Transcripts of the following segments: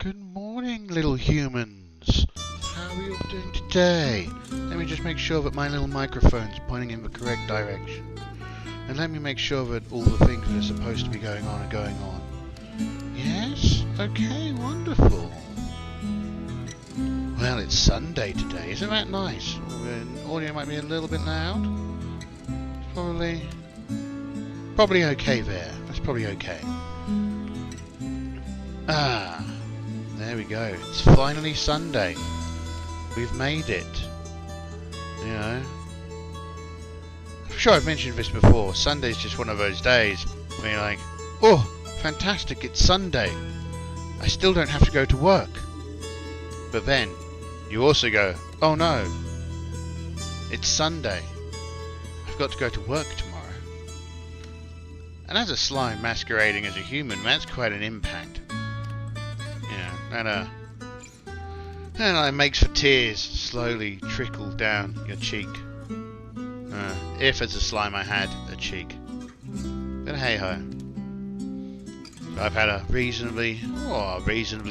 Good morning, little humans. How are you all doing today? Let me just make sure that my little microphone's pointing in the correct direction. And let me make sure that all the things that are supposed to be going on are going on. Yes? Okay, wonderful. Well, it's Sunday today. Isn't that nice? Audio might be a little bit loud. Probably okay there. That's probably okay. Ah, there we go. It's finally Sunday. We've made it. You know. I'm sure I've mentioned this before. Sunday's just one of those days where you're like, oh, fantastic, it's Sunday. I still don't have to go to work. But then, you also go, oh no, it's Sunday. I've got to go to work tomorrow. And as a slime masquerading as a human, that's quite an impact. Yeah, that makes the tears slowly trickle down your cheek. If as a slime I had a cheek. But hey ho. So I've had a reasonably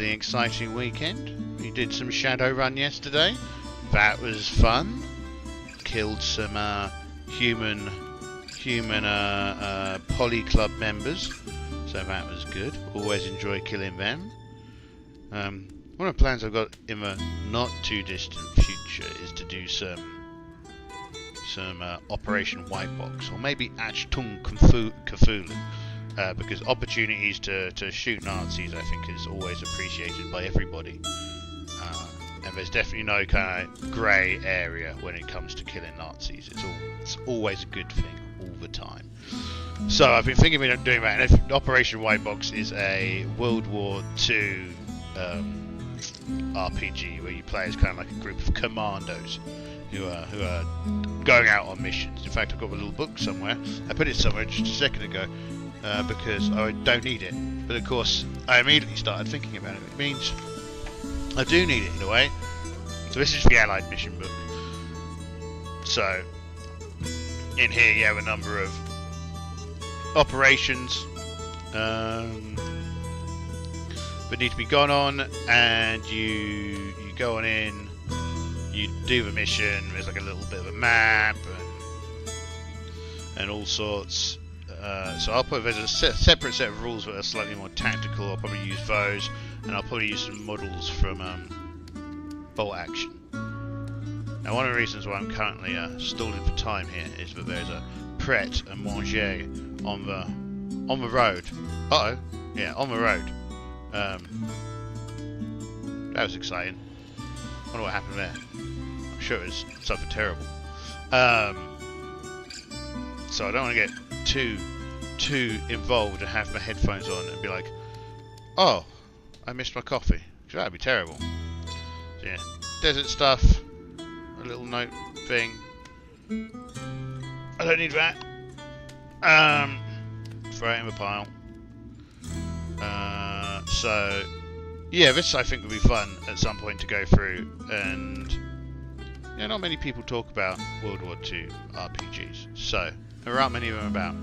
exciting weekend. We did some Shadowrun yesterday. That was fun. Killed some human human poly club members, so that was good. Always enjoy killing them. One of the plans I've got in the not too distant future is to do some Operation White Box, or maybe Achtung Cthulhu, because opportunities to shoot Nazis, I think, is always appreciated by everybody. And there's definitely no kind of grey area when it comes to killing Nazis. It's always a good thing all the time. So I've been thinking about doing that. And if Operation White Box is a World War II RPG where you play as kind of like a group of commandos who are going out on missions. In fact, I've got a little book somewhere. I put it somewhere just a second ago because I don't need it. But of course, I immediately started thinking about it. It means I do need it in a way. So this is the Allied mission book. So in here you have a number of operations that need to be gone on, and you go on in, you do the mission. There's like a little bit of a map and all sorts. So I'll put there's a separate set of rules that are slightly more tactical. I'll probably use those, and I'll probably use some models from Bolt Action. Now, one of the reasons why I'm currently stalling for time here is that there's a Pret a Manger on the road. Yeah, on the road. That was exciting. I wonder what happened there. I'm sure it was something terrible. So I don't want to get too involved and have my headphones on and be like, oh, I missed my coffee. That would be terrible. So yeah, desert stuff, a little note thing. I don't need that. Throw it in the pile. So yeah, this I think would be fun at some point to go through, and yeah, not many people talk about World War II RPGs, so there aren't many of them about.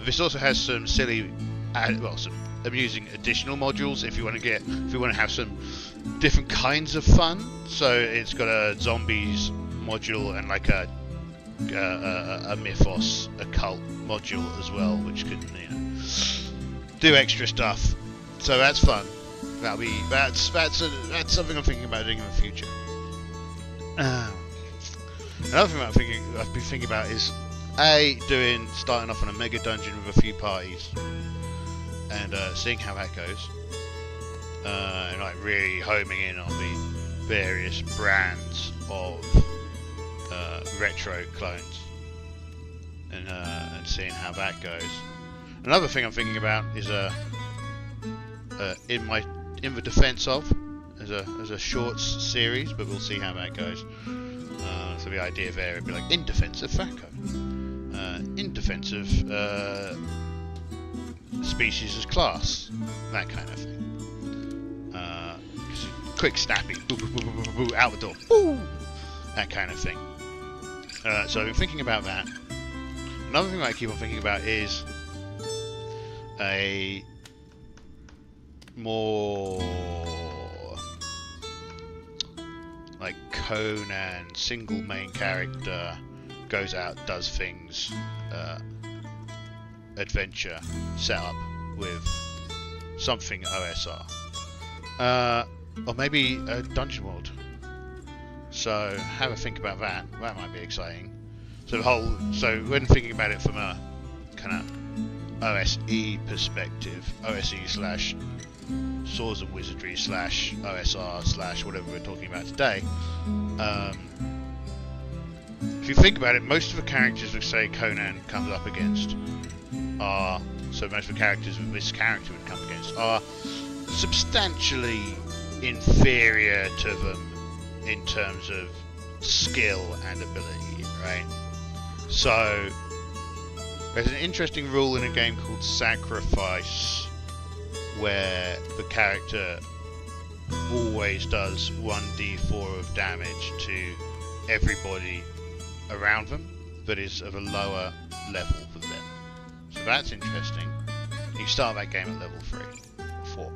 This also has some silly, some amusing additional modules if you want to have some different kinds of fun. So it's got a zombies module and like a mythos occult module as well, which can do extra stuff. So that's fun. That's something I'm thinking about doing in the future. Another thing I've been thinking about is starting off on a mega dungeon with a few parties and seeing how that goes, and like really homing in on the various brands of retro clones and seeing how that goes. Another thing I'm thinking about is in the defense of as a shorts series, but we'll see how that goes. So the idea there would be like in defense of Thaco, in defense of species as class, that kind of thing. Quick snappy, boo, boo, boo, boo, boo, boo, out the door, boo, that kind of thing. So I've been thinking about that. Another thing that I keep on thinking about is a more like Conan single main character goes out, does things, adventure setup with something OSR, or maybe a dungeon world. So have a think about that. That might be exciting. So so when thinking about it from a kind of OSE perspective, OSE / Swords and Wizardry / OSR / whatever we're talking about today, if you think about it, most of the characters that say Conan comes up against most of the characters that this character would come against are substantially inferior to them in terms of skill and ability, right? So there's an interesting rule in a game called Sacrifice where the character always does 1d4 of damage to everybody around them that is of a lower level than them. So that's interesting. You start that game at level 3 or 4.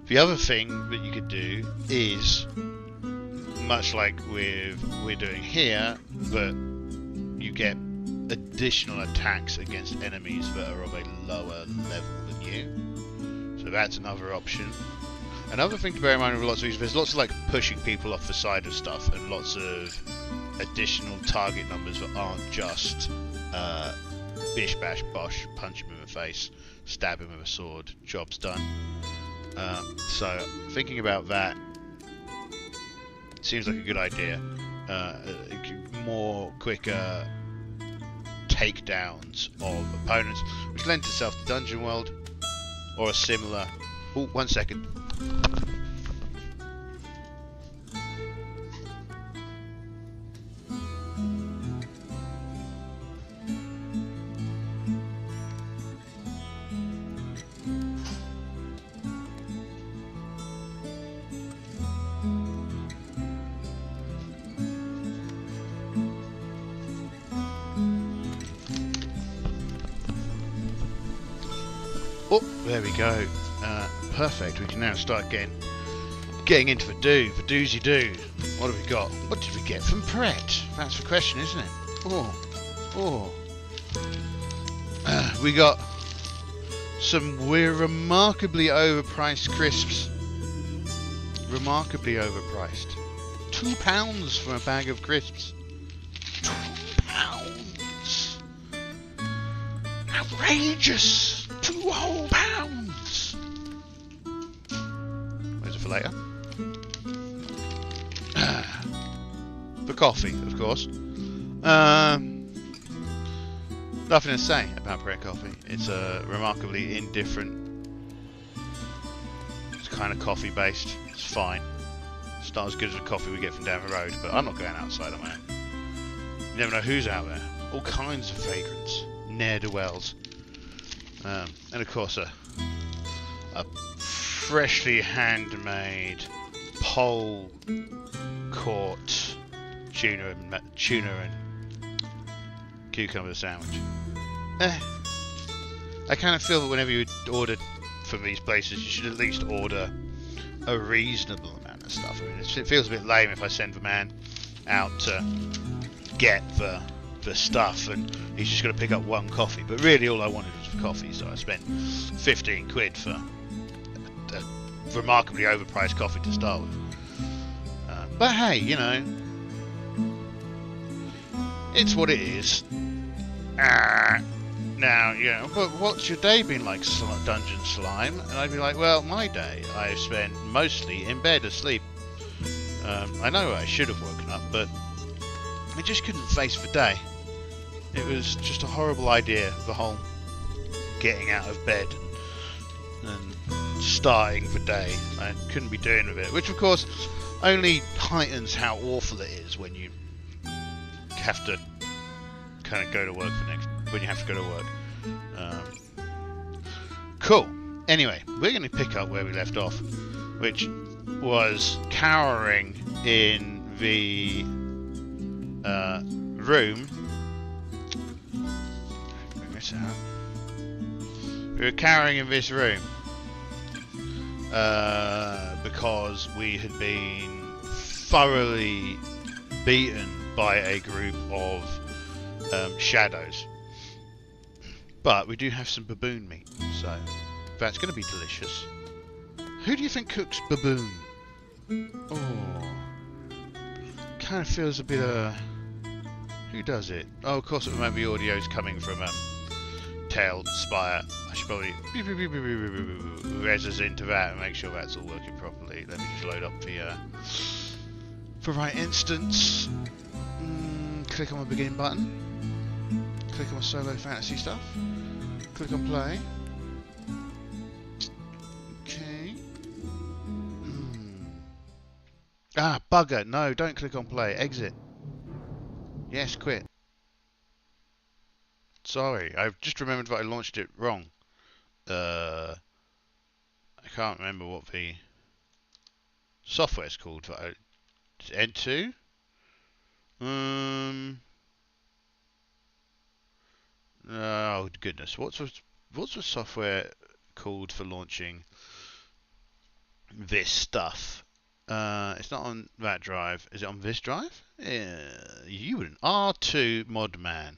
The other thing that you could do is, much like we're doing here, but you get additional attacks against enemies that are of a lower level than you. So that's another option. Another thing to bear in mind with lots of these, there's lots of like pushing people off the side of stuff, and lots of additional target numbers that aren't just bish bash bosh, punch him in the face, stab him with a sword, job's done. So thinking about that seems like a good idea. More quicker takedowns of opponents, which lends itself to Dungeon World or a similar. Oh, 1 second. Oh, there we go. Perfect. We can now start getting into the doozy do. What have we got? What did we get from Pret? That's the question, isn't it? Oh. We got some remarkably overpriced crisps. Remarkably overpriced. £2 for a bag of crisps. £2. Outrageous. 2 whole pounds. Where's it for later? For coffee, of course. Nothing to say about Pret coffee. It's a remarkably indifferent. It's kind of coffee based. It's fine. It's not as good as the coffee we get from down the road, but I'm not going outside on my own. You never know who's out there. All kinds of vagrants, ne'er-do-wells. And of course a freshly handmade pole caught tuna and cucumber sandwich. I kind of feel that whenever you order from these places, you should at least order a reasonable amount of stuff. I mean, it feels a bit lame if I send the man out to get the stuff and he's just going to pick up one coffee, but really all I wanted was for coffee, so I spent 15 quid for a remarkably overpriced coffee to start with. But hey, you know, it's what it is. Now, you know, but what's your day been like, Dungeon Slime? And I'd be like, well, my day I've spent mostly in bed asleep. I know I should have woken up, but I just couldn't face the day. It was just a horrible idea, the whole getting out of bed and starting the day. I couldn't be doing with it, which of course only heightens how awful it is when you have to kind of go to work when you have to go to work. Cool. Anyway, we're going to pick up where we left off, which was cowering in the room. Bring this out. We were cowering in this room because we had been thoroughly beaten by a group of shadows. But we do have some baboon meat, so that's going to be delicious. Who do you think cooks baboon? Oh, kind of feels a bit who does it? Oh, of course, at the moment the audio's coming from talespire. I should probably res us into that and make sure that's all working properly. Let me just load up the right instance. Click on the begin button. Click on solo fantasy stuff. Click on play. Okay. Ah, bugger. No, don't click on play. Exit. Yes, quit. Sorry, I've just remembered that I launched it wrong. I can't remember what the software's called. N2? Oh goodness, what's the software called for launching this stuff? It's not on that drive. Is it on this drive? You wouldn't. R2 Modman.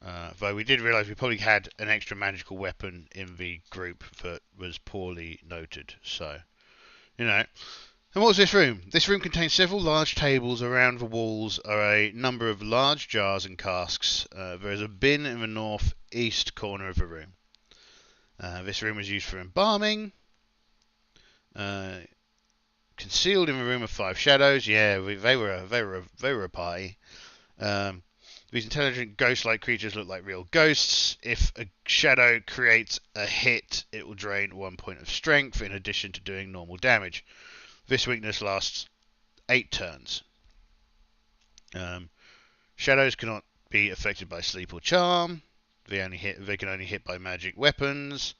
Though we did realise we probably had an extra magical weapon in the group that was poorly noted. So, you know. And what's this room? This room contains several large tables. Around the walls are a number of large jars and casks. There is a bin in the northeast corner of the room. This room is used for embalming. Concealed in the room are 5 shadows. Yeah, they were a party. These intelligent ghost-like creatures look like real ghosts. If a shadow creates a hit, it will drain 1 point of strength in addition to doing normal damage. This weakness lasts 8 turns. Shadows cannot be affected by sleep or charm. They can only hit by magic weapons.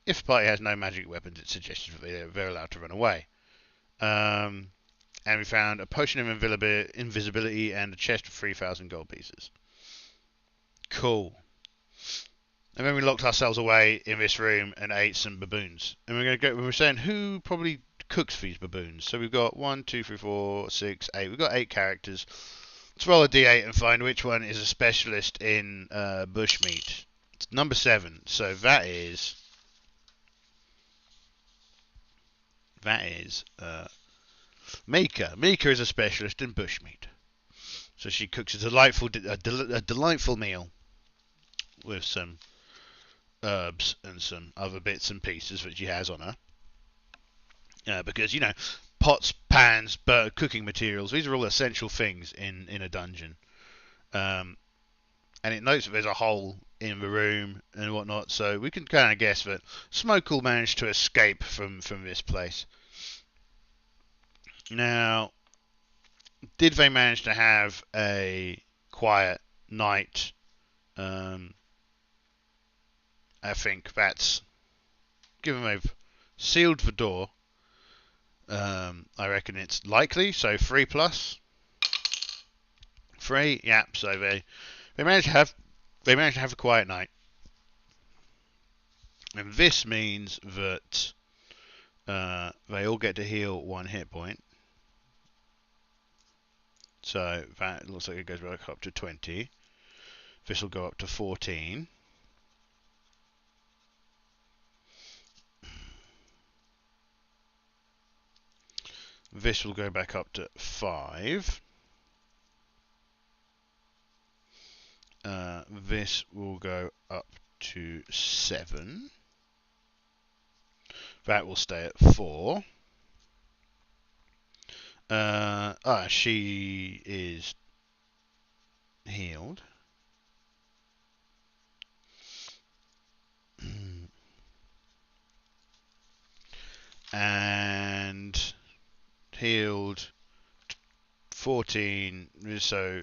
If the party has no magic weapons, it's suggested that they're allowed to run away. And we found a potion of invisibility and a chest of 3,000 gold pieces. Cool. And then we locked ourselves away in this room and ate some baboons. And we're saying who probably cooks these baboons. So we've got 1, 2, 3, 4, 6, 8. We've got 8 characters. Let's roll a d8 and find which one is a specialist in bushmeat. It's number 7. So that is Mika. Mika is a specialist in bushmeat. So she cooks a delightful meal with some herbs and some other bits and pieces that she has on her. Because, you know, pots, pans, cooking materials, these are all essential things in a dungeon. And it notes that there's a hole in the room and whatnot, so we can kind of guess that Smoke will manage to escape from this place. Now, did they manage to have a quiet night? I think that's, given they've sealed the door, I reckon it's likely. So 3 plus 3, yeah. So they managed to have a quiet night, and this means that they all get to heal 1 hit point. So that looks like it goes back up to 20. This will go up to 14. This will go back up to 5. This will go up to 7. That will stay at 4. She is healed. And healed 14, so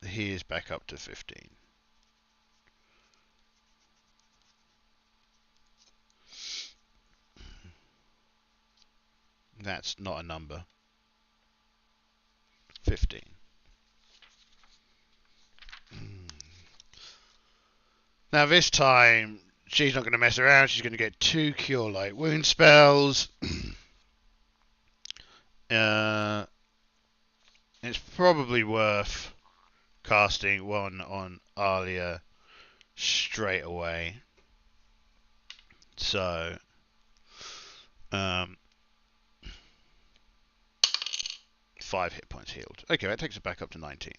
he is back up to 15. That's not a number. 15. Now this time, she's not going to mess around. She's going to get 2 Cure Light Wound spells. It's probably worth casting one on Alia straight away. So, 5 hit points healed. Okay, that takes it back up to 19.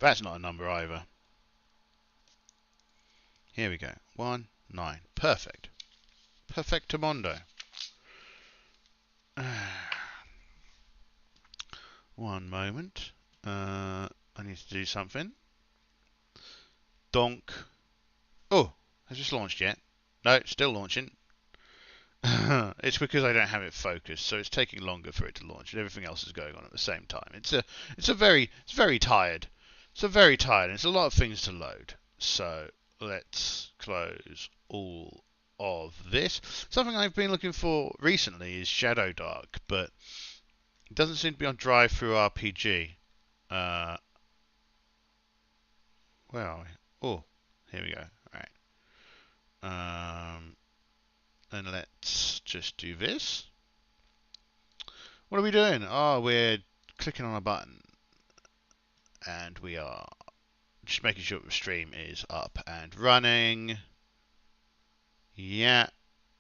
That's not a number either. Here we go. 1, 9. Perfect. Perfectamundo. One moment. I need to do something. Donk. Oh, has this launched yet? No, it's still launching. It's because I don't have it focused, so it's taking longer for it to launch, and everything else is going on at the same time. It's very tired. It's very tired, and it's a lot of things to load. So let's close all of this. Something I've been looking for recently is Shadow Dark, but it doesn't seem to be on ttrpg. Where are we? Oh, here we go. All right. And let's just do this. What are we doing? Oh, we're clicking on a button. And we are just making sure the stream is up and running. Yeah.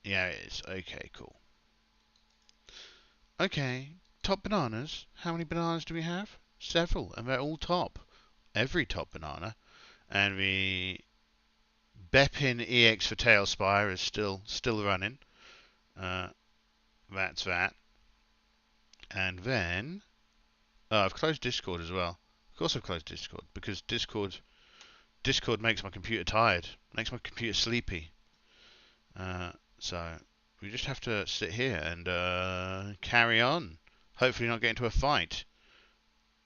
Yeah, it is. Okay, cool. Okay. Top bananas. How many bananas do we have? Several. And they're all top. Every top banana. And the Bepin EX for talespire is still running. That's that. And then I've closed Discord as well. Of course I've closed Discord because Discord makes my computer tired, makes my computer sleepy. So we just have to sit here and carry on. Hopefully not get into a fight.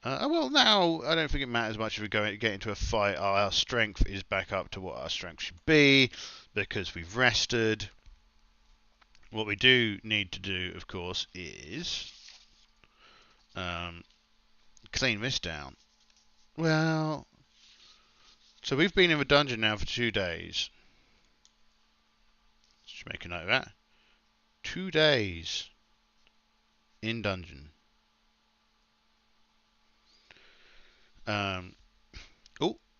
Well, now I don't think it matters much if we get into a fight. Our strength is back up to what our strength should be because we've rested. What we do need to do, of course, is clean this down. Well, so we've been in the dungeon now for 2 days. Just make a note of that. 2 days in dungeon. Oh,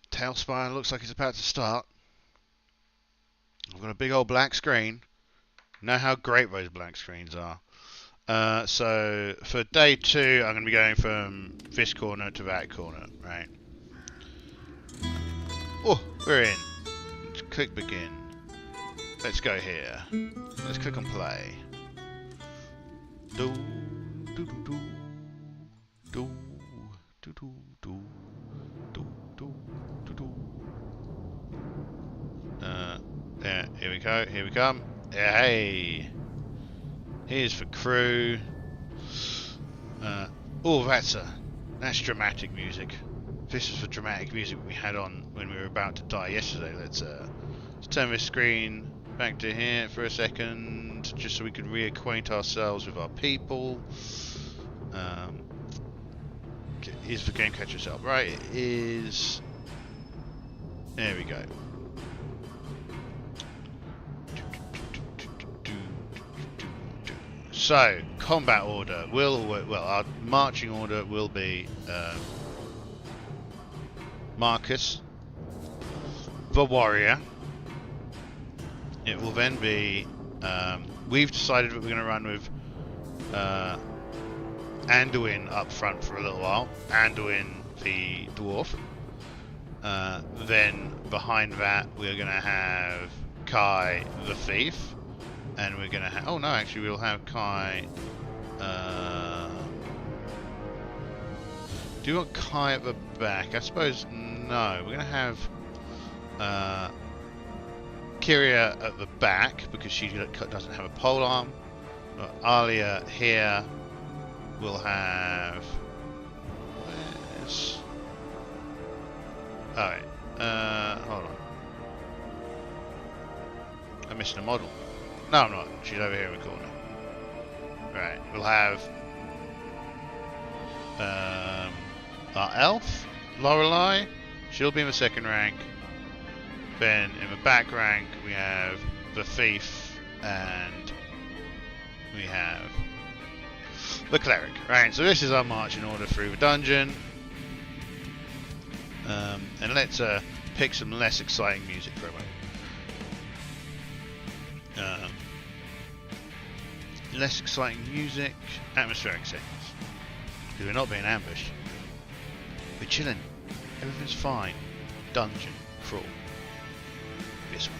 talespire looks like it's about to start. I've got a big old black screen. You know how great those black screens are. So for day 2, I'm going to be going from this corner to that corner, right? Oh, we're in. Let's click begin. Let's go here. Let's click on play. Do do do do do do do do do do do do. Yeah, here we go. Here we come. Yeah, hey. Here's the crew. Oh, that's dramatic music. This is the dramatic music we had on when we were about to die yesterday. Let's turn this screen back to here for a second, just so we can reacquaint ourselves with our people. Is the game catcher set up right? It is. There we go. So, combat order our marching order will be Marcus, the warrior. It will then be, we've decided that we're going to run with Anduin up front for a little while. Anduin the dwarf. Then behind that we're going to have Kai the thief. And we're going to have... Oh, no, actually, we'll have Kai... do you want Kai at the back? I suppose... No. We're going to have... Kyria at the back, because she doesn't have a polearm. Alia here. We'll have... Where's... Alright. Hold on. I'm missing a model. No, I'm not. She's over here in the corner. Right, we'll have our elf, Lorelei. She'll be in the second rank. Then in the back rank we have the thief and we have the cleric. Right, so this is our marching order through the dungeon. And let's pick some less exciting music for a moment. Less exciting music, atmospheric settings. Because we're not being ambushed. We're chilling. Everything's fine. Dungeon crawl. This one.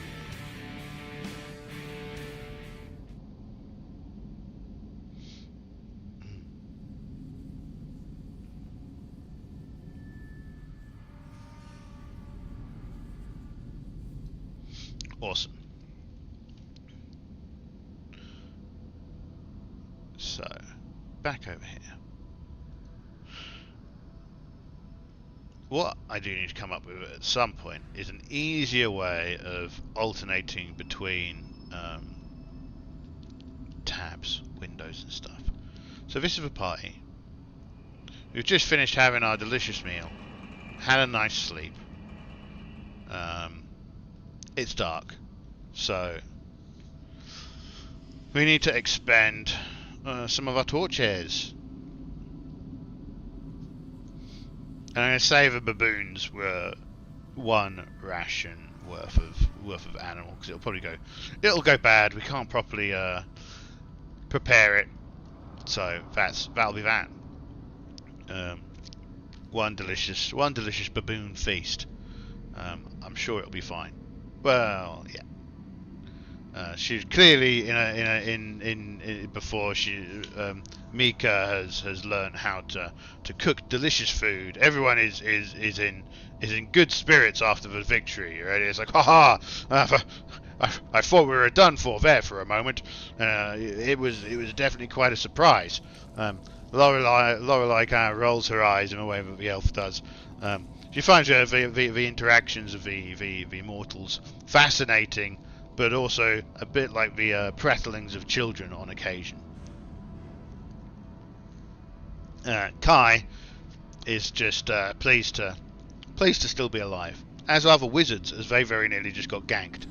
Awesome. So, back over here. What I do need to come up with at some point is an easier way of alternating between tabs, windows and stuff. So this is a party. We've just finished having our delicious meal, had a nice sleep. It's dark, so We need to expend some of our torches. And I'm going to say the baboons were 1 ration worth of animal, because it'll go bad. We can't properly prepare it, so that'll be that. One delicious baboon feast. I'm sure it'll be fine. Well, yeah. She's clearly before Mika has learned how to cook delicious food. Everyone is in good spirits after the victory. Right? It's like, haha! I thought we were done for there for a moment. It was definitely quite a surprise. Lorelei kind of rolls her eyes in a way that the elf does. She finds the interactions of the mortals fascinating, but also a bit like the prattlings of children on occasion. Kai is just pleased to still be alive, as are the wizards, as they very nearly just got ganked.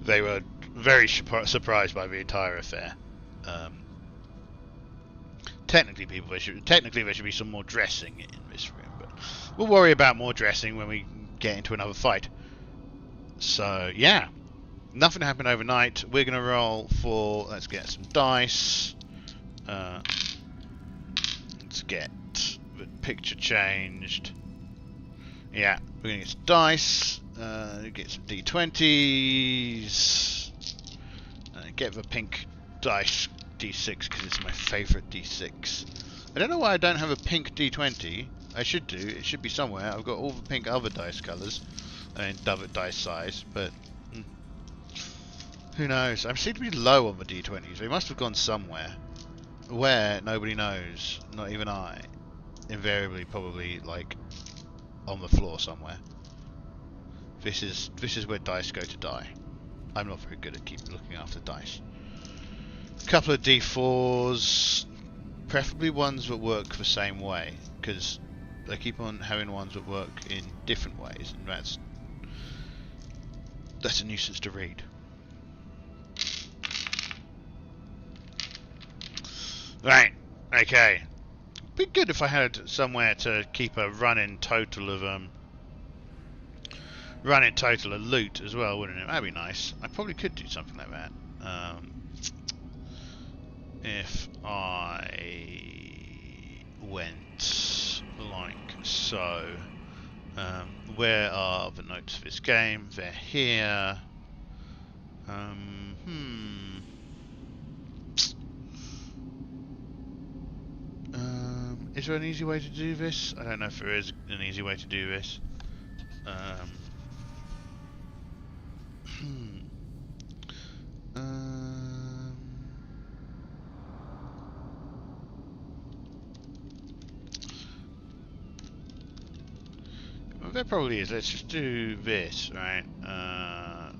They were very surprised by the entire affair. Technically, there should be some more dressing in this room, but we'll worry about more dressing when we get into another fight. So yeah, nothing happened overnight. We're gonna roll for. Let's get some dice. Let's get the picture changed. Yeah, we're gonna get some dice. Get some d20s. Get the pink dice d6 because it's my favourite d6. I don't know why I don't have a pink d20. I should do. It should be somewhere. I've got all the pink other dice colours. And double dice size, but who knows? I seem to be low on the d20s. They must have gone somewhere. Where? Nobody knows. Not even I. Invariably, probably like on the floor somewhere. This is where dice go to die. I'm not very good at looking after dice. A couple of d4s, preferably ones that work the same way, because they keep on having ones that work in different ways, and that's a nuisance to read. Right, okay. Be good if I had somewhere to keep a running total of loot as well, wouldn't it? That'd be nice. I probably could do something like that. If I went like so. Where are the notes of this game? They're here. Is there an easy way to do this? I don't know if there is an easy way to do this. There probably is. Let's just do this, right?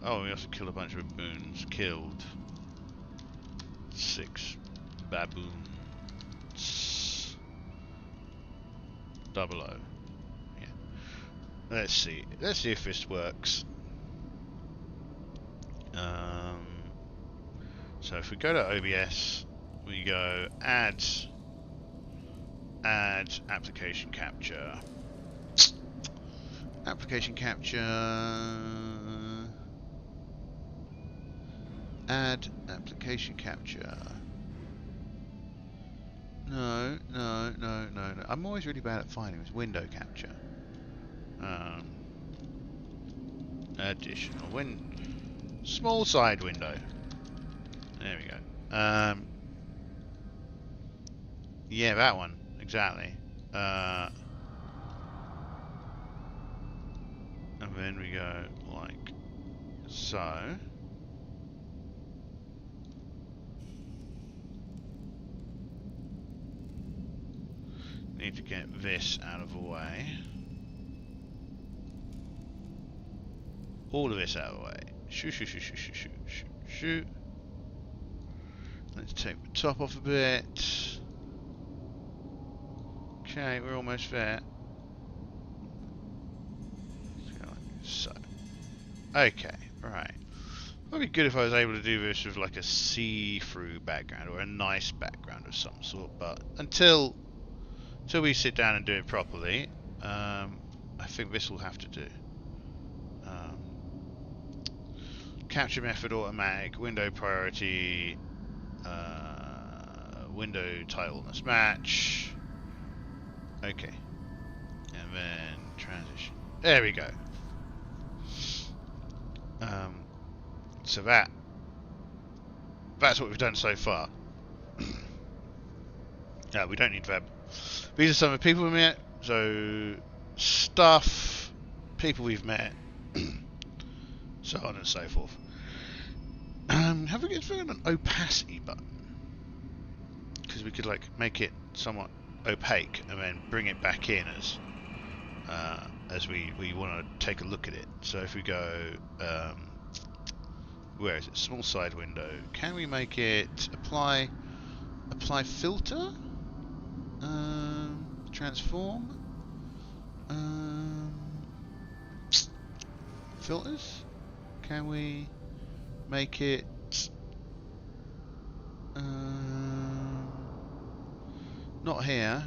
Oh, we also killed a bunch of baboons. Killed 6 baboons. 00. Yeah. Let's see. Let's see if this works. So if we go to OBS, we go add application capture. Application capture. Add application capture. No. I'm always really bad at finding this. Window capture. Additional small side window. There we go. Yeah, that one exactly. And then we go like so. Need to get this out of the way. All of this out of the way. Shoot. Let's take the top off a bit. Okay, we're almost there. So, okay, right. Might be good if I was able to do this with like a see-through background or a nice background of some sort, but until we sit down and do it properly, I think this will have to do. Capture method automatic, window priority, window titleness match. Okay. And then transition. There we go. So that's what we've done so far. Yeah, we don't need verb. These are some of the people we met. So stuff, people we've met, so on and so forth. Have we got an opacity button? Because we could like make it somewhat opaque and then bring it back in as we want to take a look at it. So if we go, where is it? Small side window. Can we make it apply filter? Transform. Filters. Can we make it? Not here.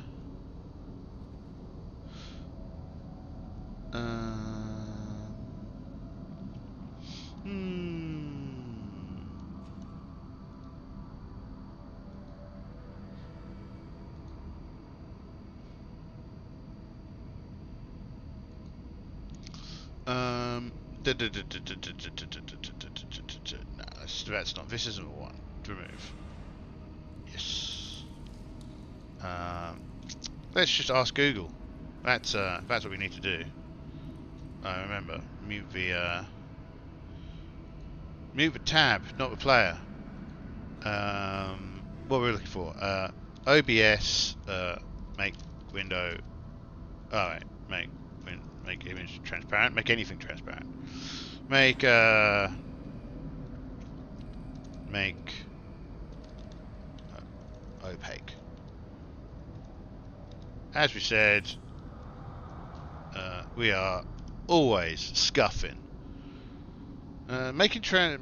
No, that's not. This isn't one. Remove. Yes. Let's just ask Google. That's what we need to do. Remember, mute the tab, not the player. What we're looking for? OBS. Make window. All right. Make image transparent. Make anything transparent. Make opaque. As we said, we are always scuffing. Making a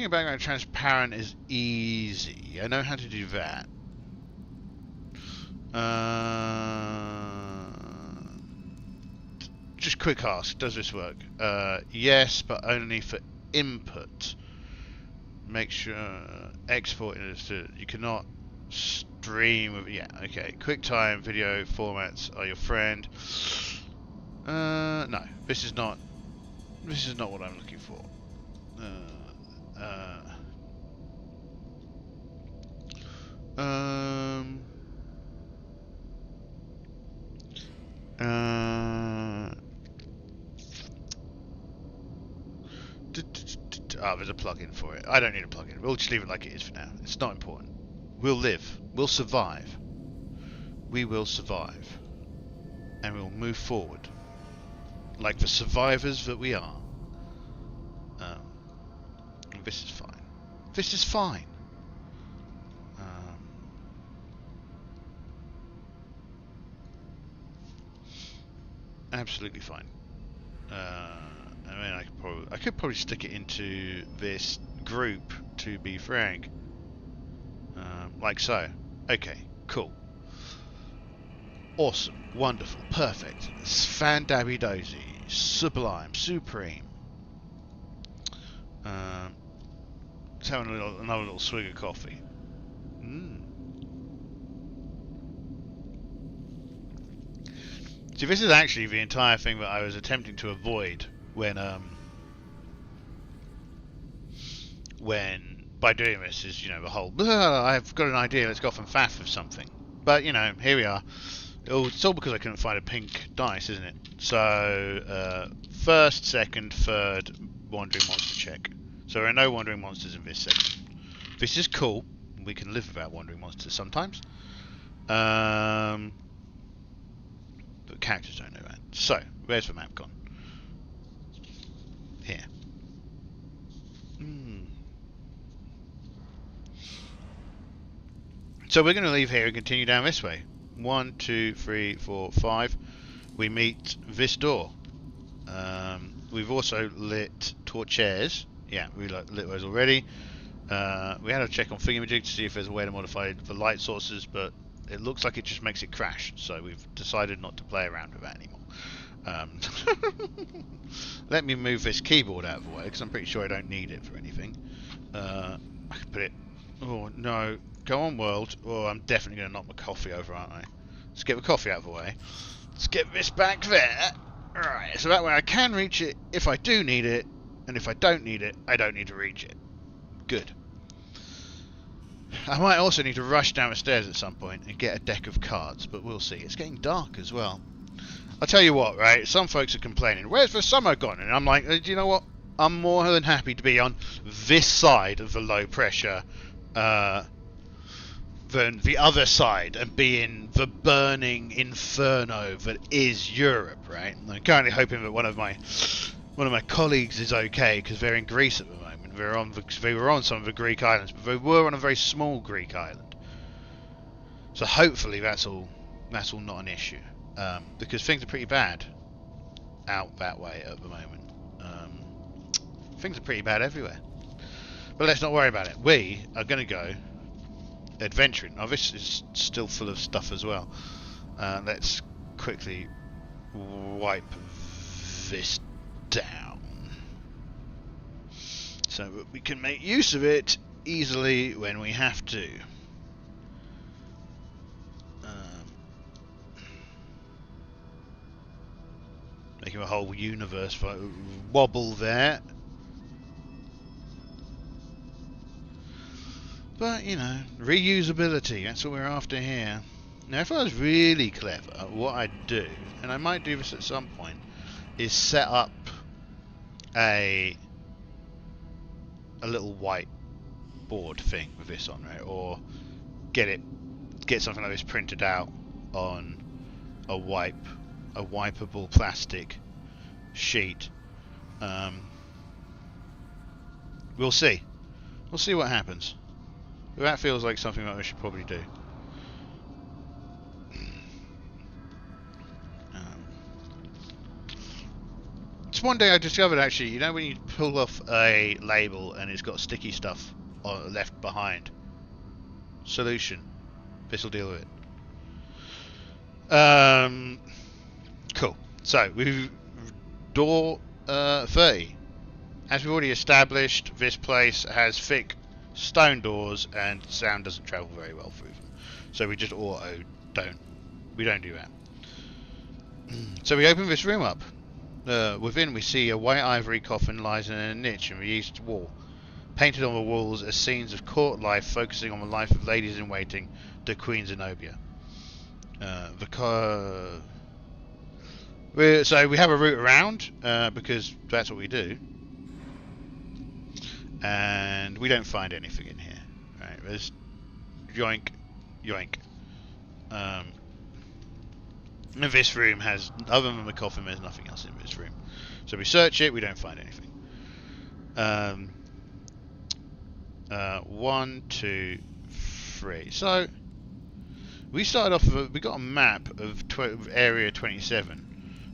background transparent is easy. I know how to do that. Just quick ask, does this work? Yes, but only for input. Make sure export it to, you cannot stream with, yeah, okay. QuickTime video formats are your friend. No, this is not what I'm looking for. There's a plugin for it. I don't need a plugin. We'll just leave it like it is for now. It's not important. We'll live. We'll survive. We will survive. And we'll move forward. Like the survivors that we are. This is fine. This is fine. Absolutely fine. I mean, I could probably stick it into this group, to be frank. Like so. Okay, cool. Awesome, wonderful, perfect. Fan-dabby-dozy, sublime, supreme. Let's have another little swig of coffee. See, this is actually the entire thing that I was attempting to avoid when by doing this is, you know, the whole, I've got an idea, let's go off and faff with something. But, you know, here we are. It's all because I couldn't find a pink dice, isn't it? So, first, second, third wandering monster check. So there are no wandering monsters in this section. This is cool. We can live without wandering monsters sometimes. But characters don't know that. So, where's the map gone? Here. So we're going to leave here and continue down this way. 1, 2, 3, 4, 5. We meet this door. We've also lit torches Yeah, we lit those already. We had to check on thingamajig to see if there's a way to modify the light sources, but it looks like it just makes it crash, so we've decided not to play around with that anymore. Let me move this keyboard out of the way, because I'm pretty sure I don't need it for anything. I could put it... Oh, no. Go on, world. Oh, I'm definitely going to knock my coffee over, aren't I? Let's get the coffee out of the way. Let's get this back there. Alright, so that way I can reach it if I do need it, and if I don't need it, I don't need to reach it. Good. I might also need to rush down the stairs at some point and get a deck of cards, but we'll see. It's getting dark as well. I'll tell you what, right? Some folks are complaining, where's the summer gone? And I'm like, do you know what? I'm more than happy to be on this side of the low pressure than the other side and be in the burning inferno that is Europe, right? And I'm currently hoping that one of my colleagues is okay because they're in Greece at the moment. They were on some of the Greek islands, but they were on a very small Greek island. So hopefully that's all not an issue, because things are pretty bad out that way at the moment. Things are pretty bad everywhere. But let's not worry about it. We are going to go adventuring. Now this is still full of stuff as well. Let's quickly wipe this down so that we can make use of it easily when we have to. Making a whole universe wobble there. But, you know, reusability, that's what we're after here. Now, if I was really clever, what I'd do, and I might do this at some point, is set up a little white board thing with this on, right? Or get something like this printed out on a wipeable plastic sheet. We'll see. We'll see what happens. That feels like something that we should probably do. It's one day I discovered, actually, you know when you pull off a label and it's got sticky stuff left behind? Solution. This will deal with it. Cool. So, we've... Door 30. As we've already established, this place has thick stone doors and sound doesn't travel very well through them. So we just we don't do that. So we open this room up. Within we see a white ivory coffin lies in a niche in the east wall. Painted on the walls are scenes of court life focusing on the life of ladies in waiting to Queen Zenobia. So we have a route around because that's what we do. And we don't find anything in here. Right, there's yoink, yoink. And this room has, other than the coffin, there's nothing else in this room. So we search it, we don't find anything. 1, 2, 3. So we started off with we got a map of area 27.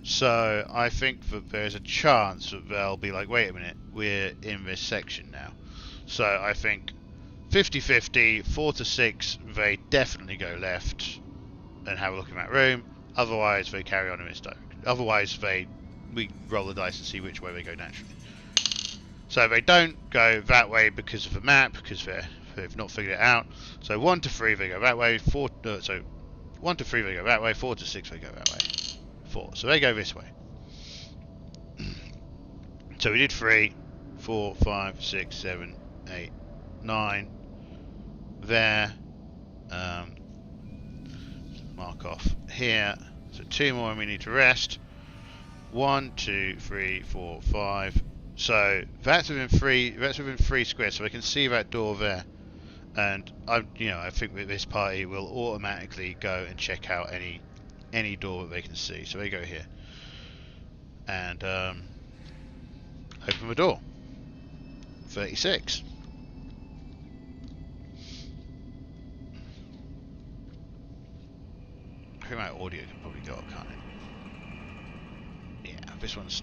So I think that there's a chance that they'll be like, wait a minute, we're in this section now. So I think 50-50, 4 to 6, they definitely go left and have a look in that room. Otherwise, they carry on in this direction. Otherwise, we roll the dice and see which way they go naturally. So they don't go that way because of the map, because they've not figured it out. So 1 to 3, they go that way. 1 to 3, they go that way. 4 to 6, they go that way. 4. So they go this way. So we did 3, 4, 5, 6, 7, 8, 9. There. Mark off here. So 2 more and we need to rest. 1, 2, 3, 4, 5. So that's within 3. That's within 3 squares. So we can see that door there. And I think that this party will automatically go and check out any door that they can see. So they go here and open the door. 36. I think my audio can probably go up, can't it? Yeah, this one's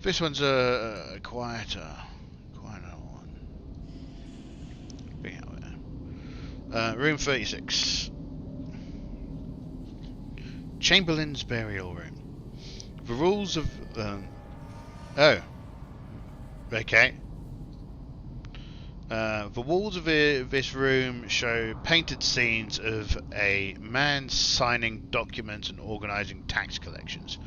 This one's a quieter one. Bring it out there. Room 36. Chamberlain's burial room. The rules of oh, okay. The walls of this room show painted scenes of a man signing documents and organising tax collections.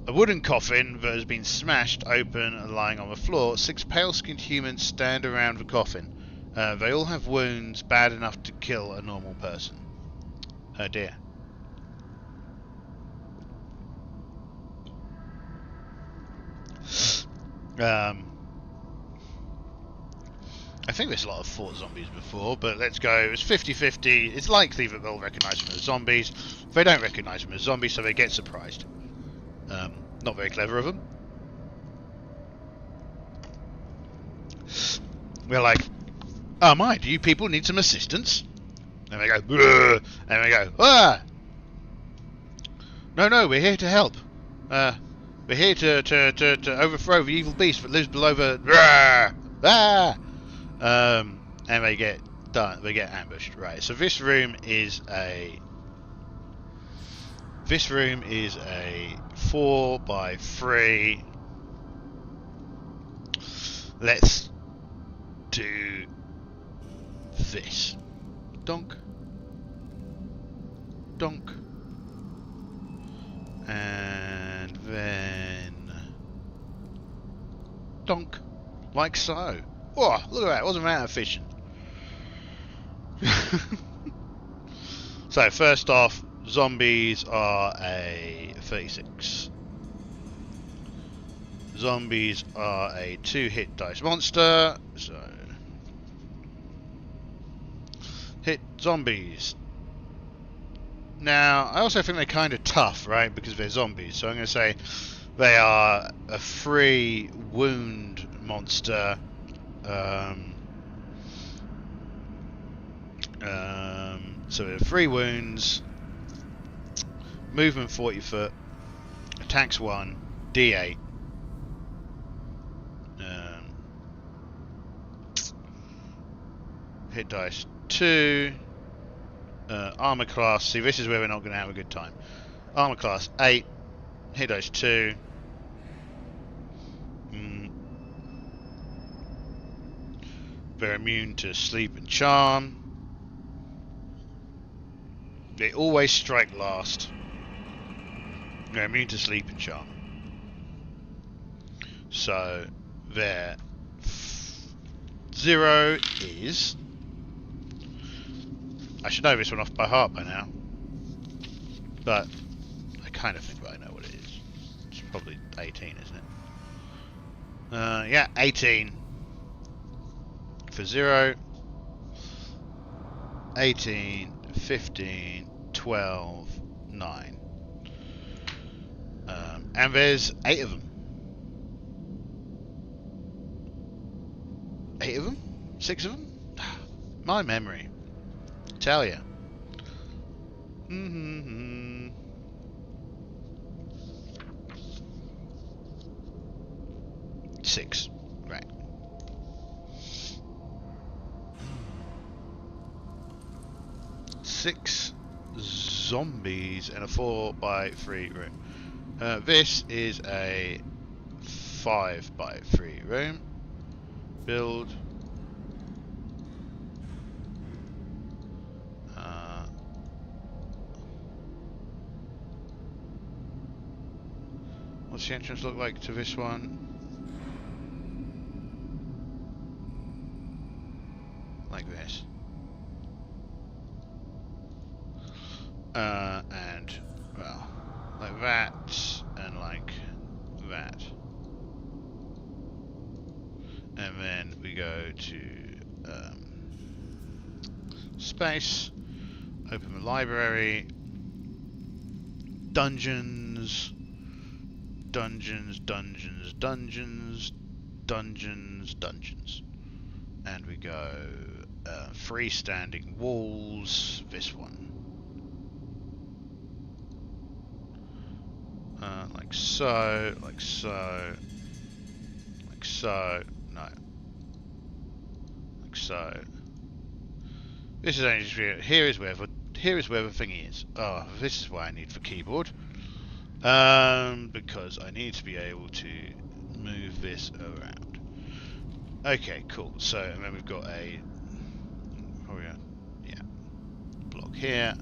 A wooden coffin that has been smashed open and lying on the floor. 6 pale-skinned humans stand around the coffin. They all have wounds bad enough to kill a normal person. Oh dear. I think there's a lot of fought zombies before, but let's go. It's 50-50. It's likely that they'll recognise them as zombies. They don't recognise them as zombies, so they get surprised. Not very clever of them. We're like, oh my, do you people need some assistance? And they go, "Bleh," and we go, ah! No, we're here to help. We're here to overthrow the evil beast that lives below the... Ah! And they get done. They get ambushed. Right. So this room is a 4x3. Let's do this. Donk. Donk. And then donk. Like so. Oh, look at that. It wasn't that efficient. So, first off, zombies are a 36. Zombies are a 2-hit dice monster. So, hit zombies. Now, I also think they're kind of tough, right? Because they're zombies. So I'm going to say they are a 3 wound monster. So we have 3 wounds, movement 40 foot, attacks 1, D8. Hit dice 2, armor class. See, this is where we're not going to have a good time. Armor class 8, hit dice 2. They're immune to sleep and charm. They always strike last. They're immune to sleep and charm. So their 0 is... I should know this one off by heart by now. But I kind of think I know what it is. It's probably 18, isn't it? Yeah, 18. For 0, 18, 15, 12, 9. And there's 8 of them. 8 of them? 6 of them? My memory. Tell ya. 6. Right. Six zombies in a 4x3 room. This is a 5x3 room. Build. What's the entrance look like to this one? Like this. And, well, like that, and like that. And then we go to space, open the library, dungeons, dungeons, dungeons, dungeons, dungeons, dungeons. And we go freestanding walls, this one. Like so, so. No. Like so. This is only just here is where the thingy is. Oh, this is why I need the keyboard. Because I need to be able to move this around. Okay, cool. So, and then we've got a block here.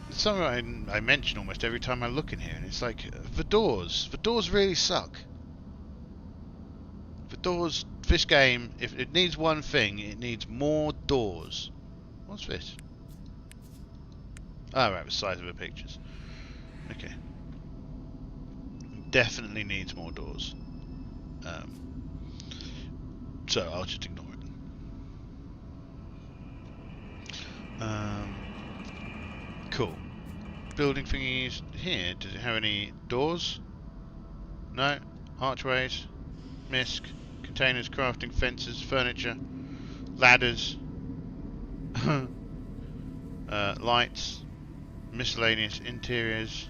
It's something I mention almost every time I look in here, and it's like the doors. The doors really suck. The doors. This game, if it needs one thing, it needs more doors. What's this? Oh, right, the size of the pictures. Okay. Definitely needs more doors. So I'll just ignore it. Cool. Building thingies here. Does it have any doors? No. Archways. Misc. Containers, crafting, fences, furniture, ladders, lights, miscellaneous interiors.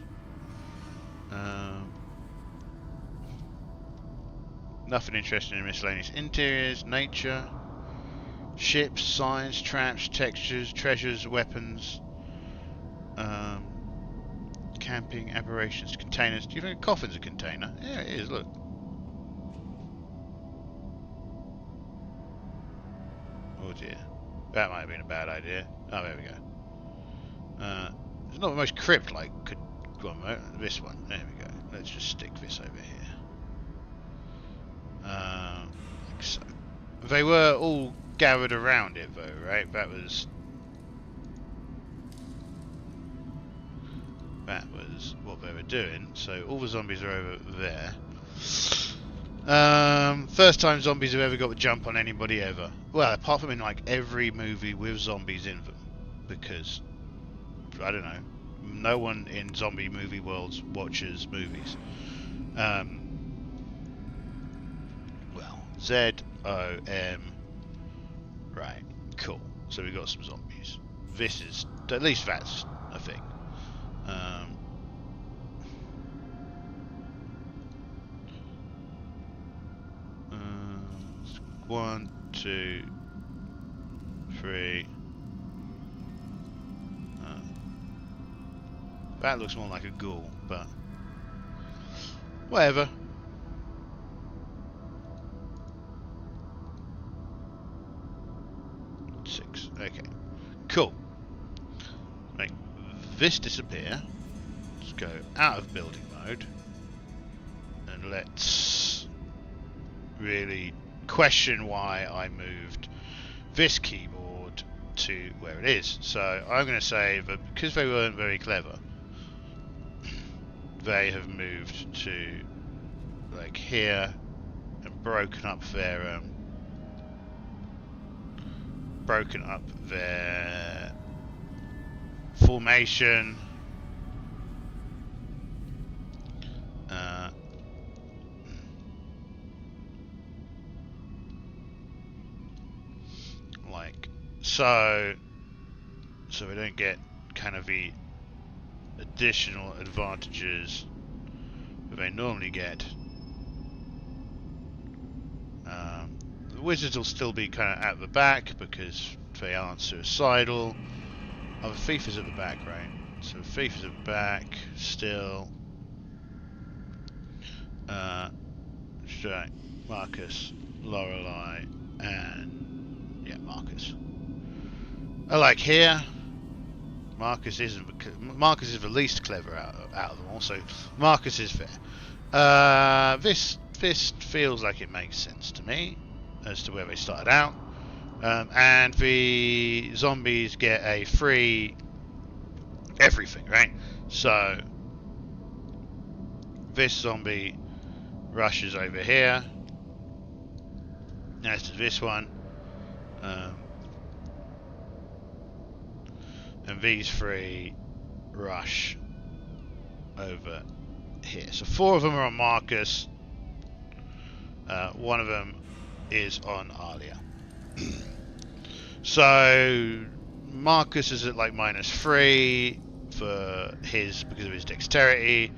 Nothing interesting in miscellaneous interiors. Nature, ships, signs, traps, textures, treasures, weapons, camping, aberrations, containers. Do you think a coffin's a container? Yeah, it is. Look. Oh dear. That might have been a bad idea. Oh, there we go. It's not the most crypt-like. Go on, this one. There we go. Let's just stick this over here. Like so. They were all gathered around it, though, right? That was what they were doing. So all the zombies are over there. First time zombies have ever got a jump on anybody ever. Well, apart from in like every movie with zombies in them, because I don't know, no one in zombie movie worlds watches movies. Well, ZOM. Right, cool. So we got some zombies. This is at least that's a thing. 1, 2, 3. That looks more like a ghoul, but whatever. Six. Okay. Cool. Make this disappear. Let's go out of building mode, and let's really question why I moved this keyboard to where it is. So I'm going to say that because they weren't very clever, they have moved to like here and broken up their formation. Like so we don't get kind of the additional advantages that they normally get. The wizards will still be kind of at the back because they aren't suicidal. Oh, the thief is at the back, right? So the thief is at the back still. Marcus, Lorelei, and yeah, Marcus. I like here. Marcus is the least clever out of them all, so Marcus is fair. This feels like it makes sense to me as to where they started out, and the zombies get a free everything, right? So this zombie rushes over here, as does this one. And these three rush over here. So 4 of them are on Marcus. 1 of them is on Alia. So Marcus is at like -3 for his because of his dexterity.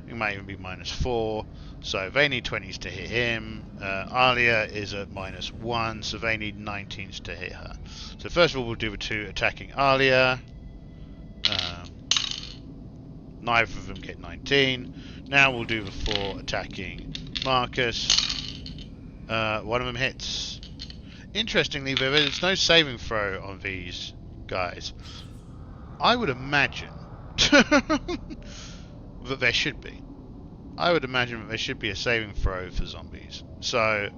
It might even be -4. So they need 20s to hit him. Alia is at -1, so they need 19s to hit her. So first of all, we'll do the 2 attacking Alia. Neither of them get 19. Now we'll do the 4 attacking Marcus. One of them hits. Interestingly, there is no saving throw on these guys. I would imagine that there should be. I would imagine that there should be a saving throw for zombies. So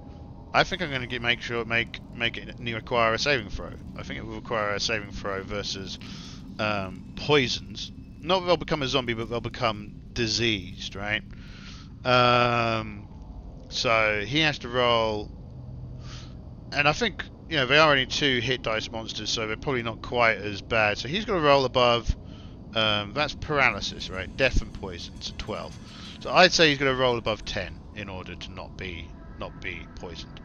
I think I'm going to make it require a saving throw. I think it will require a saving throw versus poisons. Not that they'll become a zombie, but they'll become diseased, right? So he has to roll, and I think, you know, they are only 2 hit dice monsters, so they're probably not quite as bad. So he's got to roll above. That's paralysis, right? Death and poison, so 12. So I'd say he's going to roll above 10 in order to not be poisoned.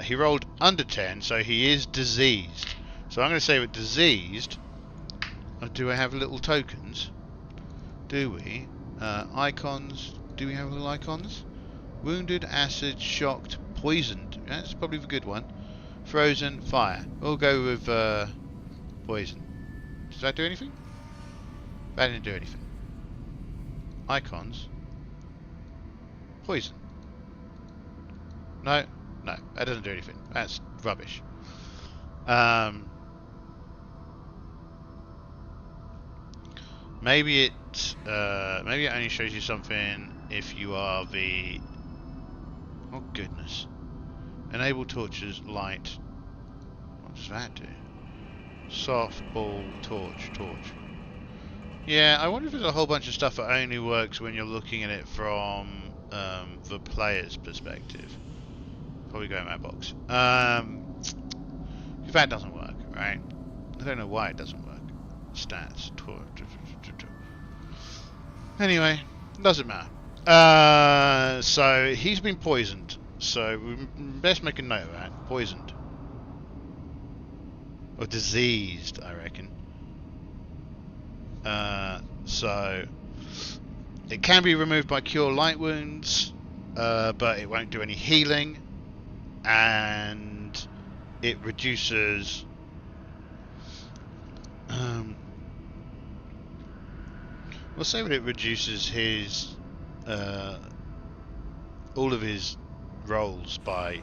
He rolled under 10, so he is diseased. So I'm going to say with diseased. Do I have little tokens? Do we? Icons. Do we have little icons? Wounded, acid, shocked, poisoned. That's probably the good one. Frozen, fire. We'll go with poison. Does that do anything? That didn't do anything. Icons. Poison. No, that doesn't do anything. That's rubbish. Maybe it only shows you something if you are the... Oh goodness. Enable torches, light. What does that do? Soft, ball, torch. Yeah, I wonder if there's a whole bunch of stuff that only works when you're looking at it from the player's perspective. Probably go in my box. If that doesn't work, right? I don't know why it doesn't work. Stats, torch. Anyway, doesn't matter. So he's been poisoned. So we best make a note of that. Poisoned. Or diseased, I reckon. So it can be removed by cure light wounds, but it won't do any healing, and it reduces we'll say that it reduces his all of his rolls by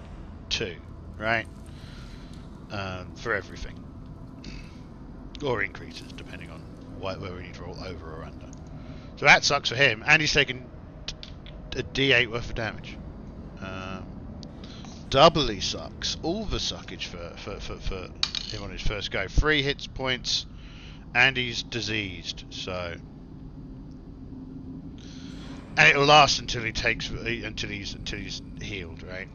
2, right? For everything, or increases depending on whether we need to roll over or under. So that sucks for him, and he's taken a D8 worth of damage. Doubly sucks. All the suckage for him on his first go. 3 hit points, and he's diseased. So, and it'll last until he's healed, right?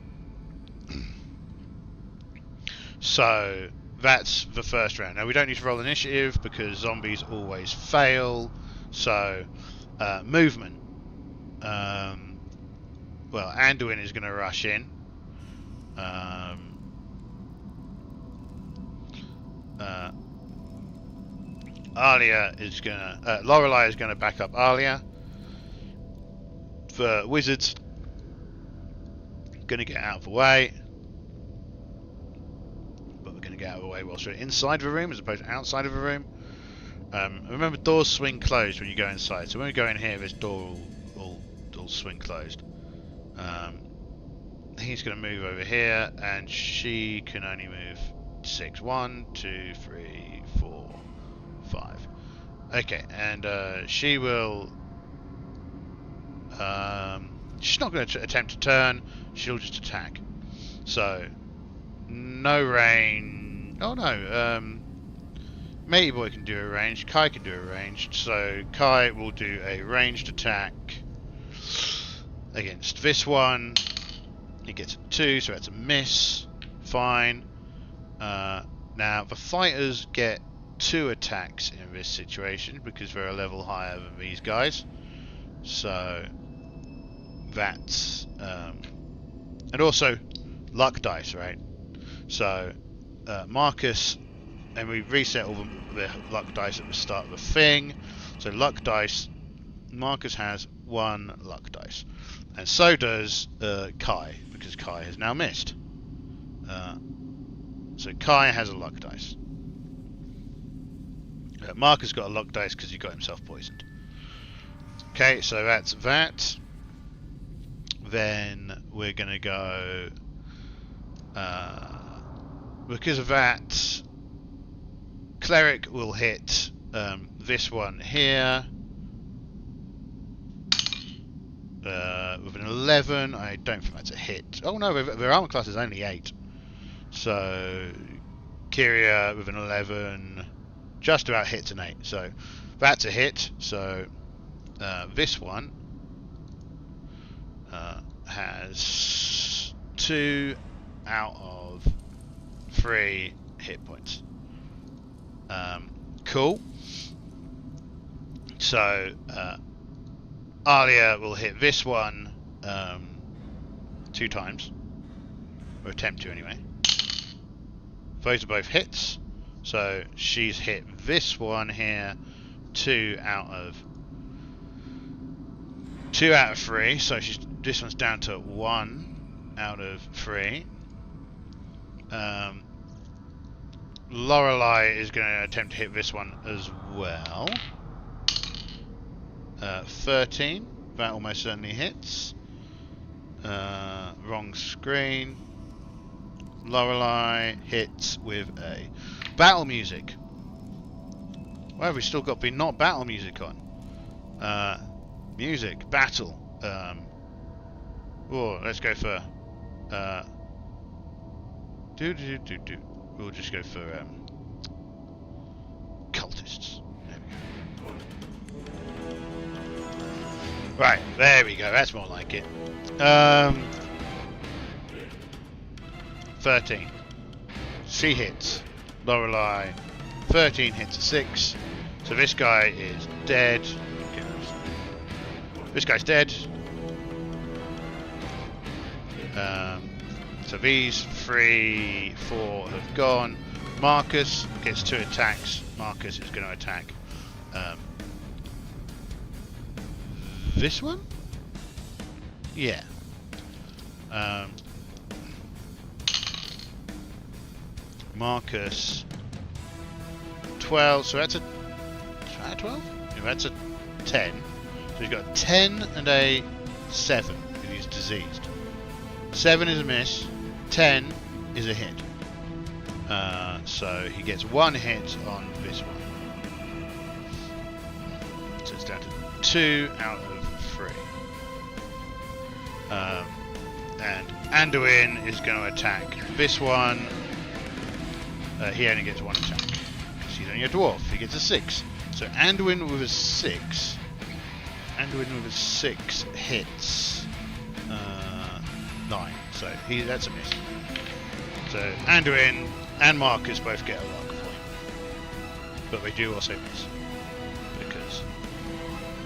So that's the first round. Now we don't need to roll initiative because zombies always fail. So movement. Well, Anduin is going to rush in. Alia is going to... Lorelei is going to back up Alia. For wizards, going to get out of the way. But we're going to get out of the way whilst we're inside the room as opposed to outside of the room. Remember, doors swing closed when you go inside. So when we go in here, this door will swing closed. He's going to move over here, and she can only move 6. 1, 2, 3, 4, 5. Okay, and she will... she's not going to attempt to turn. She'll just attack. So, no range. Oh no. Matey Boy can do a ranged. Kai can do a ranged. So Kai will do a ranged attack against this one. He gets a 2, so that's a miss. Fine. Now the fighters get 2 attacks in this situation because they're a level higher than these guys. So that's and also luck dice, right? So Marcus, and we reset all the luck dice at the start of the thing. So luck dice Marcus has 1 luck dice, and so does Kai, because Kai has now missed. So Kai has a luck dice. Marcus got a luck dice because he got himself poisoned. Okay, so that's that. Then we're going to go... because of that, Cleric will hit this one here. With an 11, I don't think that's a hit. Oh no, their armor class is only 8. So, Kyria with an 11 just about hits an 8. So, that's a hit. So, this one has 2 out of 3 hit points. Cool. So, Alia will hit this one 2 times, or attempt to anyway. Those are both hits, so she's hit this one here 2 out of 3. So this one's down to 1 out of 3. Lorelei is going to attempt to hit this one as well. 13, that almost certainly hits. Wrong screen. Lorelei hits with a battle music. Why have we still got not battle music on? Music, battle. Oh, let's go for we'll just go for cultists. There we go. Right, there we go, that's more like it. 13. She hits. Lorelei. 13 hits a 6. So this guy is dead. Okay, this guy's dead. So these 3, 4 have gone. Marcus gets 2 attacks. Marcus is going to attack this one? Yeah. Marcus 12, so that's a 12? Yeah, that's a 10. So he's got a 10 and a 7 if he's diseased. 7 is a miss, 10 is a hit. So he gets 1 hit on this one. So it's down to 2 out of 3. And Anduin is going to attack this one. He only gets 1 attack. He's only a dwarf. He gets a 6. So Anduin with a 6. Anduin with a 6 hits 9. So that's a miss. So Anduin and Marcus both get a luck point. But they do also miss. Because,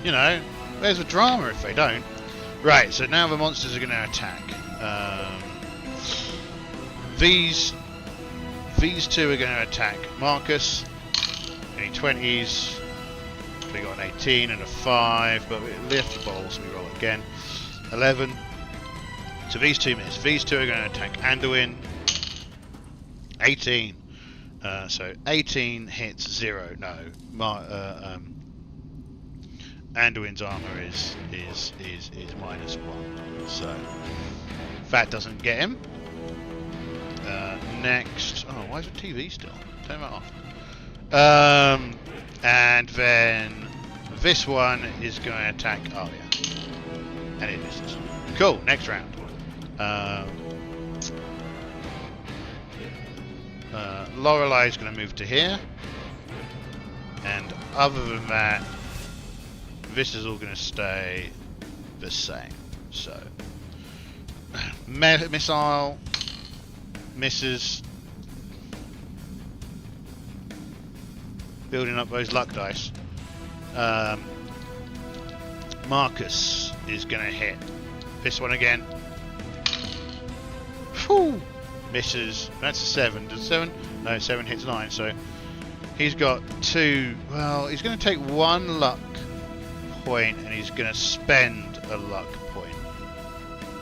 you know, there's a drama if they don't. Right, so now the monsters are going to attack. These 2 are going to attack Marcus. Any 20s. We got an 18 and a 5, but we lift the ball, so we roll again. 11. So these 2 miss. These 2 are going to attack Anduin. 18. So 18 hits 0. No. Anduin's armor is -1. So that doesn't get him. Next. Oh, why is the TV still? Turn that off. And then this one is going to attack Arya. And it misses. Cool, next round. Lorelei is going to move to here. And other than that, this is all going to stay the same. So, missile misses. Building up those luck dice. Marcus is going to hit this one again. Whew! Misses. That's a 7. Does 7? No, 7 hits 9. So he's got 2. Well, he's going to take 1 luck point and he's going to spend a luck point.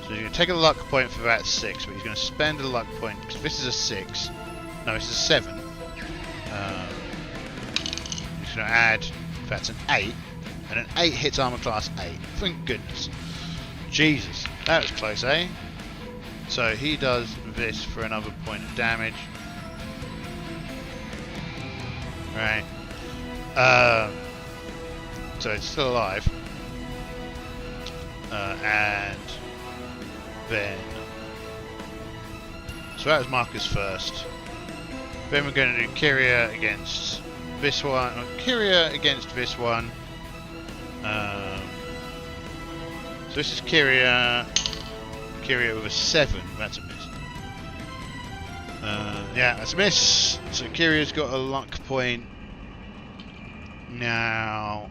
So he's going to take a luck point for that 6, but he's going to spend a luck point because this is a 6. No, this is a 7. He's going to add, that's an 8, and an 8 hits armor class 8. Thank goodness. Jesus, that was close, eh? So he does this for another point of damage. Right. So it's still alive. And then... So that was Marcus first. Then we're going to do Kyria against this one. Kyria against this one. So this is Kyria. Kyria with a 7. That's a miss. Yeah, that's a miss. So Kyria's got a luck point. Now,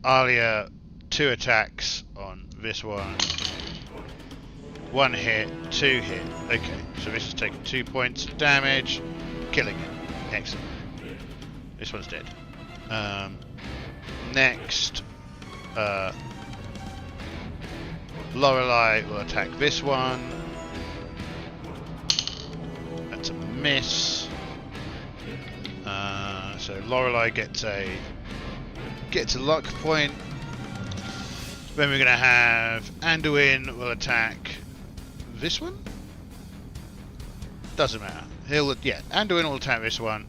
Alia, 2 attacks on this one. 1 hit, 2 hit. Okay, so this is taking 2 points of damage, killing it. Excellent. This one's dead. Next, Lorelei will attack this one. That's a miss. So Lorelei gets a luck point. Then we're going to have Anduin will attack this one. Doesn't matter. Anduin will attack this one,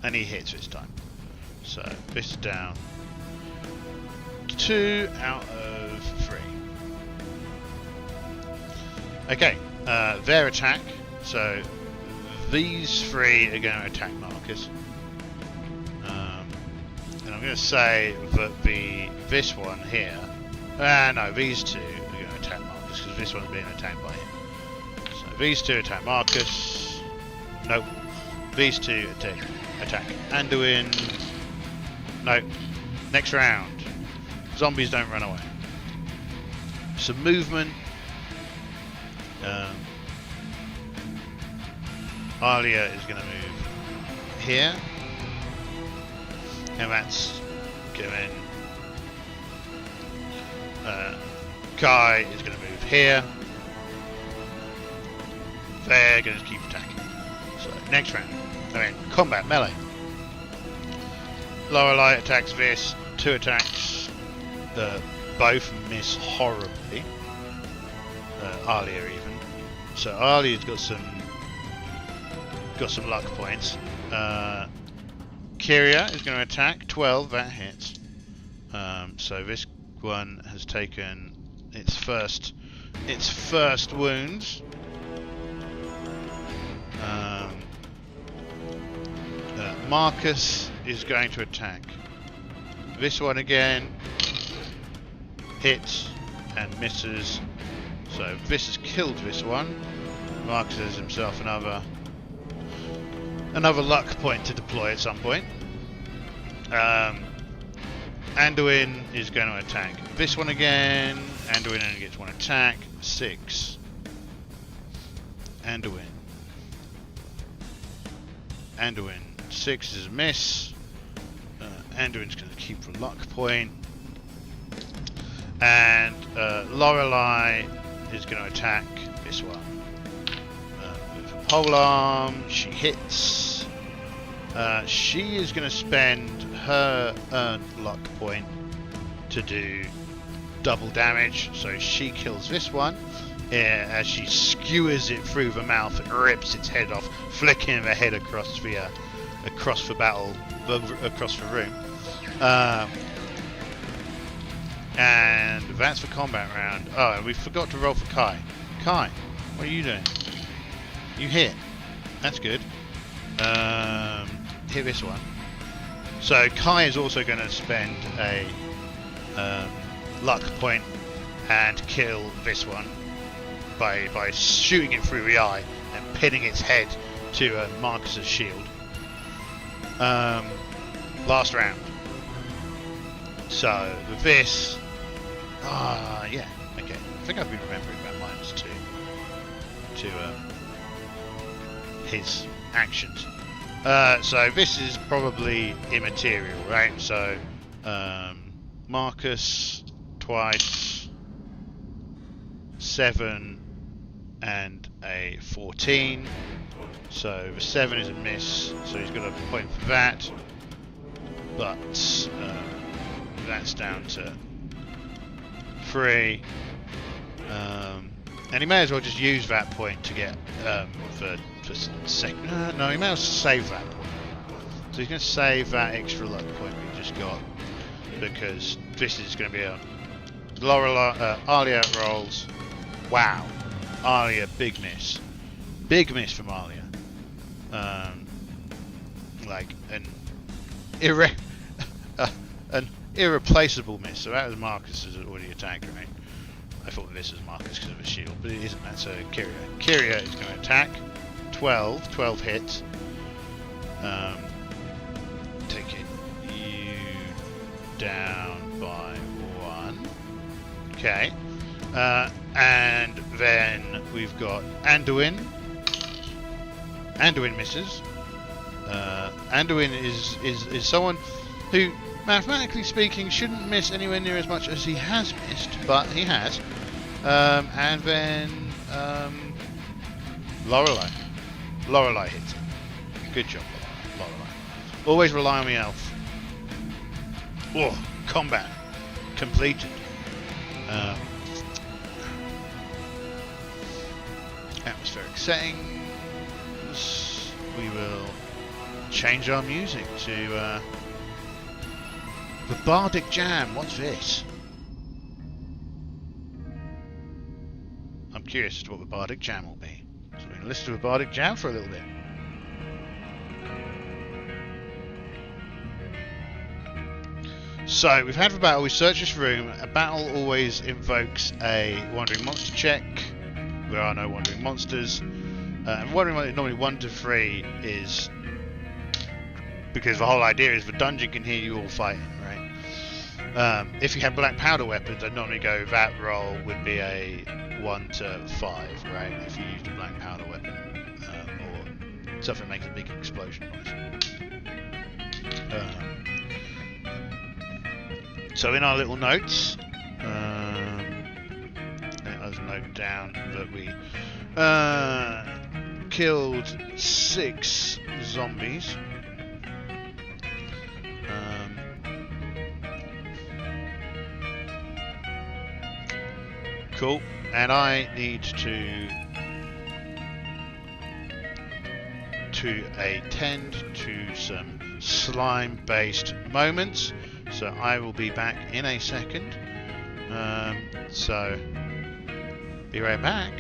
and he hits this time. So this is down 2 out of 3. Okay, their attack. So these 3 are going to attack Marcus. And I'm going to say that this one here. No, these 2 are going to attack Marcus because this one's being attacked by him. So these 2 attack Marcus. Nope. These 2 attack Anduin. Nope. Next round. Zombies don't run away. Some movement. Alia is going to move here. And that's going. Kai is going to move here. They're going to keep attacking. So next round. Combat melee. Lorelei attacks this. 2 attacks. Both miss horribly. Alia even. So Alia's got some luck points. Kyria is going to attack 12. That hits. So this one has taken its first wounds. Marcus is going to attack this one again. Hits and misses. So this has killed this one. Marcus has himself another luck point to deploy at some point. Anduin is going to attack this one again. Anduin only gets 1 attack. 6. Anduin. 6 is a miss. Anduin's going to keep the luck point. And Lorelei is going to attack this one. With a polearm, she hits. She is going to spend her earned luck point to do double damage. So she kills this one. As she skewers it through the mouth and rips its head off, flicking the head across the room. And that's the combat round. Oh, and we forgot to roll for Kai. Kai, what are you doing? You hit. That's good. Hit this one. So Kai is also going to spend a luck point and kill this one by shooting it through the eye and pinning its head to Marcus's shield. Last round. So with this, yeah, okay. I think I've been remembering about -2 to his actions. So this is probably immaterial, right? So Marcus twice, 7 and a 14. So the 7 is a miss, so he's got a point for that. But that's down to 3. And he may as well just use that point to get for second. No, he may as well save that point. So he's going to save that extra luck point we just got, because this is going to be a Alia rolls. Wow, Alia, big miss from Alia. Like an irreplaceable miss. So that was Marcus's already attack, right? I thought this was Marcus because of his shield, but it isn't. That's a Kyria. Kyria is going to attack. 12 hits. Taking you down by 1. Okay. And then we've got Anduin. Anduin misses. Anduin is someone who, mathematically speaking, shouldn't miss anywhere near as much as he has missed, but he has. And then Lorelei hits him. Good job, Lorelei. Always rely on the elf. Oh, combat completed. Atmospheric settings. We will change our music to the Bardic Jam. What's this? I'm curious as to what the Bardic Jam will be. So we're going to listen to the Bardic Jam for a little bit. So we've had the battle, we search this room. A battle always invokes a Wandering Monster check. There are no Wandering Monsters. And Wandering Monster, normally 1 to 3 is because the whole idea is the dungeon can hear you all fighting, right? If you have black powder weapons, I'd normally go that roll would be a 1 to 5, right? If you used a black powder weapon or something that makes a big explosion noise. So in our little notes, let us note down that we killed 6 zombies. Cool. And I need to attend to some slime-based moments. So I will be back in a second. So be right back.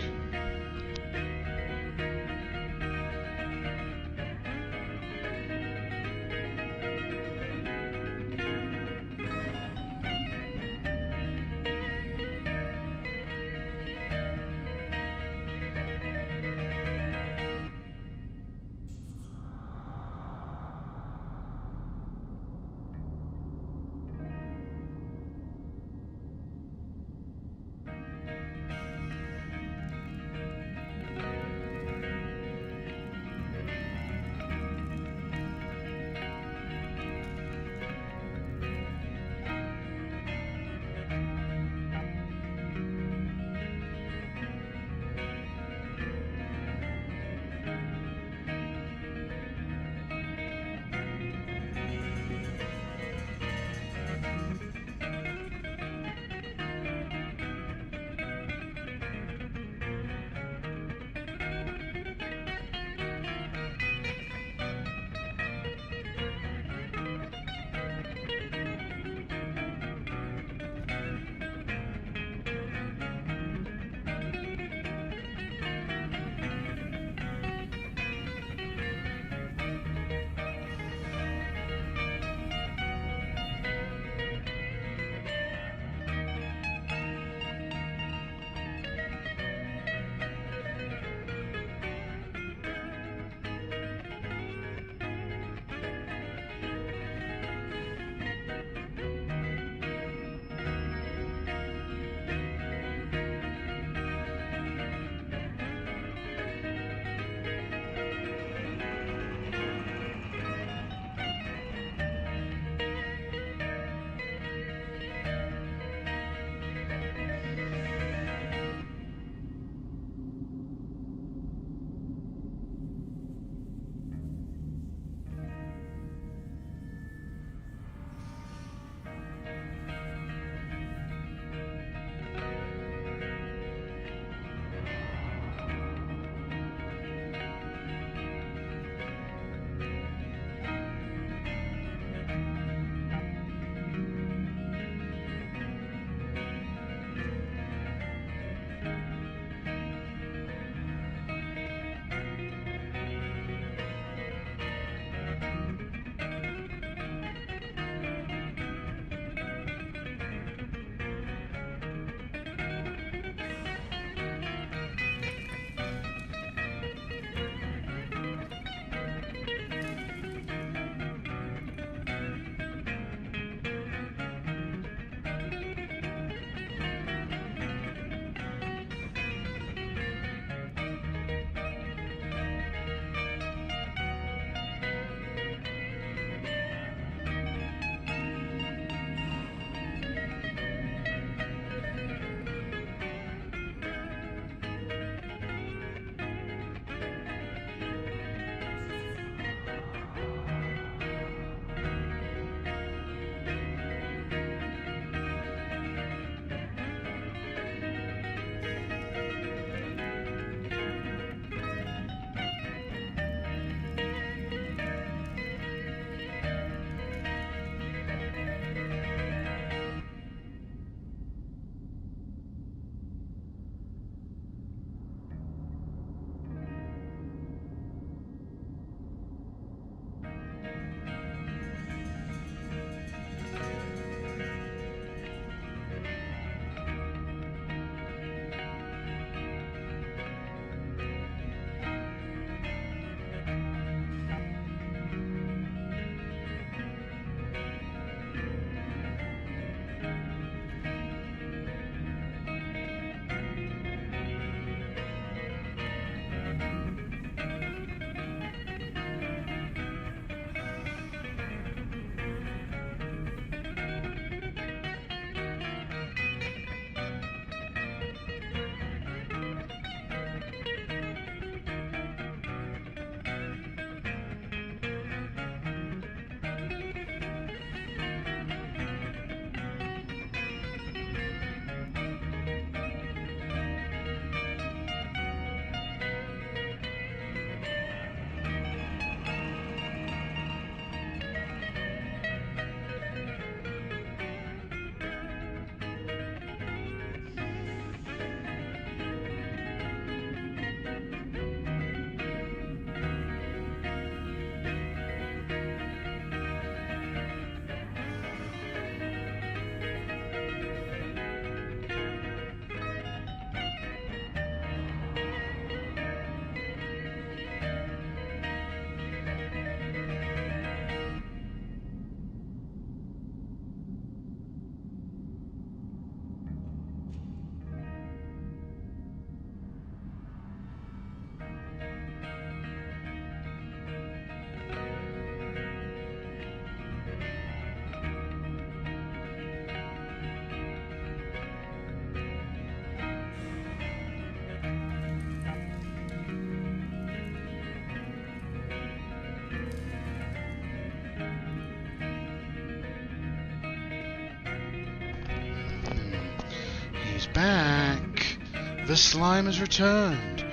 The slime has returned.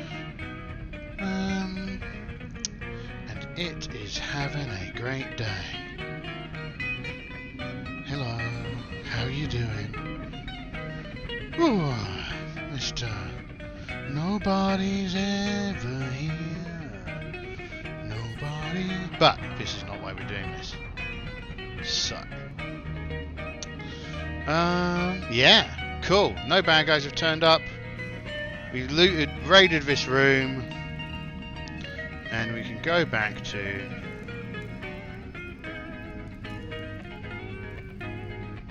And it is having a great day. Hello, how are you doing? Ooh, Mr. Nobody's ever here. Nobody. But this is not why we're doing this. So, yeah, cool. No bad guys have turned up. We raided this room, and we can go back to.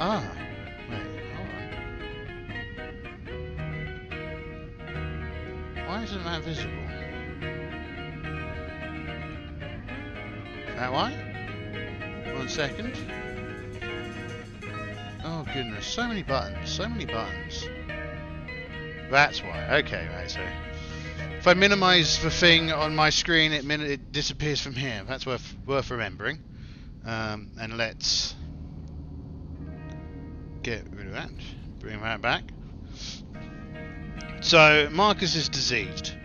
Ah, wait, hold on. Why isn't that visible? That why? 1 second. Oh goodness, so many buttons, so many buttons. That's why. Okay, right, so if I minimize the thing on my screen, it disappears from here. That's worth remembering. And let's get rid of that. Bring that back. So Marcus is diseased.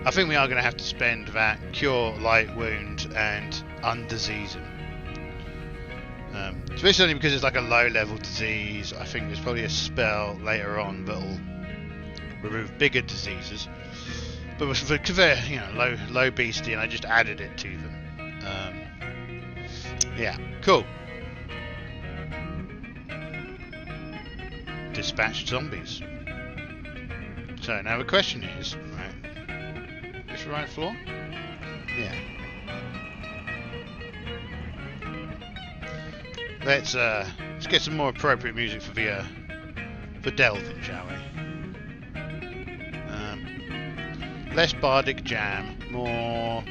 I think we are going to have to spend that cure light wound and undisease him. Especially only because it's like a low level disease. I think there's probably a spell later on that'll remove bigger diseases. But because they're, you know, low beastie, and I just added it to them. Yeah, cool. Dispatch zombies. So now the question is, right? Is the right floor? Yeah. Let's get some more appropriate music for delving, shall we? Less bardic jam, more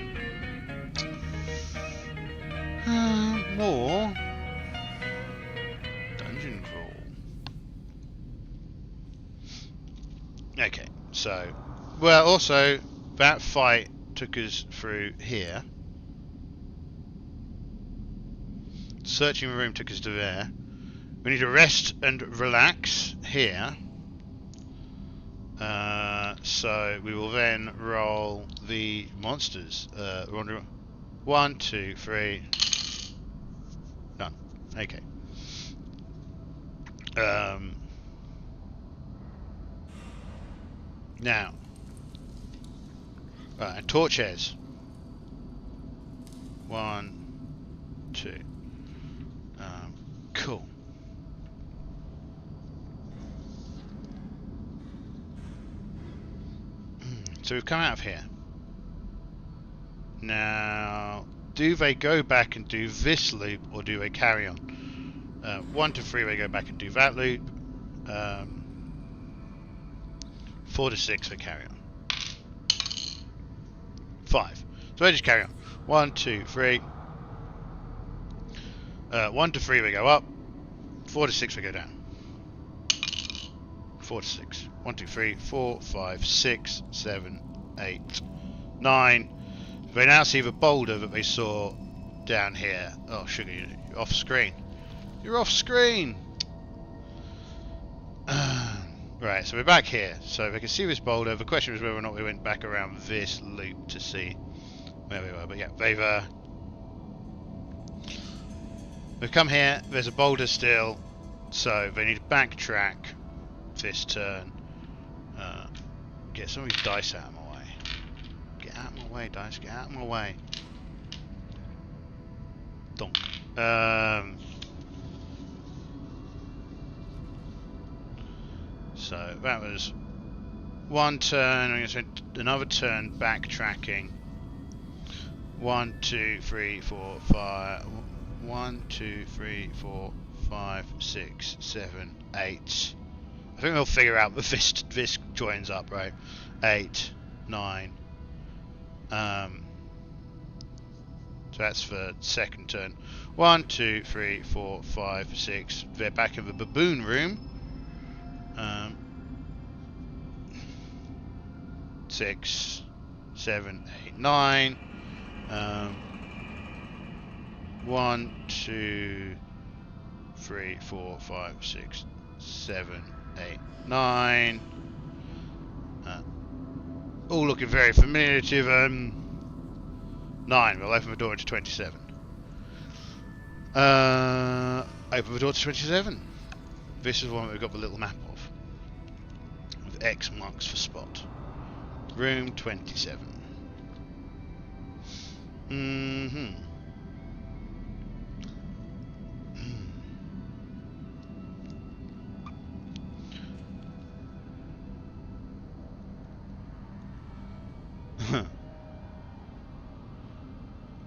dungeon crawl. Okay, so well, also that fight took us through here. Searching the room took us to there. We need to rest and relax here. So we will then roll the monsters. 1, 2, 3. None. Okay. Now. Right, torches. 1, 2. Cool. So we've come out of here. Now, do they go back and do this loop, or do they carry on? 1 to 3 they go back and do that loop. 4 to 6 they carry on. 5. So they just carry on. 1, 2, 3. 1 to 3 they go up. 4 to 6 they go down. 4 to 6. 1, 2, 3, 4, 5, 6, 7, 8, 9. They now see the boulder that they saw down here. Oh, sugar, you're off screen. You're off screen! Right, so we're back here. So they can see this boulder. The question was whether or not we went back around this loop to see where we were. But yeah, they've come here. There's a boulder still. So they need to backtrack this turn. Get some of these dice out of my way. Get out of my way, dice. Get out of my way. Donk. So that was one turn. I'm going to spend another turn backtracking. 1, 2, 3, 4, 5. 1, 2, 3, 4, 5, 6, 7, 8. I think we'll figure out if this joins up, right? 8, 9. So that's the second turn. 1, 2, 3, 4, 5, 6. They're back in the baboon room. 6, 7, 8, 9. 1, 2, 3, 4, 5, 6, 7, 8, 9. all looking very familiar to 9. We'll open the door into 27. Open the door to 27. This is one we've got the little map of, with X marks for spot. Room 27.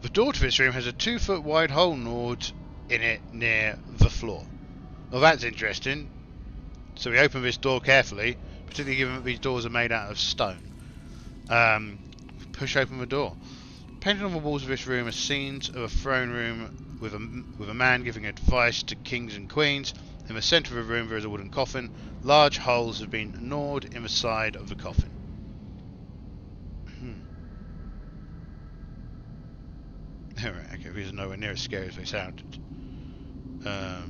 The door to this room has a 2-foot wide hole gnawed in it near the floor. Well, that's interesting. So we open this door carefully, particularly given that these doors are made out of stone. Push open the door. Painted on the walls of this room are scenes of a throne room with a man giving advice to kings and queens. In the centre of the room there is a wooden coffin. Large holes have been gnawed in the side of the coffin. Alright, okay, these are nowhere near as scary as they sounded. I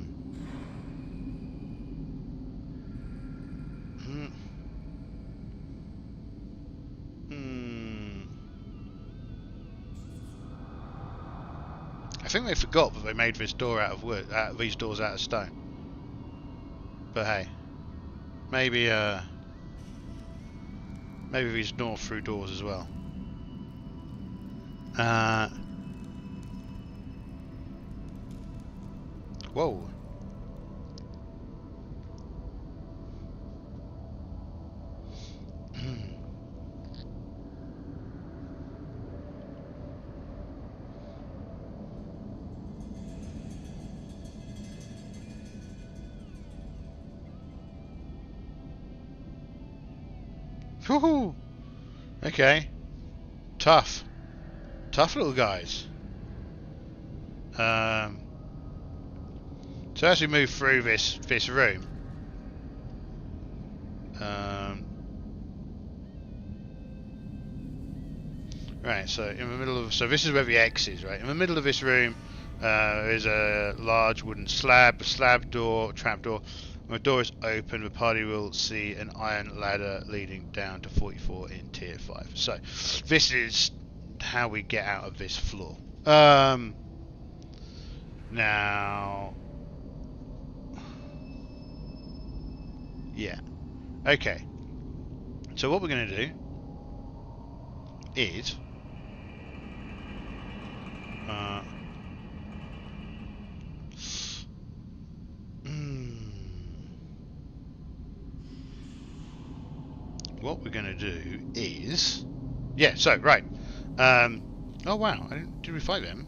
think they forgot that they made this door out of wood, these doors out of stone. But hey, maybe these gnaw through doors as well. Whoa. Woohoo! Okay. Tough little guys. So as we move through this room, right. So in the middle of this is where the X is. Right in the middle of this room, is a large wooden slab, door, trap door. When the door is open, the party will see an iron ladder leading down to 44 in tier 5. So this is how we get out of this floor. Now. Yeah. Okay. So what we're going to do is what we're going to do is so right. Oh wow! Did we fight them?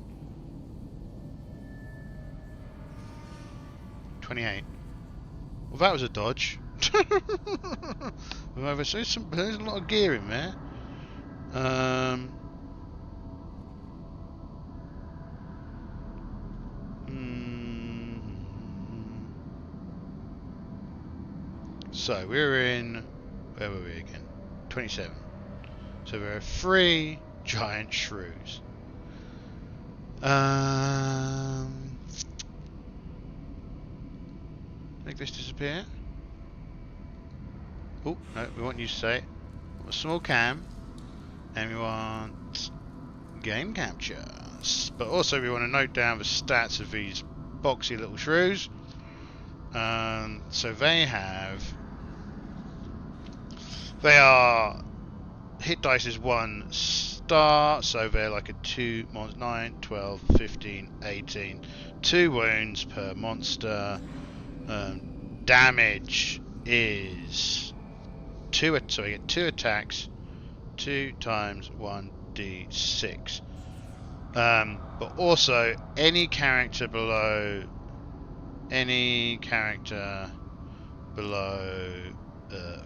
28. Well, that was a dodge. There's a lot of gear in there. So we're in. Where were we again? 27. So there are 3 giant shrews. Make this disappear. Oh, no, we want you to say it. A small cam, and we want game capture. But also we want to note down the stats of these boxy little shrews. So they are hit dice is 1 star, so they're like a 2 9, 12, 15, 18. 2 wounds per monster. Damage is 2, so we get 2 attacks, 2 times 1d6. But also any character below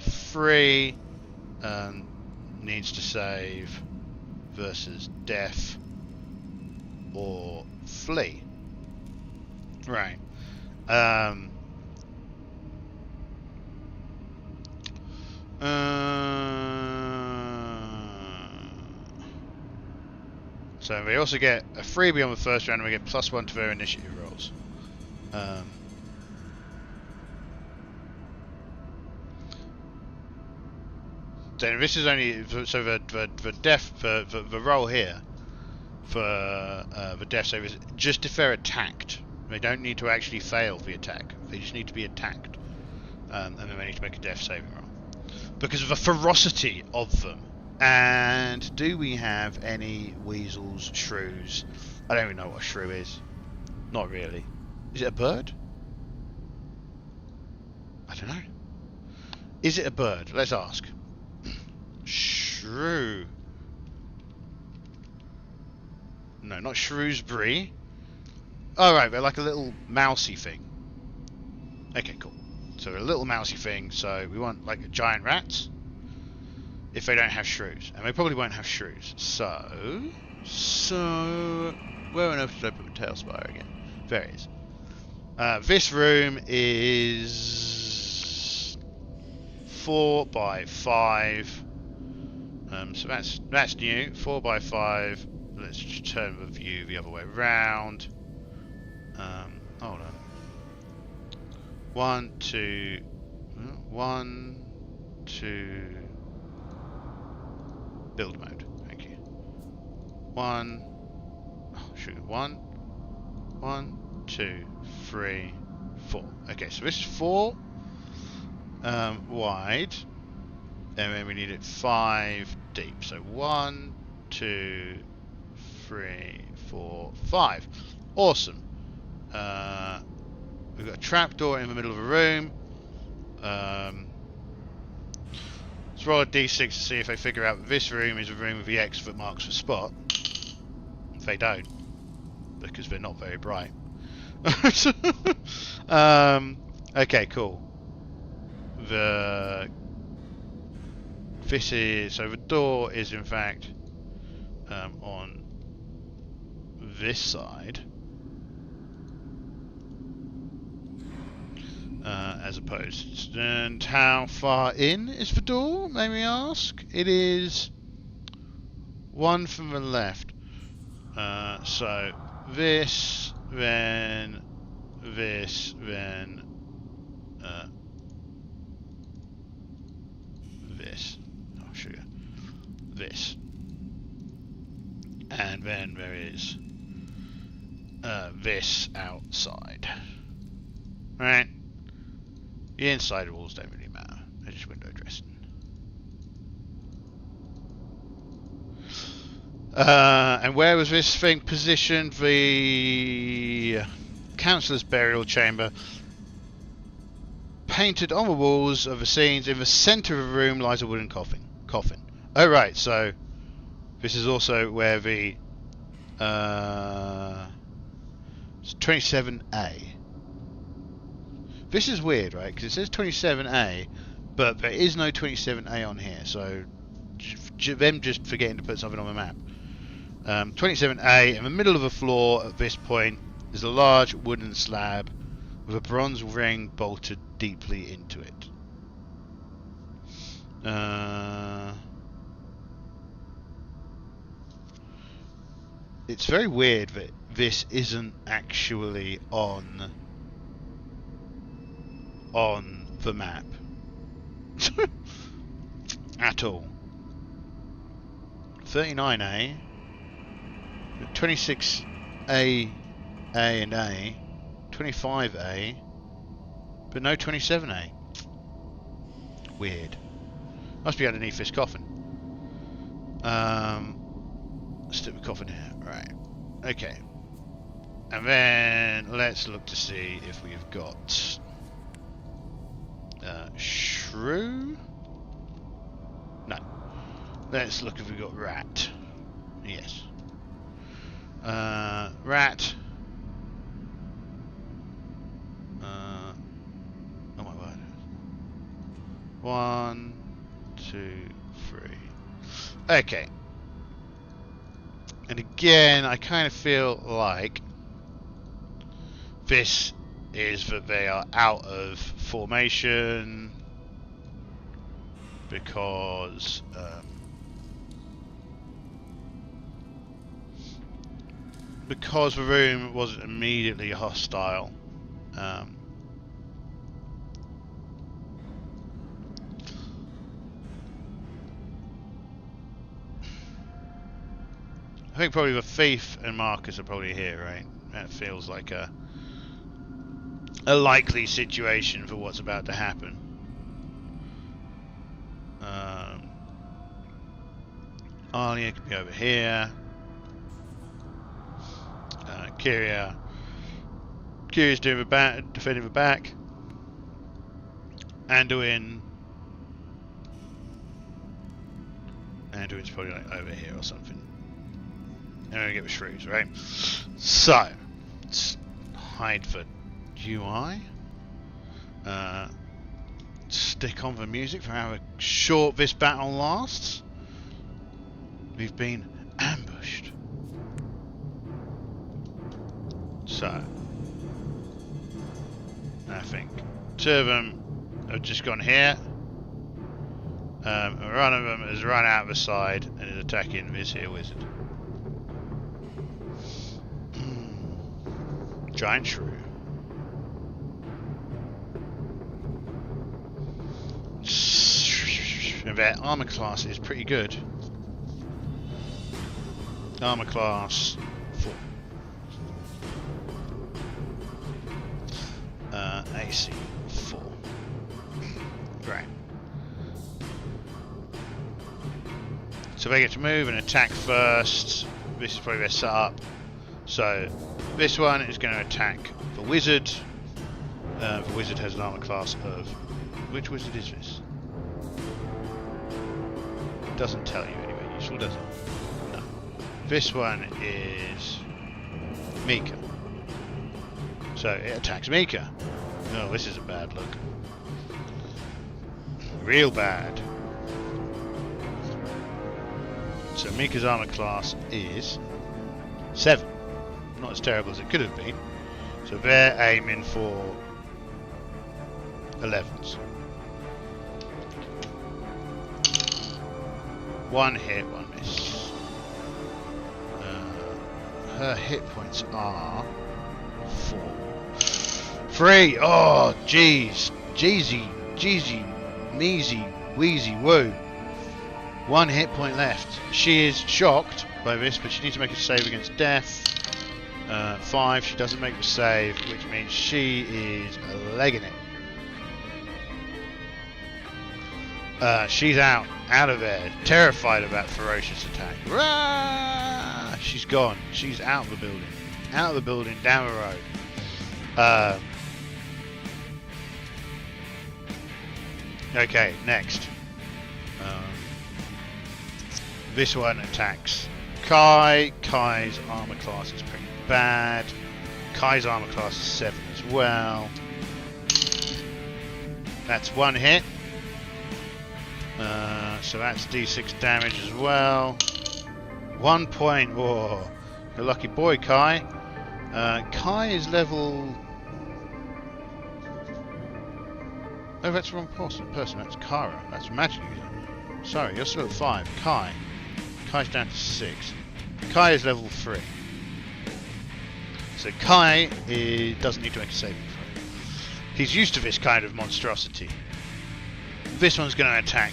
3 needs to save versus death or flee. Right. So we also get a freebie on the first round, and we get +1 to their initiative rolls. then this is only so the role here for the death save is just if they're attacked. They don't need to actually fail the attack. They just need to be attacked, and then they need to make a death saving roll because of the ferocity of them. And do we have any weasels, shrews? I don't even know what a shrew is. Not really. Is it a bird? I don't know. Is it a bird? Let's ask. Shrew. No, not Shrewsbury. Oh, right, they're like a little mousy thing. Okay, cool. So they're a little mousy thing, so we want like a giant rats. If they don't have shrews. And they probably won't have shrews. So... where on earth should I put the talespire again? There it is. This room is 4 by 5. So that's new. 4 by 5. Let's just turn the view the other way around. Hold on. 1, 2. 1, 2. Build mode. Thank you. 1. Oh, sugar. 1, 2, 3, 4. Okay, so this is 4 wide, and then we need it 5 deep. So 1, 2, 3, 4, 5. Awesome. We've got a trapdoor in the middle of a room. Let's roll a d6 to see if they figure out that this room is a room with the X that marks the spot. If they don't, because they're not very bright. Okay, cool. This is so the door is in fact on this side, as opposed. And how far in is the door? May we ask? It is 1 from the left. So this, then this, then this. Oh, sugar. This. And then there is this outside. Right. The inside walls don't really matter. They're just window dressing. And where was this thing positioned? The councillor's burial chamber. Painted on the walls of the scenes, in the centre of the room lies a wooden coffin. Oh right, so this is also where the it's 27A. This is weird, right? Because it says 27A, but there is no 27A on here. So them just forgetting to put something on the map. 27A, in the middle of the floor at this point is a large wooden slab with a bronze ring bolted deeply into it. It's very weird that this isn't actually on the map at all. 39A, 26A, A and A, 25A, but no 27A. Weird. Must be underneath this coffin. Stick the coffin here. Right. Okay. And then let's look to see if we've got shrew. No. Let's look if we've got rat. Yes. Rat. Oh my word. 1, 2, 3. Okay. And again, I kind of feel like this is that they are out of formation because the room wasn't immediately hostile. I think probably the Thief and Marcus are probably here, right? That feels like a likely situation for what's about to happen. Alia could be over here. Kiria's doing the back, defending the back. Anduin's probably like over here or something. And we're gonna get the shrews, right? So, let's hide the UI. Stick on the music for how short this battle lasts. We've been ambushed. So, I think two of them have just gone here. One of them has run out of the side and is attacking this here wizard. Giant shrew. And their armor class is pretty good. Armor class 4. AC 4. Great. So they get to move and attack first. This is probably their setup. So this one is going to attack the wizard. The wizard has an armor class of... Which wizard is this? It doesn't tell you anyway, useful, does it? No. This one is Mika. So it attacks Mika. Oh, this is a bad look. Real bad. So Mika's armor class is 7. Not as terrible as it could have been. So they're aiming for 11s. 1 hit, 1 miss. Her hit points are 4. 3! Oh, jeez. Jeezy, measy, wheezy, woo. 1 hit point left. She is shocked by this, but she needs to make a save against death. 5, she doesn't make the save, which means she is legging it. She's out of there, terrified of that ferocious attack. Rah! She's gone. She's out of the building. Out of the building, down the road. Okay, next. This one attacks Kai. Kai's armor class is pretty bad. Kai's armor class is 7 as well. That's 1 hit. So that's D6 damage as well. 1 point. Whoa. You're a lucky boy, Kai. Kai is level... Oh, that's the wrong person. That's Kara. That's magic user. Sorry, you're still at 5. Kai's down to 6. Kai is level 3. So Kai doesn't need to make a saving throw. He's used to this kind of monstrosity. This one's going to attack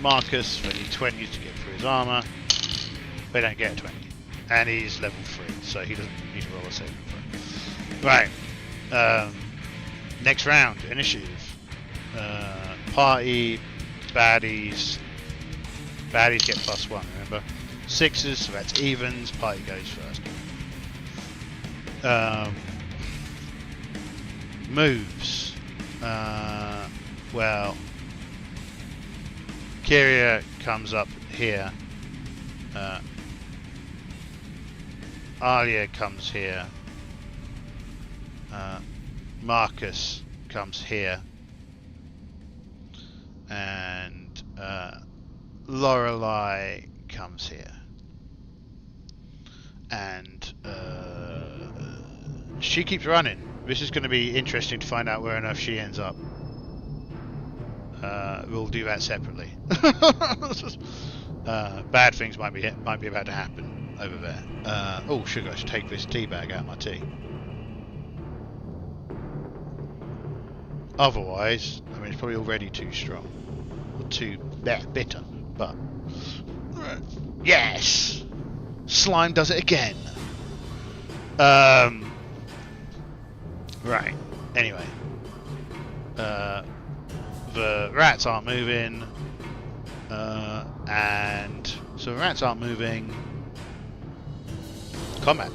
Marcus. They need 20s to get through his armor. They don't get a 20. And he's level 3, so he doesn't need to roll a saving throw. Right. Next round, initiative. Party, baddies. Baddies get +1, remember? 6s, so that's evens. Party goes first. Moves. Well, Kyria comes up here. Alia comes here. Marcus comes here. And Lorelei comes here. And she keeps running. This is going to be interesting to find out where on earth she ends up. We'll do that separately. Bad things might be about to happen over there. Oh, sugar! I should take this tea bag out of my tea. Otherwise, I mean, it's probably already too strong or too bitter. But yes, Slime does it again. Right. Anyway. The rats aren't moving. And so the rats aren't moving. Combat.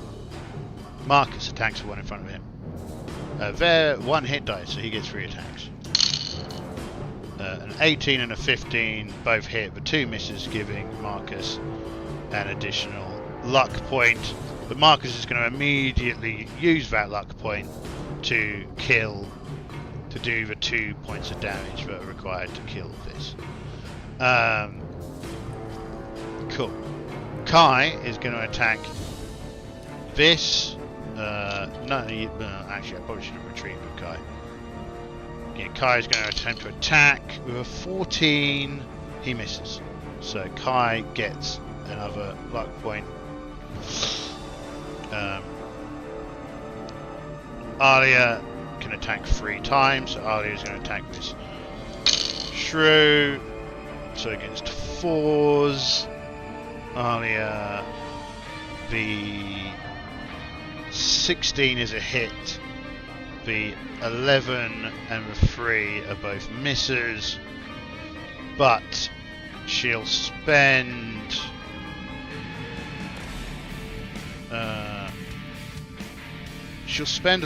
Marcus attacks the one in front of him. They're one hit dice, so he gets 3 attacks. An 18 and a 15 both hit, but 2 misses, giving Marcus an additional luck point. But Marcus is going to immediately use that luck point to kill, to do the 2 points of damage that are required to kill this. Cool. Kai is going to attack this. Actually, I probably should have retreated with Kai. Yeah, Kai is going to attempt to attack with a 14. He misses. So Kai gets another luck point. Alia can attack 3 times. So Alia is going to attack this shrew. So against 4s. Alia, the 16 is a hit. The 11 and the 3 are both misses, but she'll spend a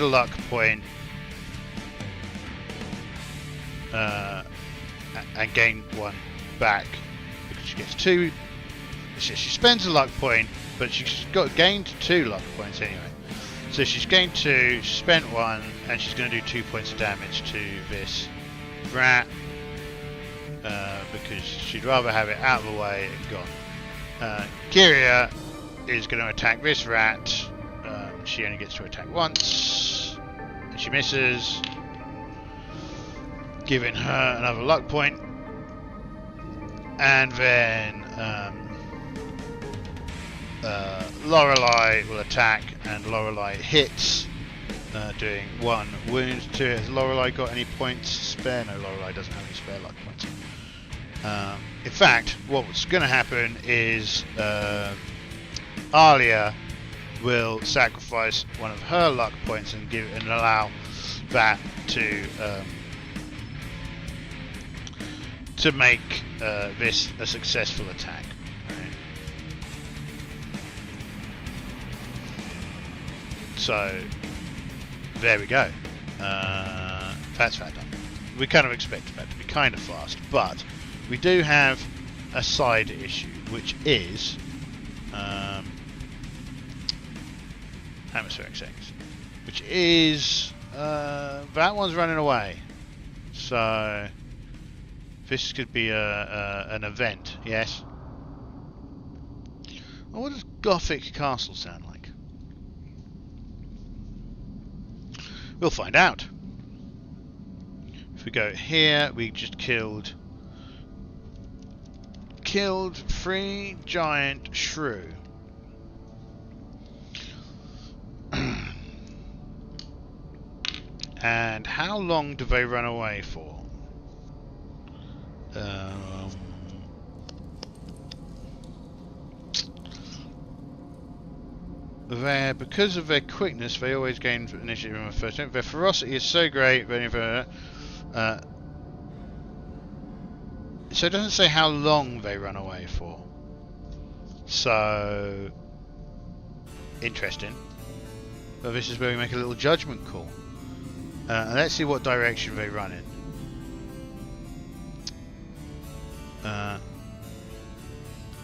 luck point and gain 1 back because she gets 2. She spends a luck point, but she's gained 2 luck points anyway. So she's gained 2, she spent 1, and she's going to do 2 points of damage to this rat because she'd rather have it out of the way and gone. Kyria is going to attack this rat. She only gets to attack once, and she misses, giving her another luck point. And then Lorelei will attack, and Lorelei hits, doing 1 wound to it. Has Lorelei got any points spare? No, Lorelei doesn't have any spare luck points. In fact, what's going to happen is Alia will sacrifice one of her luck points and allow that to make this a successful attack. So there we go. That's that done. We kind of expected that to be kind of fast, but we do have a side issue, which is atmospheric seconds, which is that one's running away. So this could be an event. Yes. Well, what does Gothic Castle sound like? We'll find out. If we go here, we just killed 3 giant shrew. And how long do they run away for? Because of their quickness, they always gain initiative on the first turn. Their ferocity is so great. So it doesn't say how long they run away for. So interesting. But this is where we make a little judgment call. And let's see what direction they run in.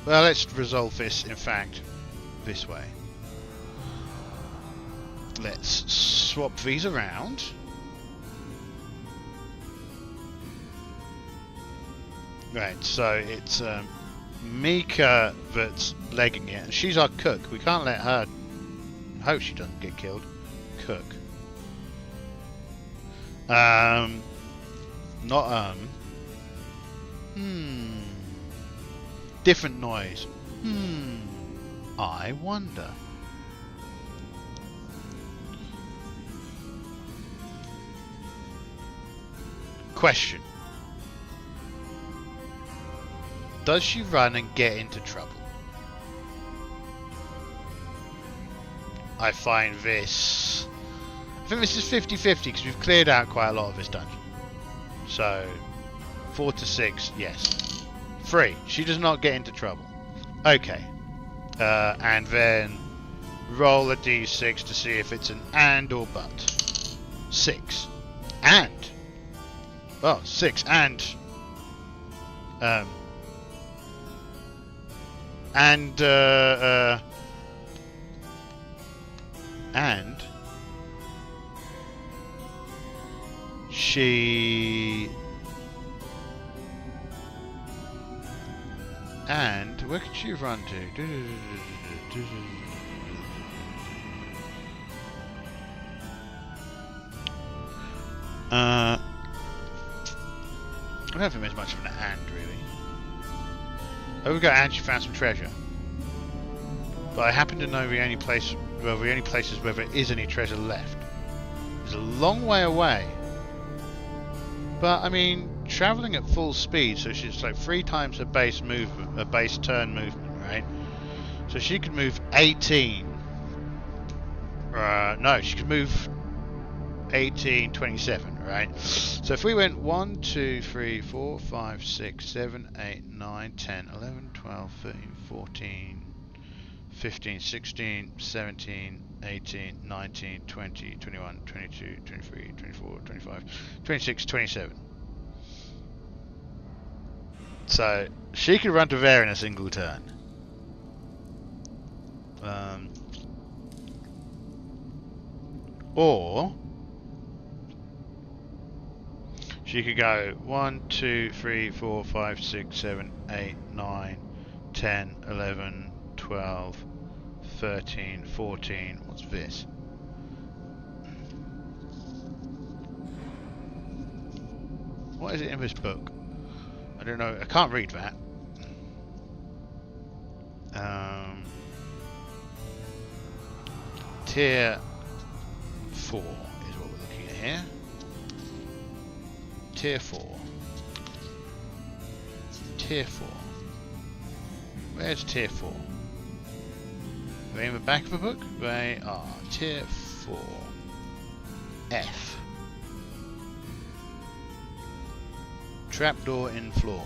Well, let's resolve this, in fact, this way. Let's swap these around. Right, so it's Mika that's legging it. And she's our cook. We can't let her... I hope she doesn't get killed. Cook. Not different noise. I wonder. Question. Does she run and get into trouble? I find this... I think this is 50-50 because we've cleared out quite a lot of this dungeon. So, 4 to 6, yes. 3, she does not get into trouble. Okay. And then roll a d6 to see if it's an and or but. 6. And. Oh, 6 and. And she... And where could she run to? I don't think there's much of an and, really. Oh, we got and she found some treasure. But I happen to know the only places where there is any treasure left. It's a long way away. But I mean, travelling at full speed, so she's like 3 times her base turn movement, right? So she could move 18. No, she could move 18, 27, right? So if we went 1, 2, 3, 4, 5, 6, 7, 8, 9, 10, 11, 12, 13, 14, 15, 16, 17, 18, 19, 20, 21, 22, 23, 24, 25, 26, 27. So she could run to there in a single turn. Or she could go 1, 2, 3, 4, 5, 6, 7, 8, 9, 10, 11, 12, 13, 14. What's this? What is it in this book? I don't know. I can't read that. Tier 4 is what we're looking at here. Tier 4. Tier 4. Where's Tier 4? Are they in the back of the book? They are. Tier 4. F. Trapdoor in floor.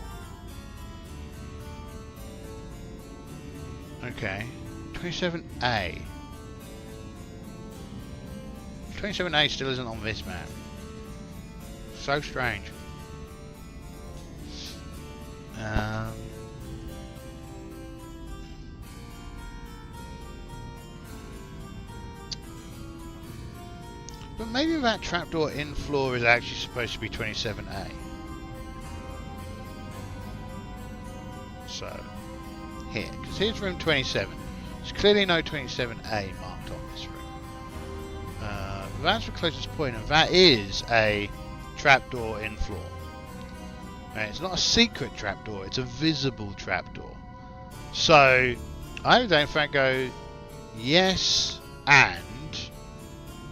Okay. 27A. 27A still isn't on this map. So strange. But maybe that trapdoor in floor is actually supposed to be 27A. So, here, because here's room 27. There's clearly no 27A marked on this room. That's the closest point, and that is a trapdoor in floor. Right, it's not a secret trapdoor, it's a visible trapdoor. So, I would in fact go, yes, and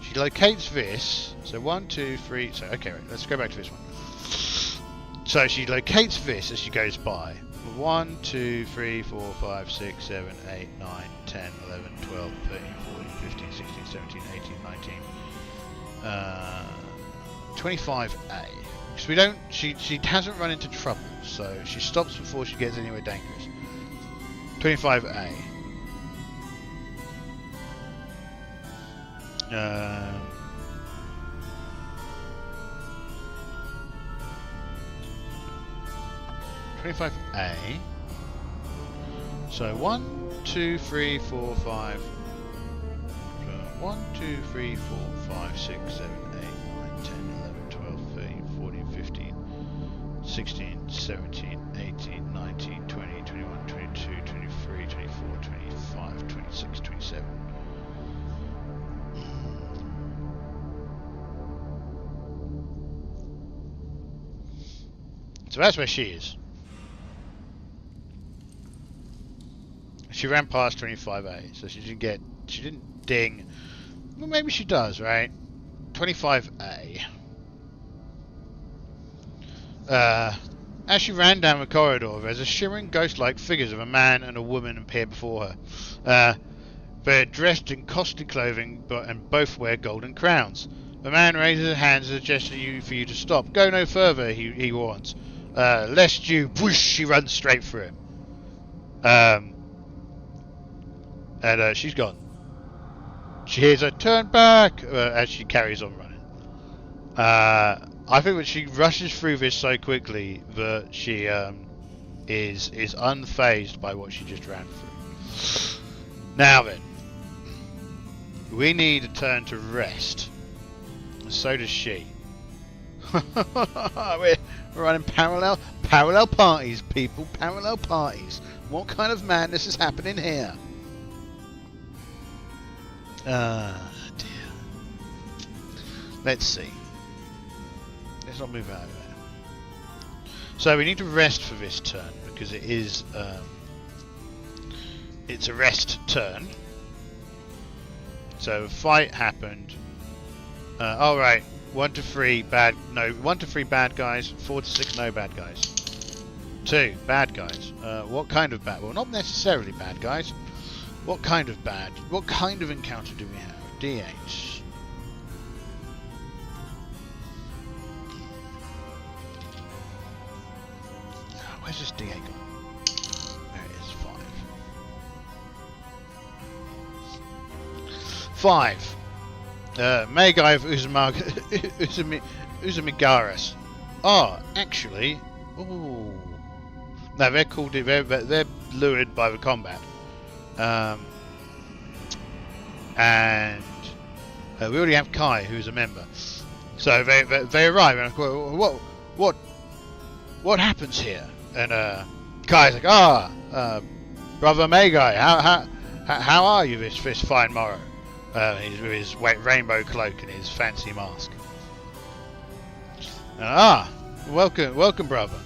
she locates this. So 1, 2, 3, so okay, right, let's go back to this one. So she locates this as she goes by. 1, 2, 3, 4, 5, 6, 7, 8, 9, 10, 11, 12, 13, 14, 15, 16, 17, 18, 19, 25A. Because we don't, she hasn't run into trouble, so she stops before she gets anywhere dangerous. 25A. 25A. So 1, 2, 3, 4, 5. 1, 2, 3, 4, 5, 6, 7, 8, 9, 10, 11, 12, 13, 14, 15, 16, 17, 18, 19, 20, 21, 22, 23, 24, 25, 26, 27. So that's where she is. She ran past 25A, so she didn't ding. Well, maybe she does, right? 25A. As she ran down the corridor, there's a shimmering ghost-like figures of a man and a woman appear before her. They're dressed in costly clothing, and both wear golden crowns. The man raises his hands as a gesture for you to stop. Go no further, he warns. Lest you... Whoosh! She runs straight through him. And she's gone. She hears her turn back as she carries on running. I think that she rushes through this so quickly that she is unfazed by what she just ran through. Now then, we need a turn to rest. So does she. We're running parallel parties, people. Parallel parties. What kind of madness is happening here? Dear. Let's see. Let's not move out of there. So we need to rest for this turn because it is it's a rest turn. So a fight happened. All right, 1 to 3 bad. No, 1 to 3 bad guys. 4 to 6 no bad guys. 2 bad guys. What kind of bad? Well, not necessarily bad guys. What kind of bad? What kind of encounter do we have? D8. Where's this D8 gone? There it is, 5. 5. Magai of Uzamigaris. Oh, actually... Ooh. No, they're called... They're lured by the combat. And we already have Kai, who's a member. So they arrive, and I go, what happens here? And Kai's like, Brother Magai, how are you this fine morrow? He's with his rainbow cloak and his fancy mask. Welcome, brother.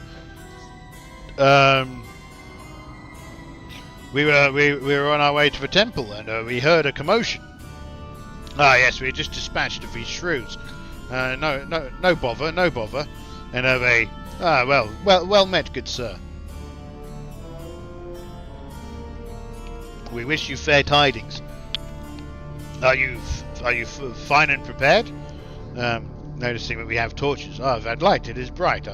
We were on our way to the temple, and we heard a commotion. Yes, we had just dispatched of these shrews. No bother. And they, well met, good sir. We wish you fair tidings. Are you fine and prepared? Noticing that we have torches. That light, it is bright.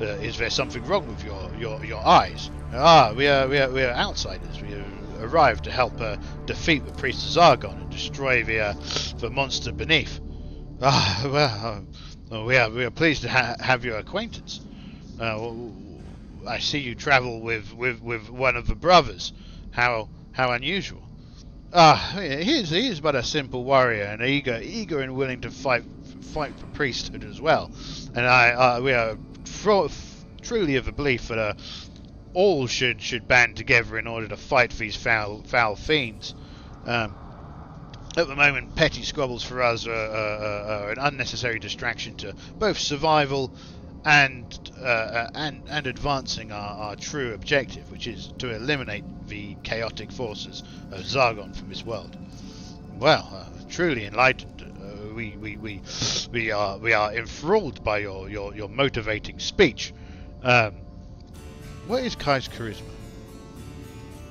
Is there something wrong with your eyes? We are outsiders. We have arrived to help defeat the priest Zargon and destroy the monster beneath. We are pleased to have your acquaintance. I see you travel with one of the brothers. How unusual. He is but a simple warrior and eager and willing to fight for priesthood as well. And we are truly of the belief that all should band together in order to fight these foul fiends. At the moment, petty squabbles for us are an unnecessary distraction to both survival and advancing our true objective, which is to eliminate the chaotic forces of Zargon from this world. Well, truly enlightened. We are enthralled by your motivating speech. What is Kai's charisma?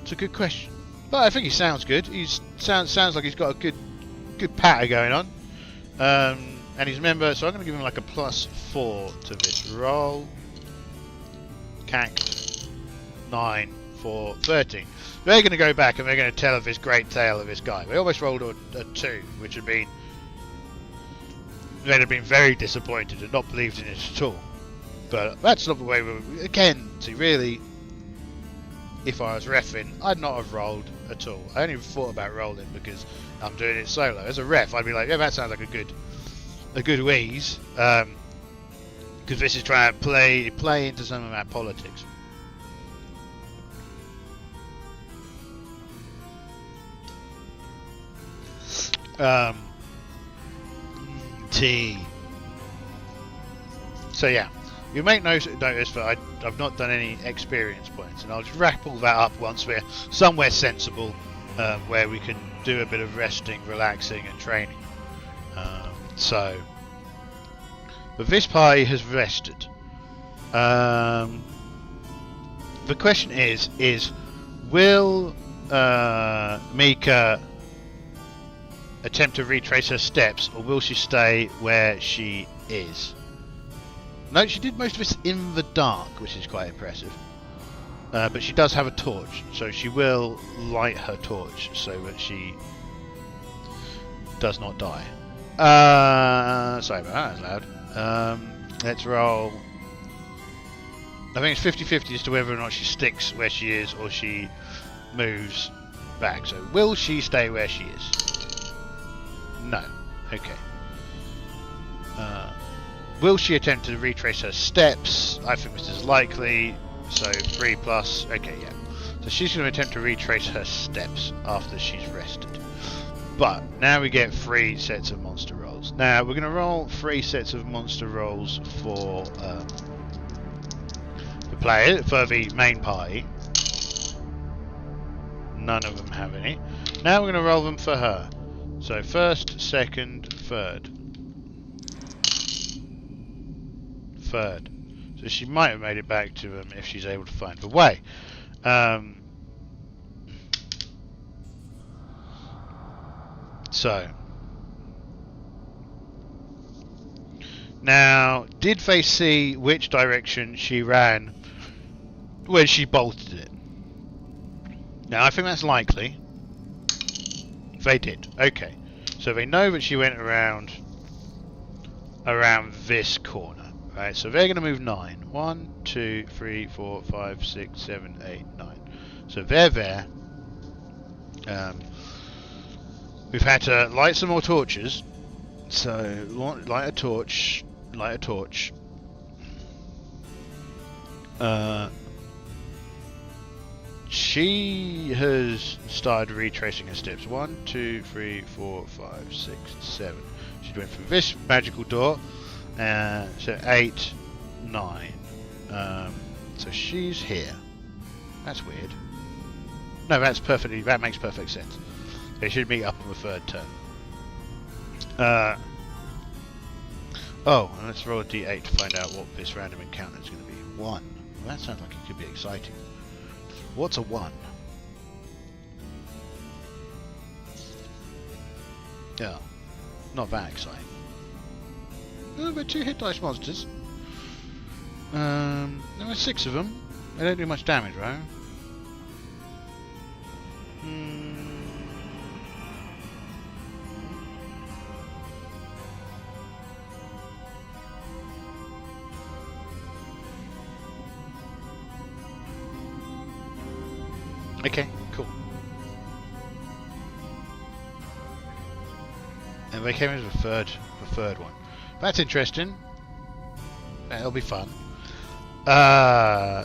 It's a good question, but I think he sounds good. He sounds like he's got a good patter going on. And he's a member, so I'm going to give him like a +4 to this roll. Cacked 9 for 13. They're going to go back and they're going to tell of this great tale of this guy. We almost rolled a 2, which would been... They'd have been very disappointed and not believed in it at all. But that's not the way we... Again, see, really, if I was reffing, I'd not have rolled at all. I only thought about rolling because I'm doing it solo. As a ref, I'd be like, yeah, that sounds like a good wheeze. Because this is trying to play into some of our politics. So yeah, you may notice that I've not done any experience points, and I'll just wrap all that up once we're somewhere sensible, where we can do a bit of resting, relaxing, and training. But this party has rested. The question is will Mika attempt to retrace her steps, or will she stay where she is? No, she did most of this in the dark, which is quite impressive. But she does have a torch, so she will light her torch so that she does not die. Sorry about that, that was loud. Let's roll. I think it's 50-50 as to whether or not she sticks where she is or she moves back. So, will she stay where she is? No. Okay. Will she attempt to retrace her steps? I think this is likely. So 3+. Okay, yeah. So she's going to attempt to retrace her steps after she's rested. But now we get 3 sets of monster rolls. Now we're going to roll 3 sets of monster rolls for the player, for the main party. None of them have any. Now we're going to roll them for her. So first, second, third. Third. So she might have made it back to them if she's able to find the way. So now, did they see which direction she ran when she bolted it? Now I think that's likely. They did. Okay. So they know that she went around this corner. Right, so they're going to move 9. 1, 2, 3, 4, 5, 6, 7, 8, 9. So they're there. We've had to light some more torches. So light a torch. Light a torch. She has started retracing her steps. 1, 2, 3, 4, 5, 6, 7. She went through this magical door. So 8, 9. So she's here. That's weird. No, that makes perfect sense. They should meet up on the third turn. Oh, and let's roll a d8 to find out what this random encounter is going to be. 1. Well, that sounds like it could be exciting. What's a 1? Yeah, not that exciting. Oh, but 2 hit dice monsters. There are 6 of them. They don't do much damage, right? Okay, cool. And they came in with the third one. That's interesting. That'll be fun.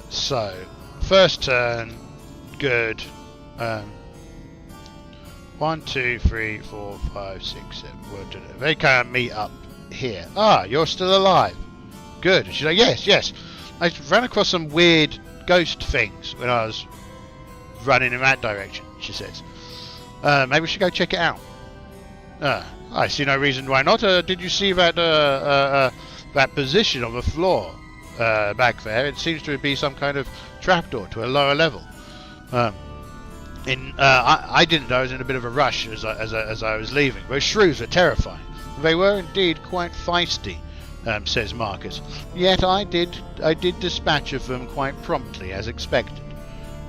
So first turn, good. 1, 2, 3, 4, 5, 6, 7. They can't meet up here. Ah, you're still alive. Good. She's like, yes. I ran across some weird ghost things when I was running in that direction, she says. Maybe we should go check it out. I see no reason why not. Did you see that that position on the floor back there? It seems to be some kind of trapdoor to a lower level. I didn't know. I was in a bit of a rush as I was leaving. Those shrews are terrifying. They were indeed quite feisty, says Marcus. Yet I did dispatch of them quite promptly, as expected.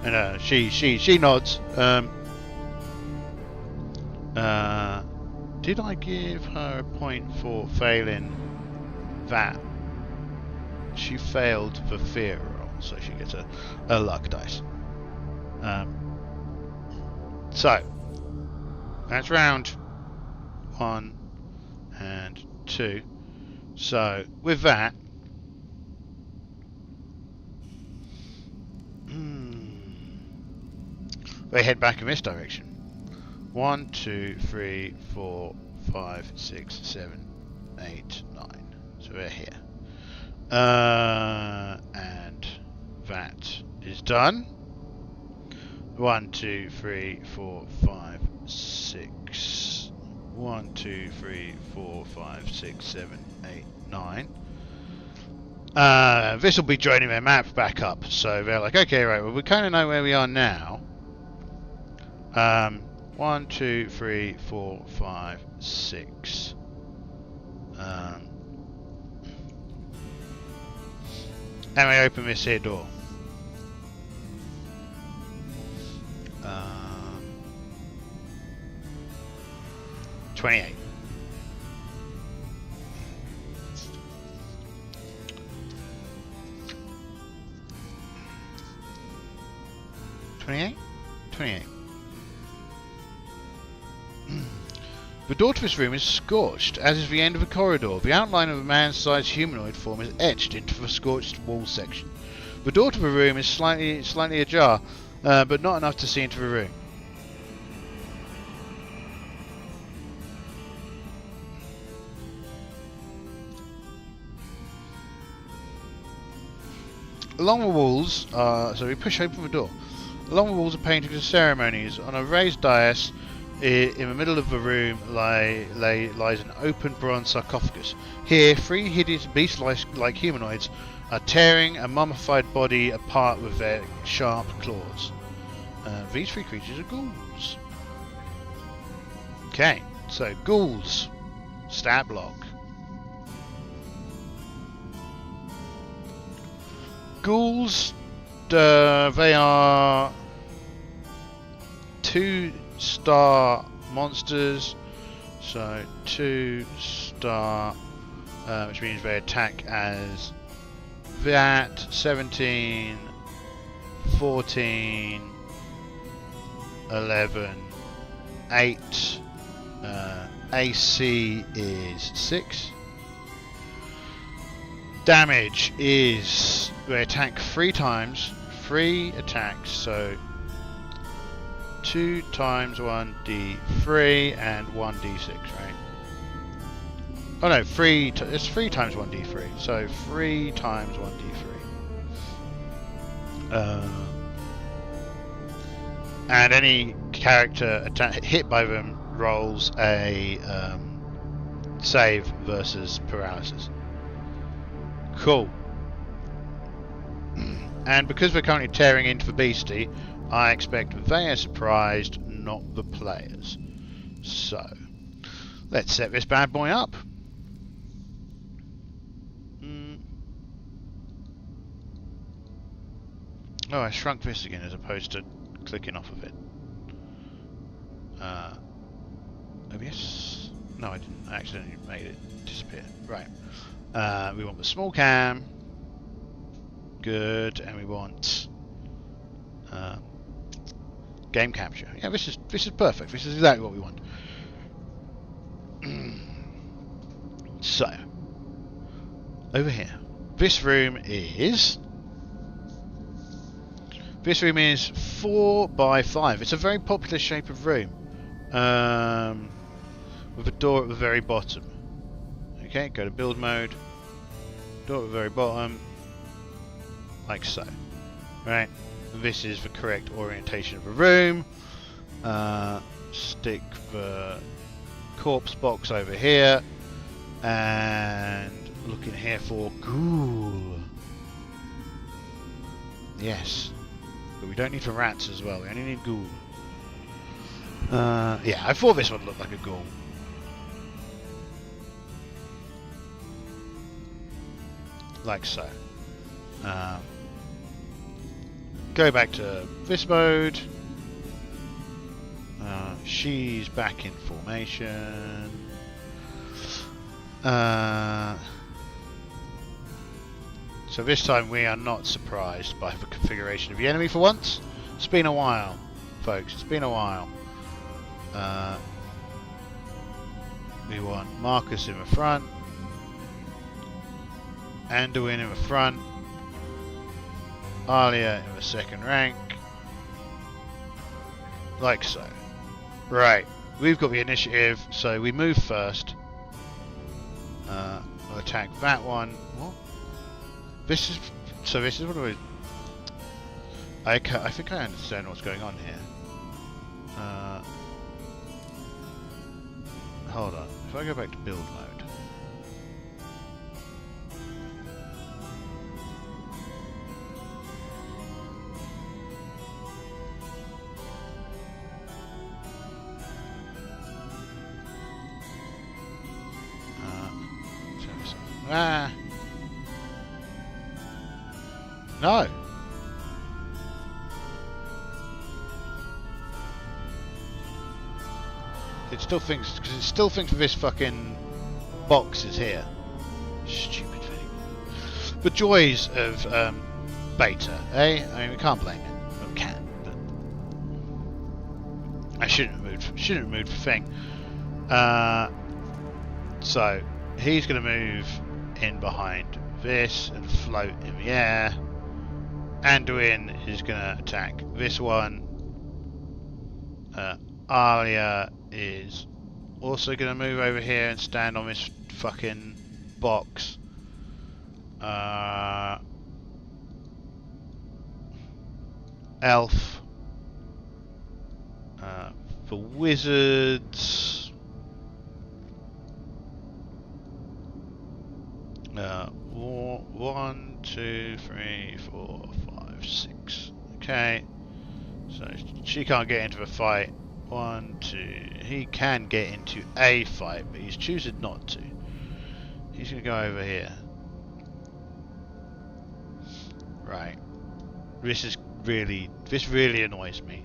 And she nods. Did I give her a point for failing that? She failed the fear roll, so she gets a luck dice. So that's round 1 and 2. So with that, they head back in this direction. 1, 2, 3, 4, 5, 6, 7, 8, 9. So we're here. And that is done. 1, 2, 3, 4, 5, 6. 1, 2, 3, 4, 5, 6, 7, 8, 9. This will be joining their map back up. So they're like, okay, right, well, we kind of know where we are now. 1, 2, 3, 4, 5, 6. And we open this here door. 28. The door to this room is scorched, as is the end of the corridor. The outline of a man-sized humanoid form is etched into the scorched wall section. The door to the room is slightly ajar, but not enough to see into the room. Along the walls, so we push open the door. Along the walls are paintings of ceremonies. On a raised dais in the middle of the room lies an open bronze sarcophagus. Here, 3 hideous beast-like humanoids are tearing a mummified body apart with their sharp claws. These 3 creatures are ghouls. Okay, so ghouls. Stat block. Ghouls, they are 2-star monsters, so 2-star, which means they attack as that. 17, 14, 11, 8, AC is 6. Damage is, they attack 3 times, 3 attacks, so 2 times 1d3 and 1d6, right? Oh no, it's 3 times 1d3, so 3 times 1d3. And any character hit by them rolls a save versus paralysis. Cool. And because we're currently tearing into the beastie, I expect they are surprised, not the players. So, let's set this bad boy up. Oh, I shrunk this again as opposed to clicking off of it. OBS? No, I didn't. I accidentally made it disappear. Right. We want the small cam. Good. And we want game capture. Yeah, this is perfect. This is exactly what we want. So, over here. This room is 4 by 5. It's a very popular shape of room. With a door at the very bottom. Okay, go to build mode. Door at the very bottom. Like so. Right. This is the correct orientation of the room. Stick the corpse box over here. And look in here for ghoul. Yes. But we don't need for rats as well. We only need ghoul. Yeah, I thought this would look like a ghoul. Like so. Go back to this mode. She's back in formation. So this time we are not surprised by the configuration of the enemy for once. It's been a while, folks. It's been a while. We want Marcus in the front. Anduin in the front. Alia in the second rank. Like so. Right. We've got the initiative, so we move first. We'll attack that one. What? This is what we... I think I understand what's going on here. Hold on. If I go back to build mode. Ah. No. It still thinks, because it still thinks this fucking box is here. Stupid thing. The joys of beta, eh? I mean, we can't blame it. Well, we can, but I shouldn't have moved the thing. So he's going to move in behind this and float in the air. Anduin is going to attack this one. Alia is also going to move over here and stand on this fucking box. Elf. For wizards. 1, 2, 3, 4, 5, 6. Okay. So she can't get into the fight. 1, 2. He can get into a fight, but he's choosing not to. He's going to go over here. Right. This really annoys me.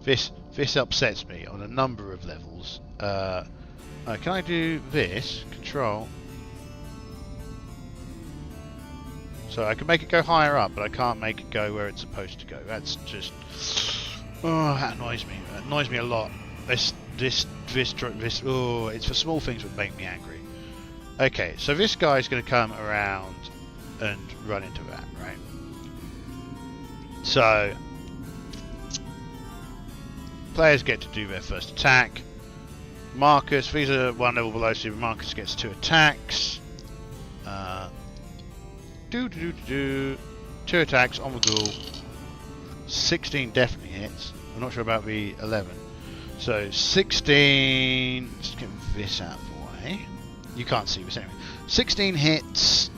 This upsets me on a number of levels. Can I do this? Control. So I can make it go higher up, but I can't make it go where it's supposed to go. That's just... Oh, that annoys me. It annoys me a lot. This, oh, it's for small things that make me angry. Okay, so this guy's going to come around and run into that, right? So, players get to do their first attack. Marcus, these are one level below, so Marcus gets 2 attacks. 2 attacks on the ghoul. 16 definitely hits. I'm not sure about the 11. So 16. Let's get this out of the way. You can't see this anyway. 16 hits.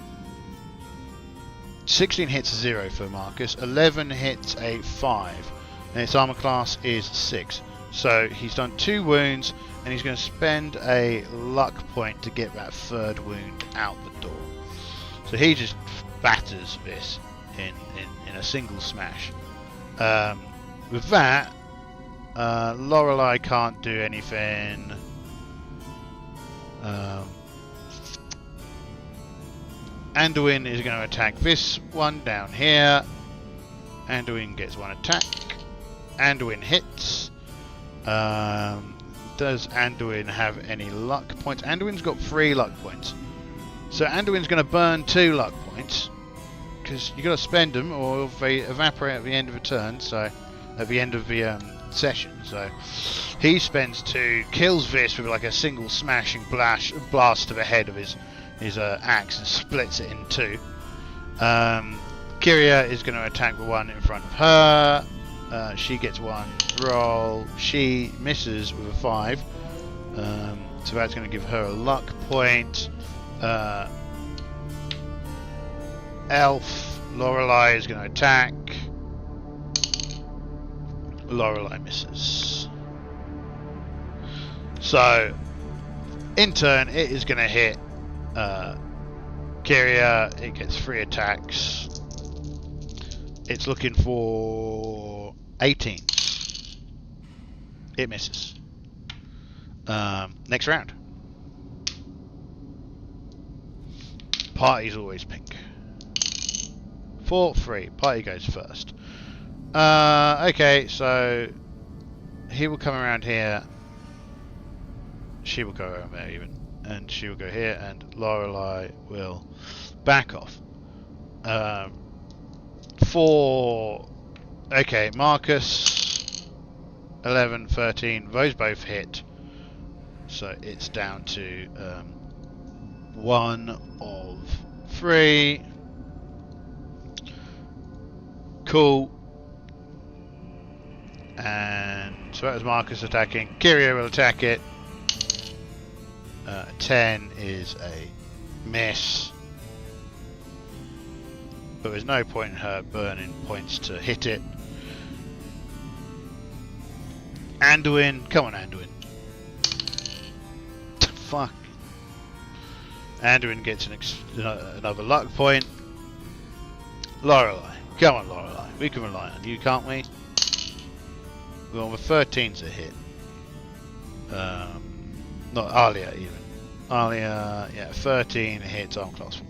16 hits 0 for Marcus. 11 hits a 5, and its armor class is 6. So he's done 2 wounds, and he's going to spend a luck point to get that 3rd wound out the door. So he just batters this in a single smash. With that, Lorelei can't do anything. Anduin is going to attack this one down here. Anduin gets 1 attack. Anduin hits. Does Anduin have any luck points? Anduin's got 3 luck points. So Anduin's going to burn 2 luck points, because you've got to spend them or they evaporate at the end of the turn, so at the end of the session. So he spends 2, kills this with like a single smashing blast to the head of his axe and splits it in 2. Kyria is going to attack the one in front of her. She gets 1 roll. She misses with a 5. So that's going to give her a luck point. Elf, Lorelei is going to attack. Lorelei misses. So, in turn, it is going to hit Kyria. It gets 3 attacks. It's looking for 18. It misses. Next round. Party's always pink. 4-3. Party goes first. Okay, so he will come around here. She will go around there even. And she will go here, and Lorelei will back off. 4. Okay, Marcus. 11, 13. Those both hit. So it's down to 1 of 3. Cool. And so that was Marcus attacking. Kyria will attack it. 10 is a miss. But there's no point in her burning points to hit it. Anduin. Come on, Anduin. Fuck. Anduin gets another luck point. Lorelei. Come on, Lorelei. We can rely on you, can't we? Well, the 13's a hit. Not Alia, even. Alia, yeah, 13 hits arm class 4.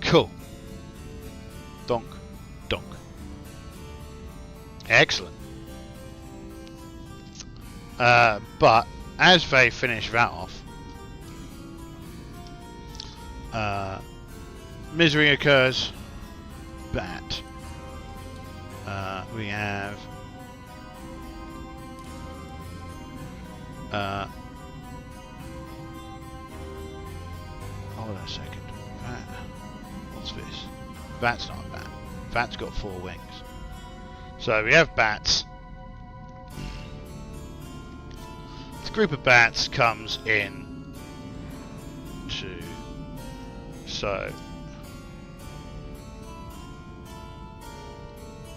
Cool. Donk. Donk. Excellent. But as they finish that off, misery occurs. Bat. We have hold on a second. Bat. What's this? Bat's not a bat. Bat's got 4 wings. So we have bats. This group of bats comes in to. So.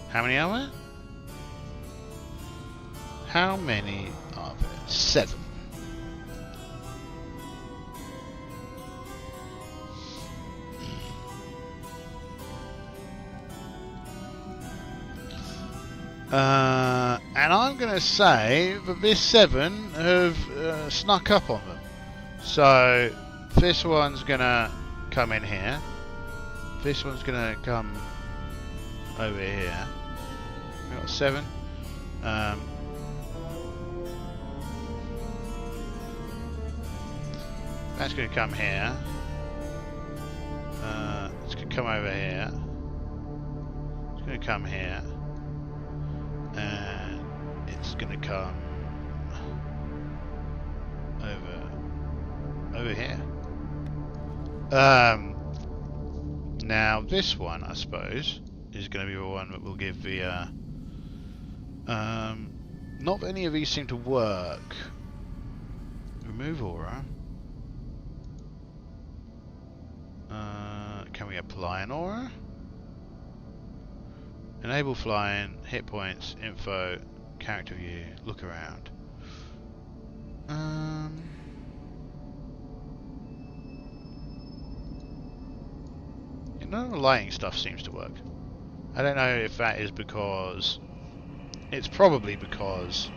How many are there? How many are there? 7. And I'm going to say that this 7 have snuck up on them. So this one's going to come in here. This one's going to come over here. We've got 7. That's going to come here. It's going to come over here. It's going to come here. And it's going to come over here. Now this one, I suppose, is going to be the one that will give the not that any of these seem to work. Remove aura. Can we apply an aura? Enable flying, hit points, info, character view, look around. None of the lighting stuff seems to work. I don't know if that is because... It's probably because...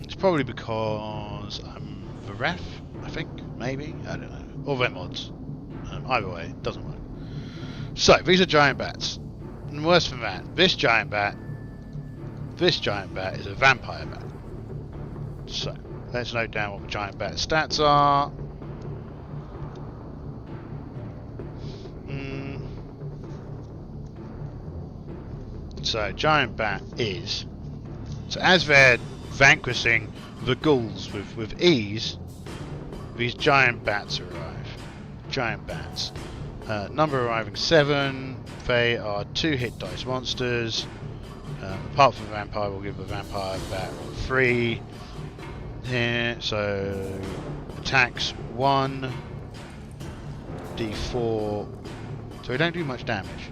it's probably because I'm the ref, I think, maybe, I don't know. Or their mods. Either way, it doesn't work. So, these are giant bats. And worse than that, this giant bat is a vampire bat. So, let's note down what the giant bat stats are. So, giant bat is... So, as they're vanquishing the ghouls with ease, these giant bats arrive. Giant bats. Number arriving 7. They are 2 hit dice monsters. Apart from the vampire, we'll give the vampire bat 3 here. So attacks 1 d4. So we don't do much damage.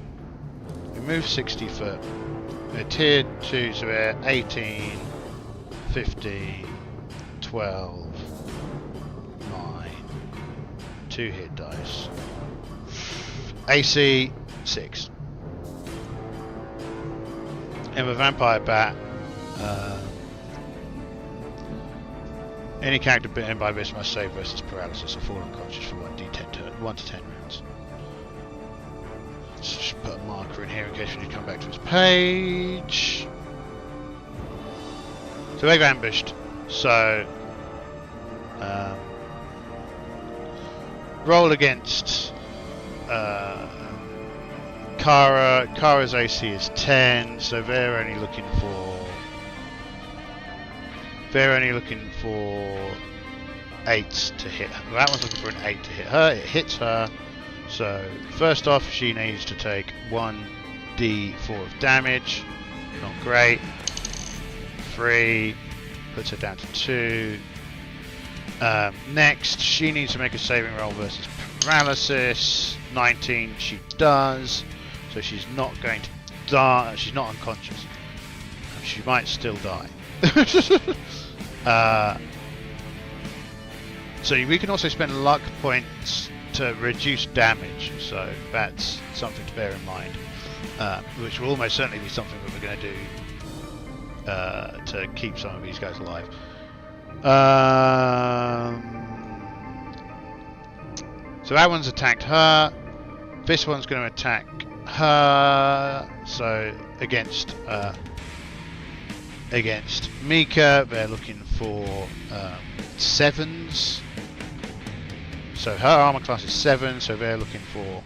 We move 60 foot. We're tiered 2, so we're 18, 15, 12. 2 hit dice. AC 6. And with vampire bat, any character bitten by this must save versus paralysis or fall unconscious for 1 to 10 rounds. Let's just put a marker in here in case we need to come back to this page. So they've ambushed. So roll against Kara. Kara's AC is 10, so they're only looking for 8s to hit her. That one's looking for an 8 to hit her. It hits her. So first off, she needs to take 1d4 of damage. Not great. 3 puts her down to 2. Next, she needs to make a saving roll versus paralysis. 19, she does. So she's not going to die. She's not unconscious. She might still die. So we can also spend luck points to reduce damage, so that's something to bear in mind, which will almost certainly be something that we're going to do to keep some of these guys alive. So that one's attacked her. This one's going to attack her. So against Mika, they're looking for 7s. So her armor class is 7, so they're looking for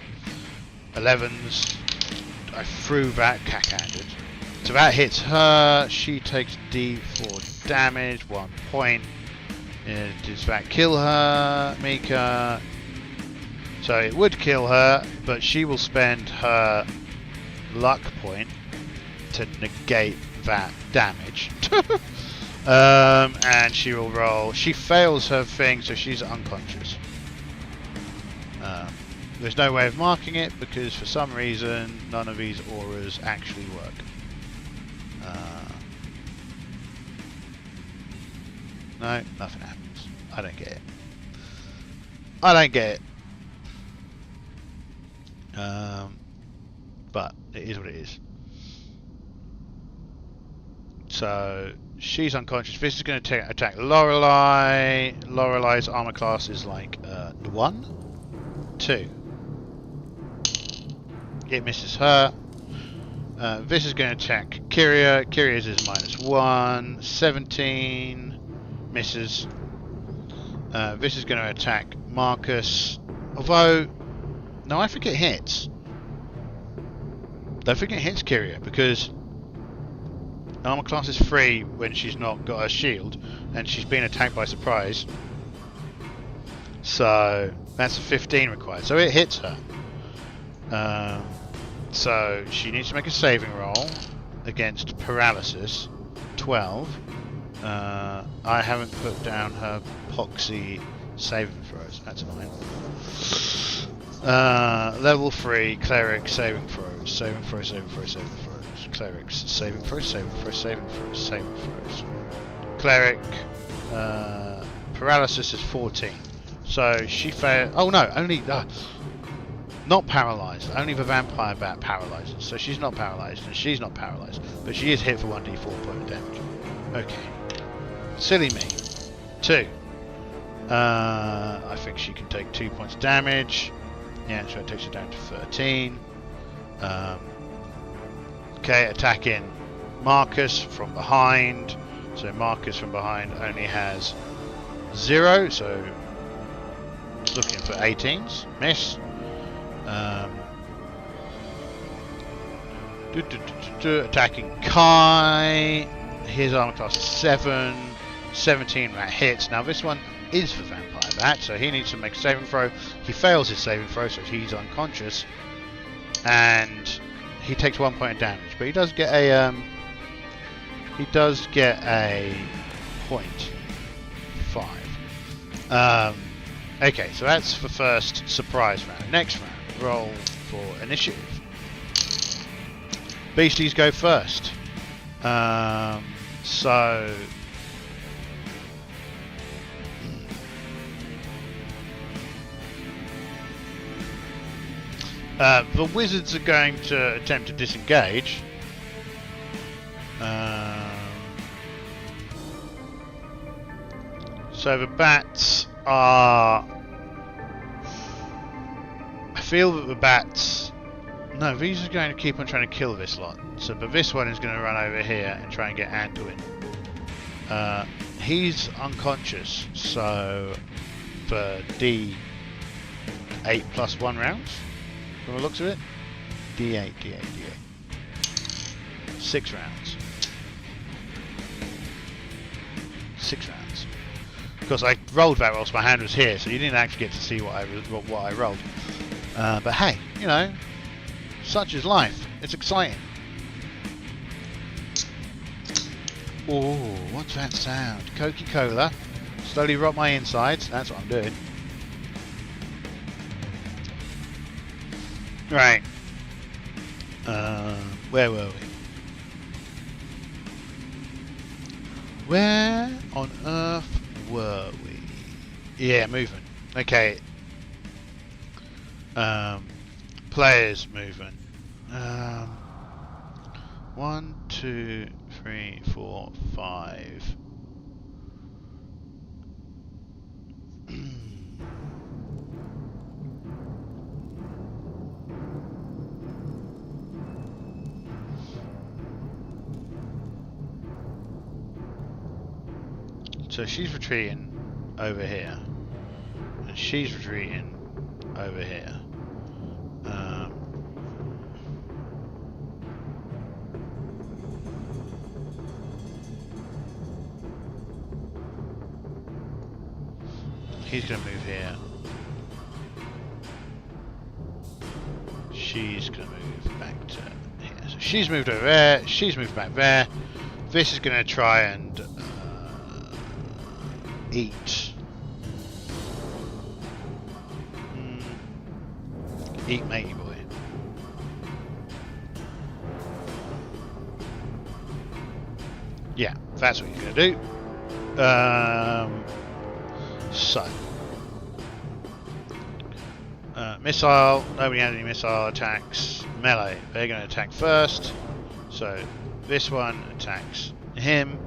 11s. I threw that cack-handed. So that hits her. She takes D4 damage, 1 point. Does that kill her, Mika? So it would kill her, but she will spend her luck point to negate that damage. And she will roll. She fails her thing, so she's unconscious. There's no way of marking it because for some reason none of these auras actually work. No, nothing happens. I don't get it. I don't get it. But it is what it is. So she's unconscious. This is going to attack Lorelei. Lorelei's armor class is like 1, 2. It misses her. This is going to attack Kyria. Kyria's is -1, 17. Misses. This is going to attack Marcus. Although, no, I think it hits. I think it hits Kyria because armor class is 3 when she's not got a shield and she's been attacked by surprise. So that's a 15 required. So it hits her. So she needs to make a saving roll against paralysis. 12. I haven't put down her poxy saving throws. That's annoying. Level 3 cleric saving throws. Saving throws. Saving throws. Saving throws. Clerics saving throws. Saving throws. Saving throws. Saving throws. Cleric paralysis is 14. So she failed. Oh no, only not paralyzed. Only the vampire bat paralyzes. So she's not paralyzed and she's not paralyzed, but she is hit for 1d4 point of damage. Okay. Silly me. 2. I think she can take 2 points of damage. Yeah, so it takes her down to 13. Okay, attacking Marcus from behind. So Marcus from behind only has 0, so it's looking for 18s. Miss. Attacking Kai. His armor class is 7. 17, that hits. Now this one is for Vampire Bat, so he needs to make a saving throw. He fails his saving throw, so he's unconscious. And he takes 1 point of damage. But he does get a .5. Okay, so that's the first surprise round. Next round, roll for initiative. Beasties go first. So the wizards are going to attempt to disengage. So the bats are... I feel that the bats... No, these are going to keep on trying to kill this lot. So, but this one is going to run over here and try and get Anduin. He's unconscious, so for D8 plus 1 rounds, from the looks of it. D8. 6 rounds. 6 rounds. Because I rolled that whilst my hand was here, so you didn't actually get to see what I rolled. But hey, you know, such is life. It's exciting. Oh, what's that sound? Coca-Cola. Slowly rot my insides. That's what I'm doing. Right. Where were we? Where on earth were we? Yeah, movement. Okay. Players movement. 1, 2, 3, 4, 5. So she's retreating over here, and she's retreating over here. He's going to move here. She's going to move back to here. So she's moved over there. She's moved back there. This is going to try and eat. Eat matey boy. Yeah, that's what he's going to do. So, missile, nobody had any missile attacks. Melee, they're going to attack first. So, this one attacks him.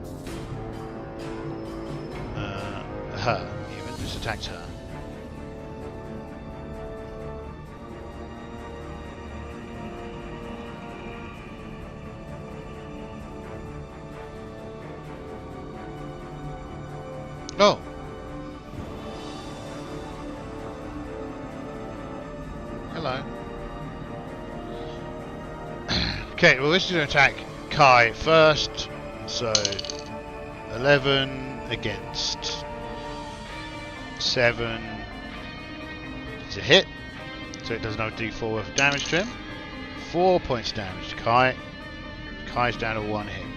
Her, even. This attacks her. Oh! Hello. Okay, well this is going to attack Kai first. So 11 against 7 is a hit. So it does no d4 worth of damage to him. 4 points of damage to Kai. Kai's down to 1 hit.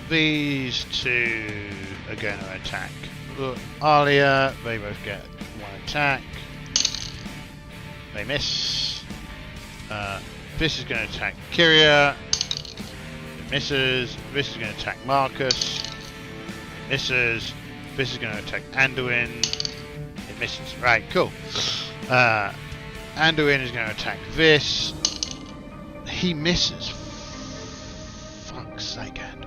These two are going to attack Alia. They both get 1 attack. They miss. This is going to attack Kyria. It misses. This is going to attack Marcus. Misses. This is going to attack Anduin. It misses. Right, cool. Anduin is going to attack this. He misses. Fuck's sake, Anduin.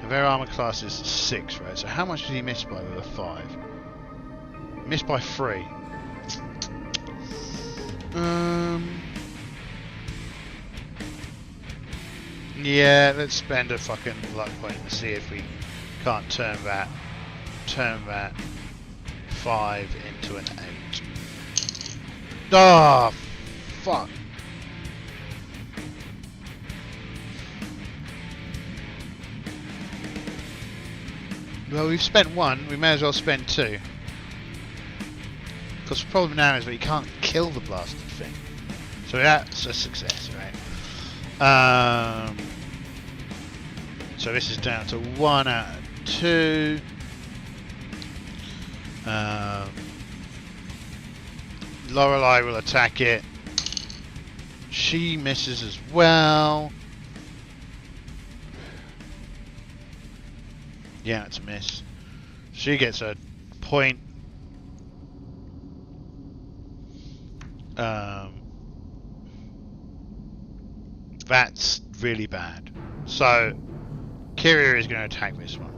Their armor class is 6, right? So how much did he miss by with a 5? Missed by 3. Yeah, let's spend a fucking luck point and see if we can't turn that 5 into an 8. Ah, fuck. Well, we've spent 1, we may as well spend 2. Because the problem now is that you can't kill the blasted thing. So that's a success, right? So this is down to 1 out of 2. Lorelei will attack it. She misses as well. Yeah, it's a miss. She gets a point. That's really bad. So, Kyria is going to attack this one.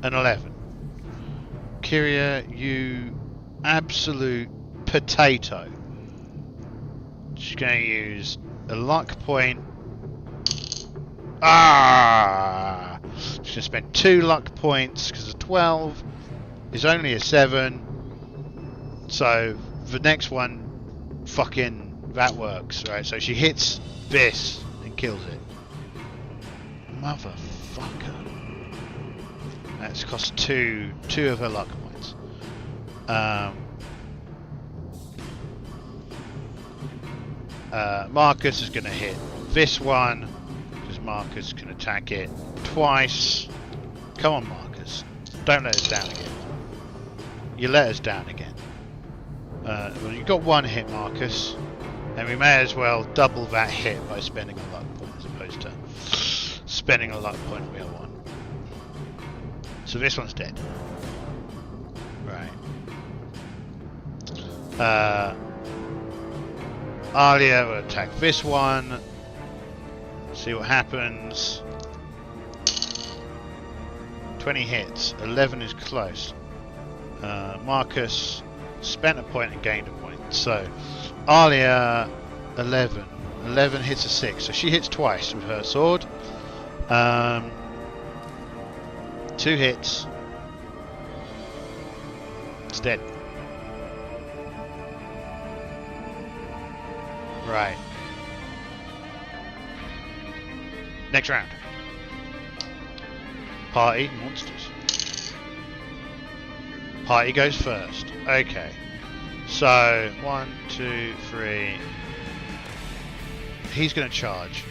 An 11. Kyria, you absolute potato. She's going to use a luck point. Ah! She's going to spend 2 luck points because a 12 is only a 7. So the next one, fucking, that works, right? So she hits this and kills it. Motherfucker. That's cost 2 of her luck points. Marcus is going to hit this one. Marcus can attack it twice. Come on, Marcus. Don't let us down again. You let us down again. Well, you've got 1 hit, Marcus. And we may as well double that hit by spending a luck point as opposed to spending a luck point on the other one. So this one's dead. Right. Alia will attack this one. See what happens. 20 hits. 11 is close. Marcus spent a point and gained a point. So Alia 11. 11 hits a 6. So she hits twice with her sword. 2 hits. It's dead. Right. Next round. Party monsters. Party goes first. Okay. So 1, 2, 3. He's going to charge.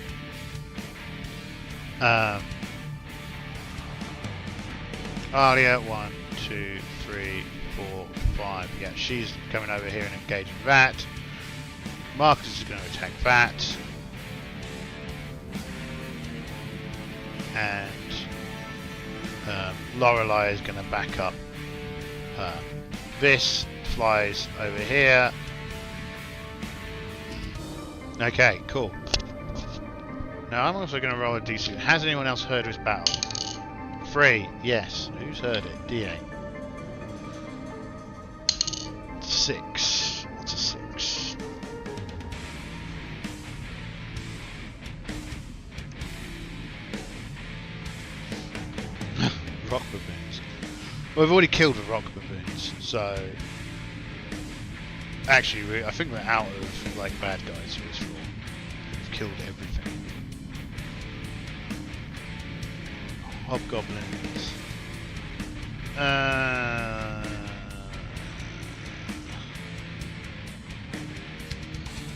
Alia 1, 2, 3, 4, 5. Yeah, she's coming over here and engaging that. Marcus is going to attack that. And Lorelei is going to back up her. This flies over here. Okay, cool. Now I'm also going to roll a DC. Has anyone else heard this battle? 3, yes. Who's heard it? D8. 6. What's a 6? Rock baboons. Well, we've already killed the rock baboons, so actually, I think we're out of like bad guys for this floor. We've killed everything. Hobgoblins.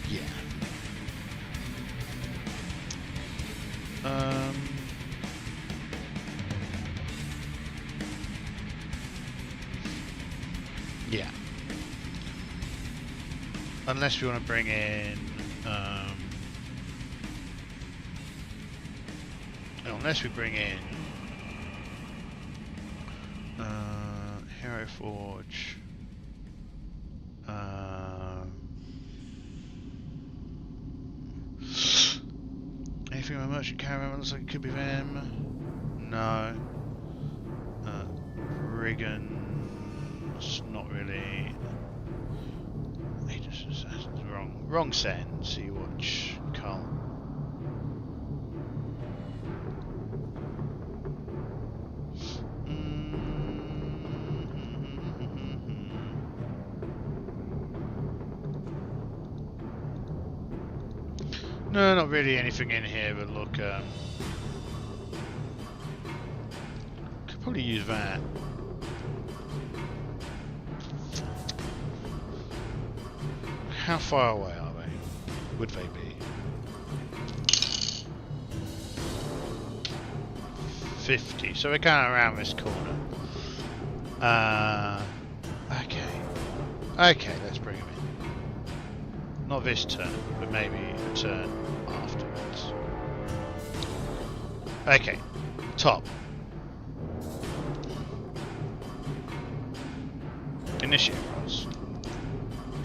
Yeah. Yeah. Unless we want to bring in, unless we bring in Hero Forge. Anything with Merchant Caravan looks like it could be them. No. Brigands, not really. Wrong setting. Sea Watch, Carl. No, not really anything in here, but look, could probably use that. How far away are they? Would they be? 50, so we're kind of around this corner. Okay, let's bring them in. Not this turn, but maybe a turn afterwards. Okay, top. Initiative rolls.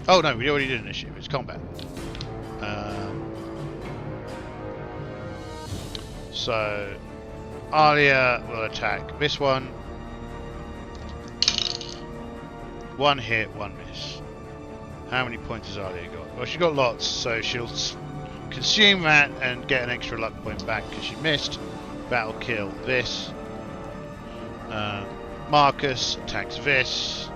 Oh no, we already did initiative. It's combat. So Alia will attack this one. 1 hit, 1 miss. How many points has Alia got? Well, she got lots, so she'll consume that and get an extra luck point back because she missed. That'll kill this. Marcus attacks this.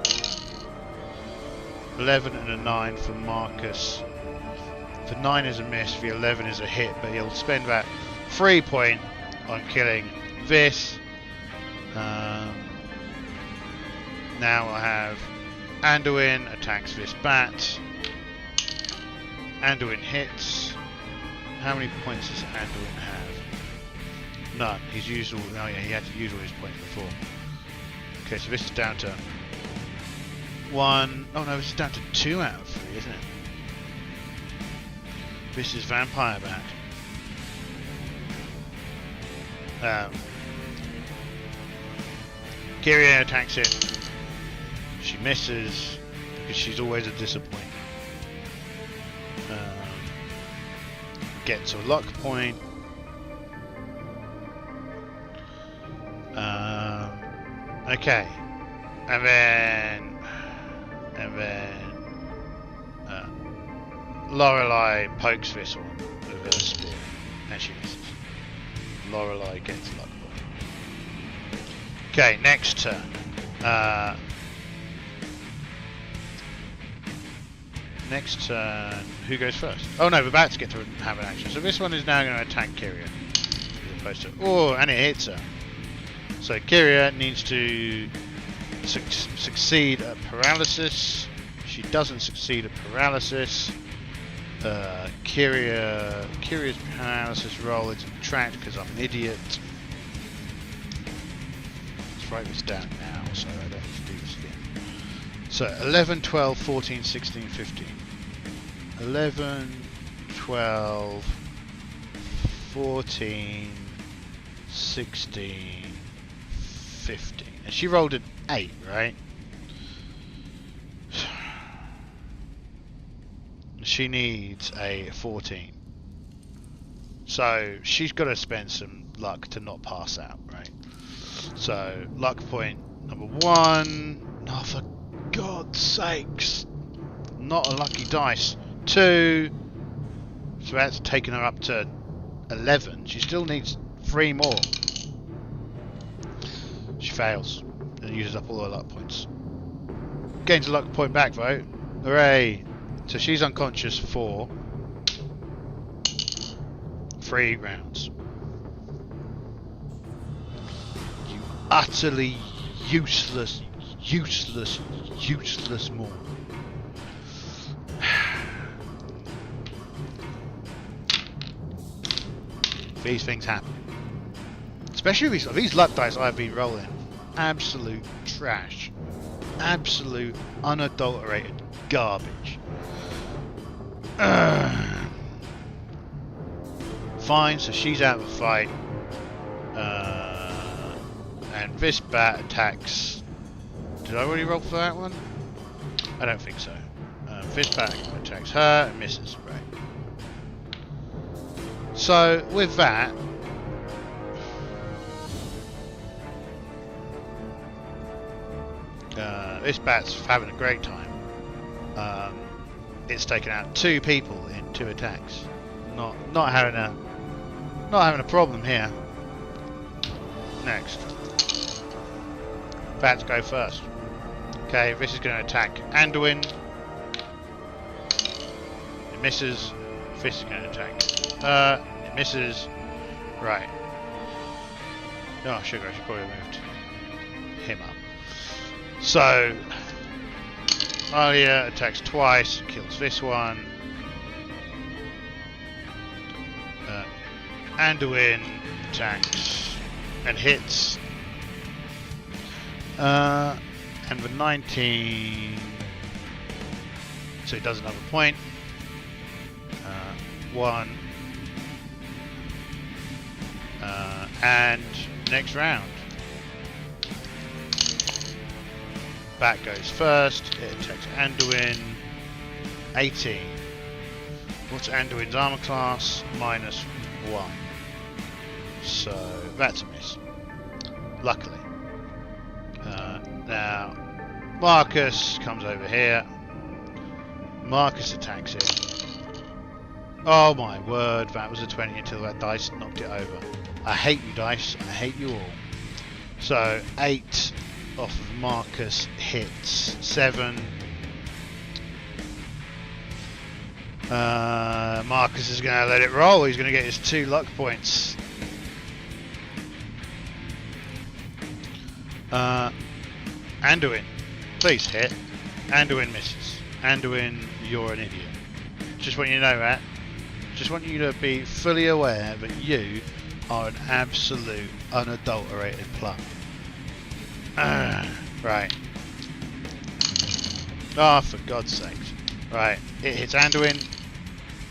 11 and a 9 for Marcus. The 9 is a miss, the 11 is a hit, but he'll spend that 3 point on killing this. Now I have Anduin attacks this bat. Anduin hits. How many points does Anduin have? None. He's used all. Oh yeah, he had to use all his points before. Okay, so this is down to 1. Oh no, this is down to 2 out of 3, isn't it? This is vampire bat. Kyria attacks it. She misses because she's always a disappointment. Gets a luck point. Okay, and then Lorelei pokes this one with her spear, and she misses. Lorelei gets a luck point. Okay, next turn. Next turn, who goes first? Oh no, the bats get to have an action. So this one is now going to attack Kyria. As opposed to, oh, and it hits her. So Kyria needs to succeed at paralysis. She doesn't succeed at paralysis. Kyria's paralysis roll is tracked because I'm an idiot. Let's write this down now so I don't have to do this again. So 11, 12, 14, 16, 15. 11, 12, 14, 16, 15. And she rolled an 8, right? She needs a 14. So she's got to spend some luck to not pass out, right? So luck point number 1. Oh, for God's sakes. Not a lucky dice. 2. So that's taken her up to 11. She still needs 3 more. She fails and uses up all her luck points. Gains a luck point back though. Hooray! So she's unconscious for 3 rounds. You utterly useless mortal. These things happen. Especially these luck dice I've been rolling. Absolute trash. Absolute unadulterated garbage. Fine, so she's out of the fight. And this bat attacks. Did I already roll for that one? I don't think so. This bat attacks her and misses. Right. So with that, this bat's having a great time. It's taken out 2 people in 2 attacks. Not having a problem here. Next, bats go first. Okay, this is going to attack Anduin. It misses. This is going to attack her. It misses. Right. Oh, sugar! I should probably have moved him up. So Alia attacks twice, kills this one. Anduin attacks and hits. And the 19. So he does another point. 1. And next round. Bat goes first. It attacks Anduin. 18. What's Anduin's armor class? -1. So that's a miss. Luckily. Now Marcus comes over here. Marcus attacks it. Oh my word, that was a 20 until that dice knocked it over. I hate you dice, I hate you all. So 8 off of Marcus hits 7. Marcus is going to let it roll. He's going to get his 2 luck points. Anduin, please hit. Anduin misses. Anduin, you're an idiot. Just want you to know that. Just want you to be fully aware that you are an absolute unadulterated plum. Right. Ah, for God's sakes. Right, it hits Anduin.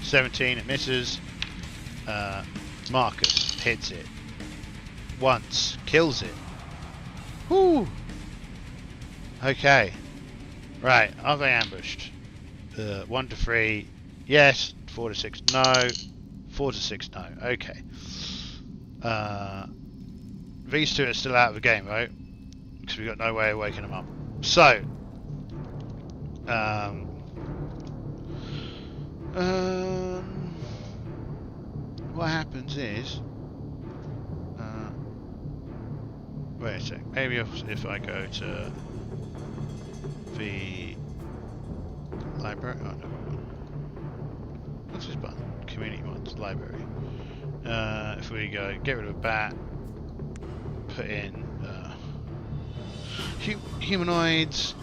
17, it misses. Marcus hits it. Once, kills it. Whoo! Okay. Right, are they ambushed? 1 to 3, yes. 4 to 6, no. 4 to 6, no. Okay. These two are still out of the game, right? Because we've got no way of waking them up. So, what happens is, wait a sec. Maybe if I go to the library. Oh no. What's this button? Community ones. Library. If we go, get rid of a bat. Put in humanoids.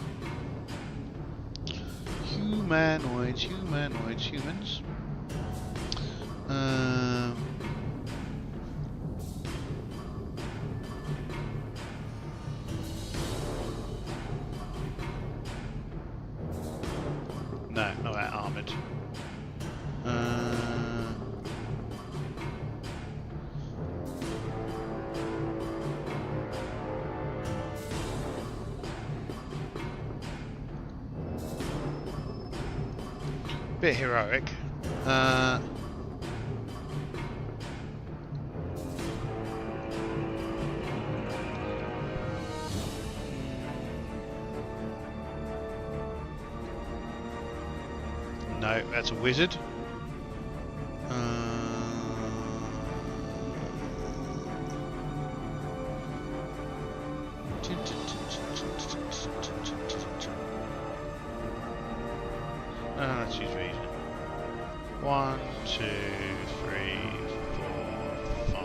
Humans. No, not that armoured. Bit heroic. No, that's a wizard. Let's use reason. 1, 2, 3, 4,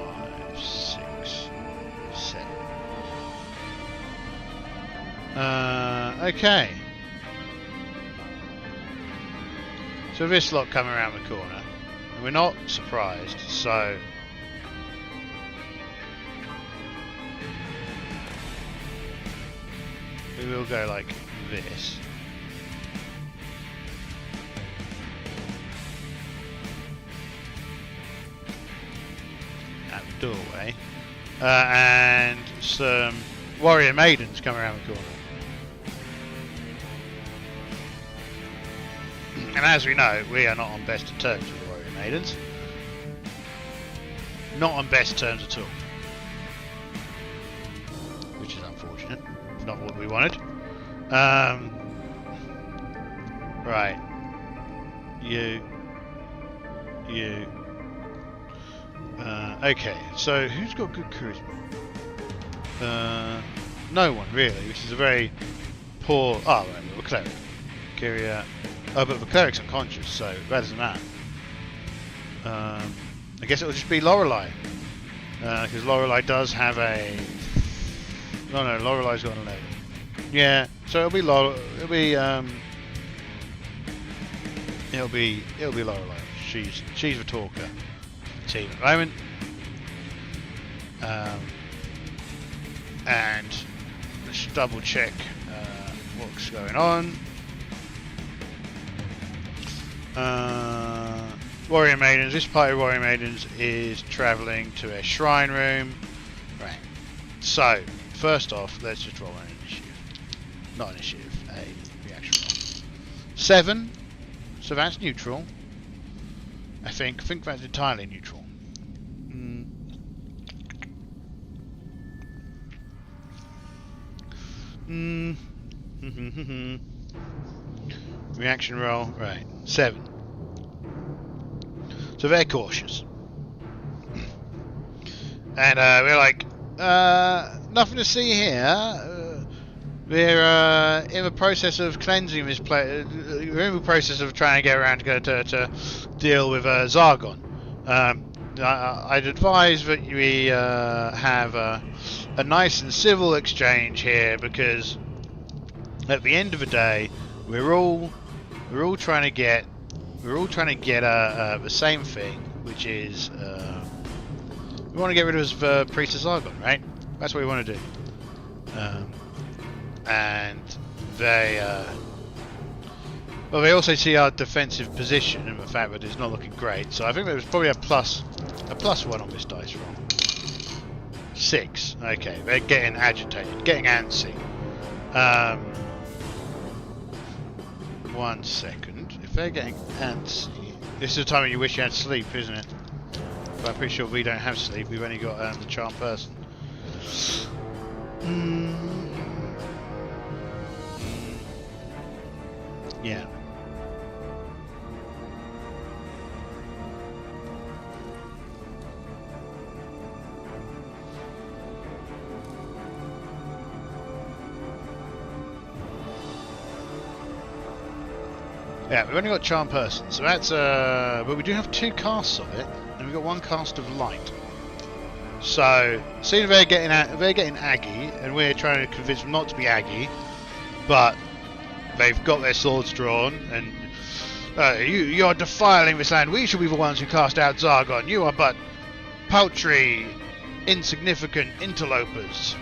5, 6, 7. Okay. So this lot come around the corner. We're not surprised, so we will go like this. At the doorway. And some warrior maidens come around the corner. And as we know, we are not on best of terms with the warrior maidens. Not on best terms at all. Which is unfortunate. Not what we wanted. Right. You. Okay, so who's got good charisma? No one really, which is a very poor. Oh, right, the cleric. Kyria. Oh, but the cleric's unconscious, so that doesn't matter. I guess it'll just be Lorelei, because Lorelei does have a. No, Lorelei's got an 11. Yeah, so it'll be It'll be Lorelei. She's the talker. Team at the moment. And let's double check what's going on. Warrior Maidens. This party of Warrior Maidens is travelling to a shrine room. Right. So, first off, let's just roll an initiative. Not initiative, a reaction roll. 7. So that's neutral. I think that's entirely neutral. Reaction roll, right, 7. So they're cautious. And we're like, nothing to see here. We're in the process of cleansing this place. We're in the process of trying to get around to deal with Zargon. I'd advise that we have a nice and civil exchange here, because at the end of the day, we're all trying to get the same thing, which is we want to get rid of the priest of Zargon, right? That's what we want to do. And they Well, they also see our defensive position and the fact that it's not looking great. So I think there's probably a plus one on this dice roll. 6. Okay, they're getting agitated, getting antsy. 1 second. If they're getting antsy, this is the time when you wish you had sleep, isn't it? But I'm pretty sure we don't have sleep. We've only got the charm person. Yeah. Yeah, we've only got charm person, so that's but we do have 2 casts of it, and we've got 1 cast of light. So, seeing they're getting aggy, and we're trying to convince them not to be aggy, but they've got their swords drawn, and you are defiling this land. We shall be the ones who cast out Zargon. You are but paltry, insignificant interlopers.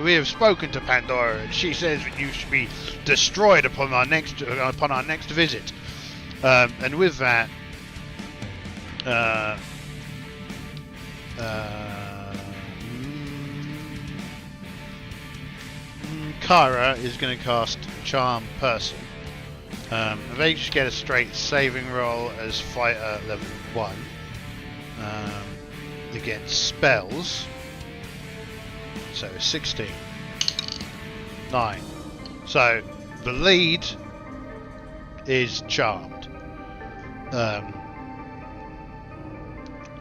We have spoken to Pandora, and she says that you should be destroyed upon our next visit. And with that, Kara is going to cast Charm Person. They just get a straight saving roll as fighter level 1 against spells. So 16, 9. So the lead is charmed.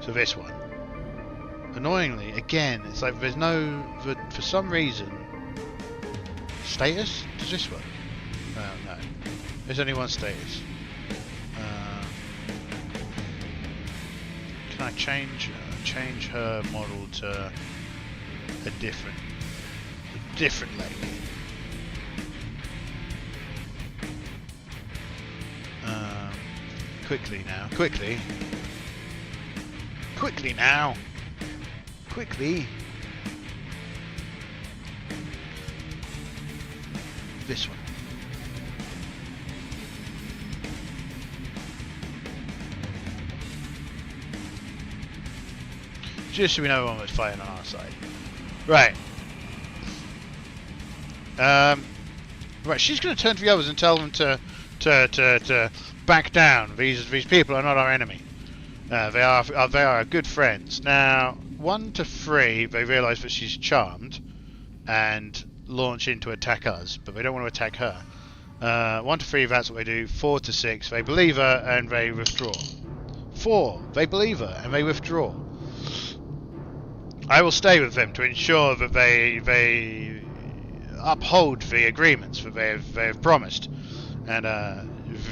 So this one. Annoyingly, again, it's like there's no, for some reason, status? Does this one? No. There's only 1 status. Can I change her model to a different lady? Quickly now. This one. Just so we know one was fighting on our side. Right. Right, she's going to turn to the others and tell them to back down. These people are not our enemy. They are good friends. Now, 1 to 3, they realise that she's charmed and launch in to attack us, but they don't want to attack her. 1 to 3, that's what they do. 4 to 6, they believe her and they withdraw. 4, they believe her and they withdraw. I will stay with them to ensure that they uphold the agreements that they have promised, and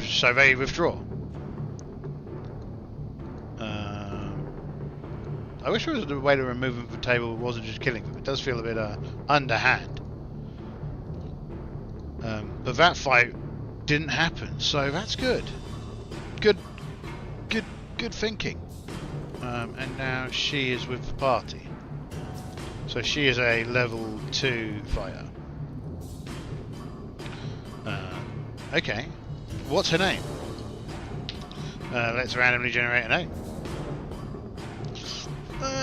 so they withdraw. I wish there was a way to remove them from the table that wasn't just killing them. It does feel a bit underhand. But that fight didn't happen, so that's good. Good thinking. And now she is with the party. So she is a level 2 fighter. Okay. What's her name? Let's randomly generate a name.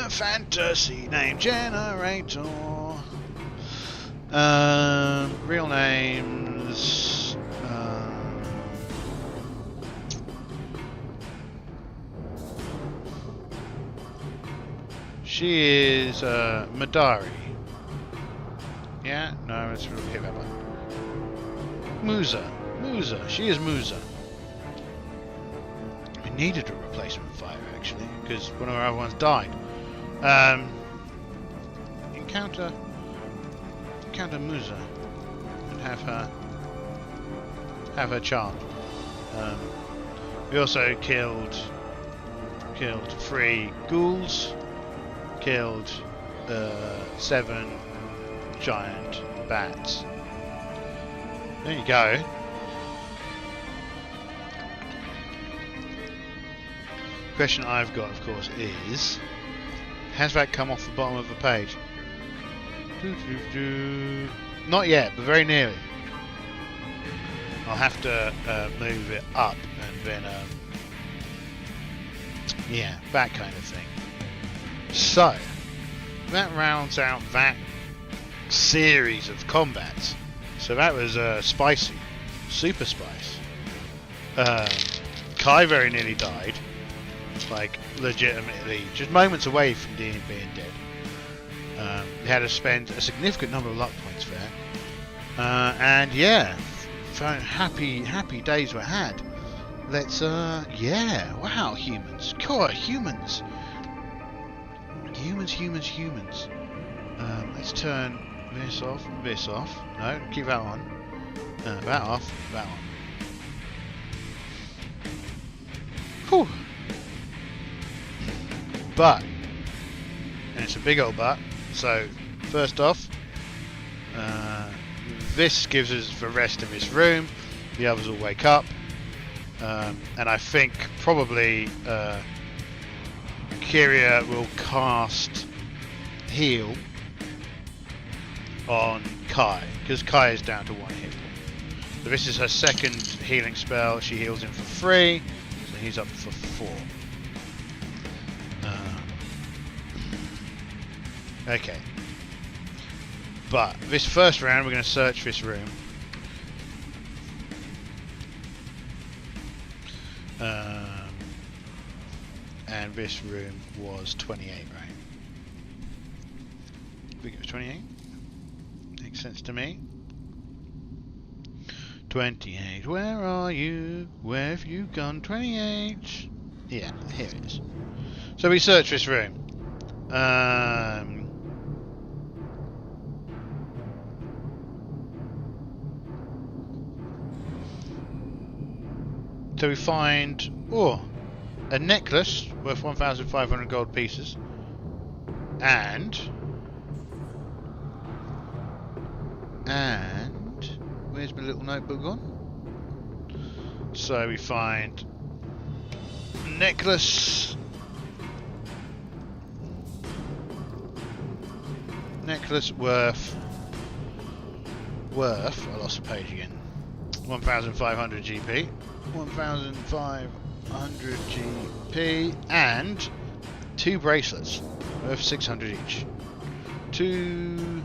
Fantasy name generator. Real names. She is Madari. Yeah, no, let's hit that one. Musa. She is Musa. We needed a replacement fighter actually, because one of our other ones died. Encounter Musa and have her charmed. We also killed 3 ghouls, killed 7 giant bats. There you go. Question I've got, of course, is: has that come off the bottom of the page? Not yet, but very nearly. I'll have to move it up and then yeah, that kind of thing. So that rounds out that series of combats. So that was spicy, super spice. Kai very nearly died, like legitimately just moments away from being dead. He had to spend a significant number of luck points there, and yeah, happy days were had. Let's yeah, wow, humans, God, humans. Let's turn this off, no, keep that on, that off, that on. Whew. But, and it's a big old but, so first off, this gives us the rest of this room, the others will wake up, and I think probably Kyria will cast heal on Kai, because Kai is down to 1 hit point. So this is her second healing spell. She heals him for 3, so he's up for 4. Okay. But this first round we're going to search this room. And this room was 28, right? I think it was 28. Makes sense to me. 28. Where are you? Where have you gone? 28. Yeah, here it is. So we search this room. So we find a necklace worth 1,500 gold pieces, and where's my little notebook gone? So we find a necklace worth I lost the page again. 1,500 GP. 1,500 GP and 2 bracelets worth 600 each. Two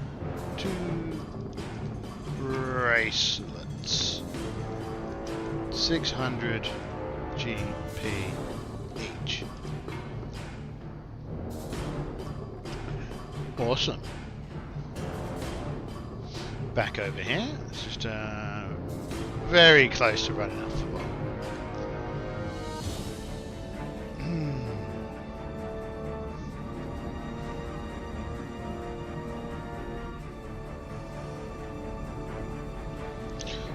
bracelets, 600 GP each. Awesome. Back over here. It's just very close to running out for one.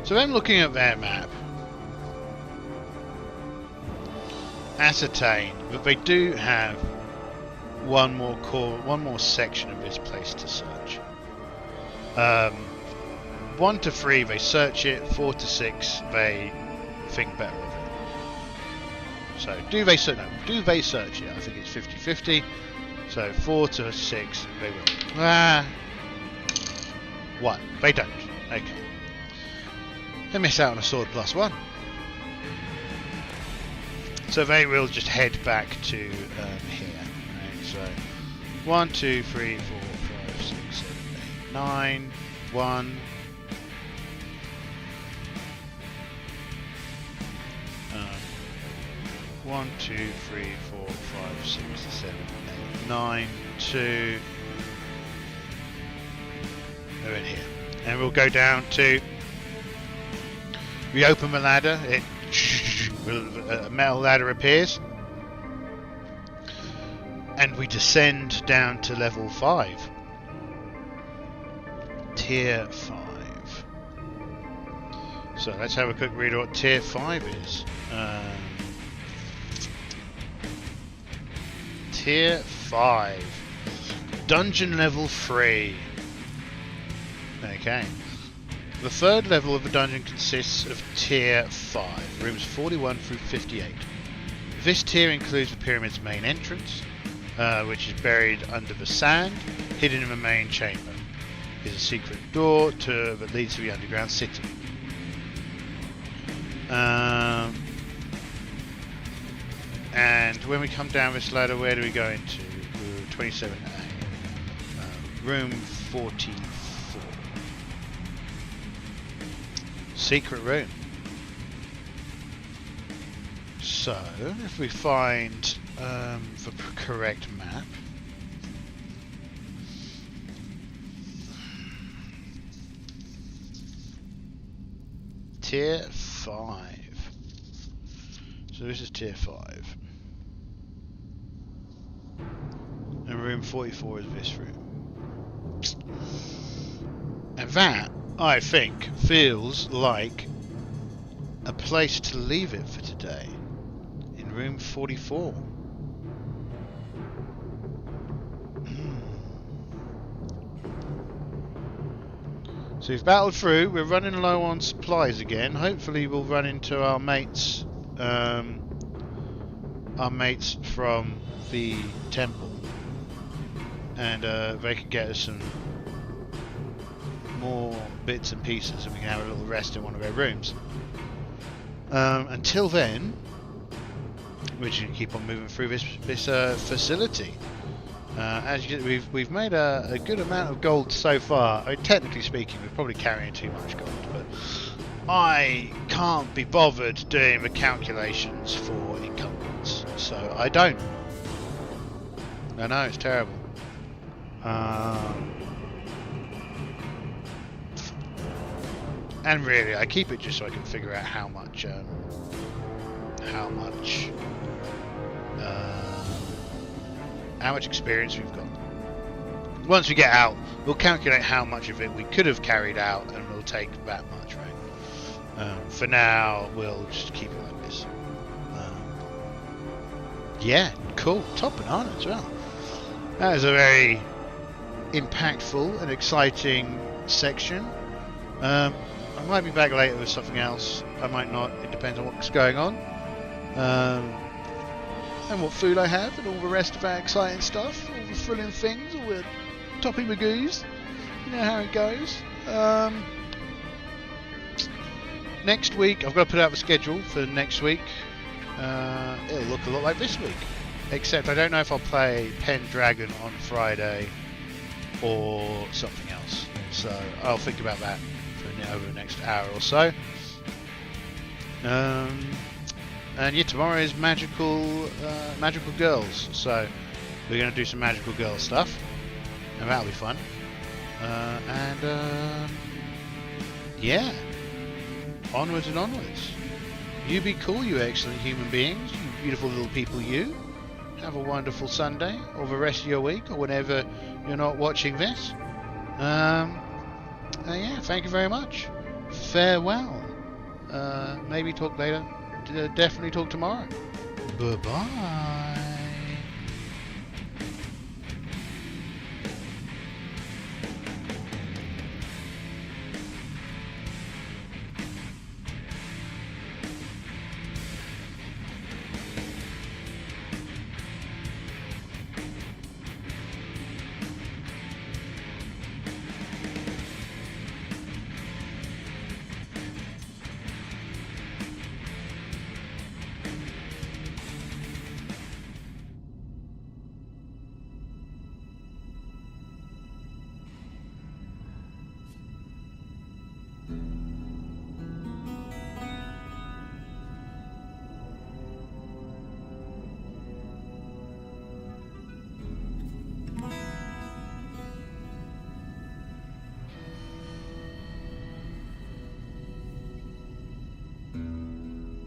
So I'm looking at their map. Ascertain that they do have one more section of this place to search. 1 to 3 they search it, 4 to 6 they think better of it. So do they search it? I think it's 50-50. So 4 to 6 they will. 1. They don't. Okay. They miss out on a sword +1. So they will just head back to here. Right? So 1, 2, 3, 4, 5, 6, 7, 8, 9, 1. 1, 2, 3, 4, 5, 6, 7, 8, 9, 2. They're in here. And we'll go down to. We open the ladder, a metal ladder appears, and we descend down to level 5. Tier 5. So let's have a quick read of what Tier 5 is. Tier 5. Dungeon level 3. Okay. The 3rd level of the dungeon consists of Tier 5, rooms 41 through 58. This tier includes the pyramid's main entrance, which is buried under the sand, hidden in the main chamber. There's a secret door that leads to the underground city. And when we come down this ladder, where do we go into? 27A. Room 44. Secret room. So, if we find the correct map. Tier 5. So this is tier 5. And room 44 is this room. And that, I think, feels like a place to leave it for today. In room 44. So we've battled through, we're running low on supplies again. Hopefully we'll run into our mates from the temple. And they can get us some more bits and pieces and we can have a little rest in one of their rooms. Until then, we're just going to keep on moving through this facility. As you can, we've made a good amount of gold so far. I mean, technically speaking, we're probably carrying too much gold, but I can't be bothered doing the calculations for incumbents, so I don't. I know, it's terrible. And really, I keep it just so I can figure out how much experience we've got. Once we get out, we'll calculate how much of it we could have carried out, and we'll take that much, right? For now, we'll just keep it like this. Yeah, cool. Top banana as well. That is a very impactful and exciting section. I might be back later with something else. I might not. It depends on what's going on. And what food I have and all the rest of that exciting stuff, all the thrilling things, all the toppy magoos. You know how it goes. Next week, I've got to put out the schedule for next week. It'll look a lot like this week, except I don't know if I'll play Pendragon on Friday or something else. So I'll think about that over the next hour or so. And yeah, tomorrow is magical girls, so we're going to do some magical girl stuff, and that'll be fun. Yeah, onwards and onwards. You be cool, you excellent human beings, you beautiful little people. You have a wonderful Sunday, or the rest of your week, or whenever you're not watching this. Yeah, thank you very much. Farewell. Maybe talk later. Definitely talk tomorrow. Bye-bye.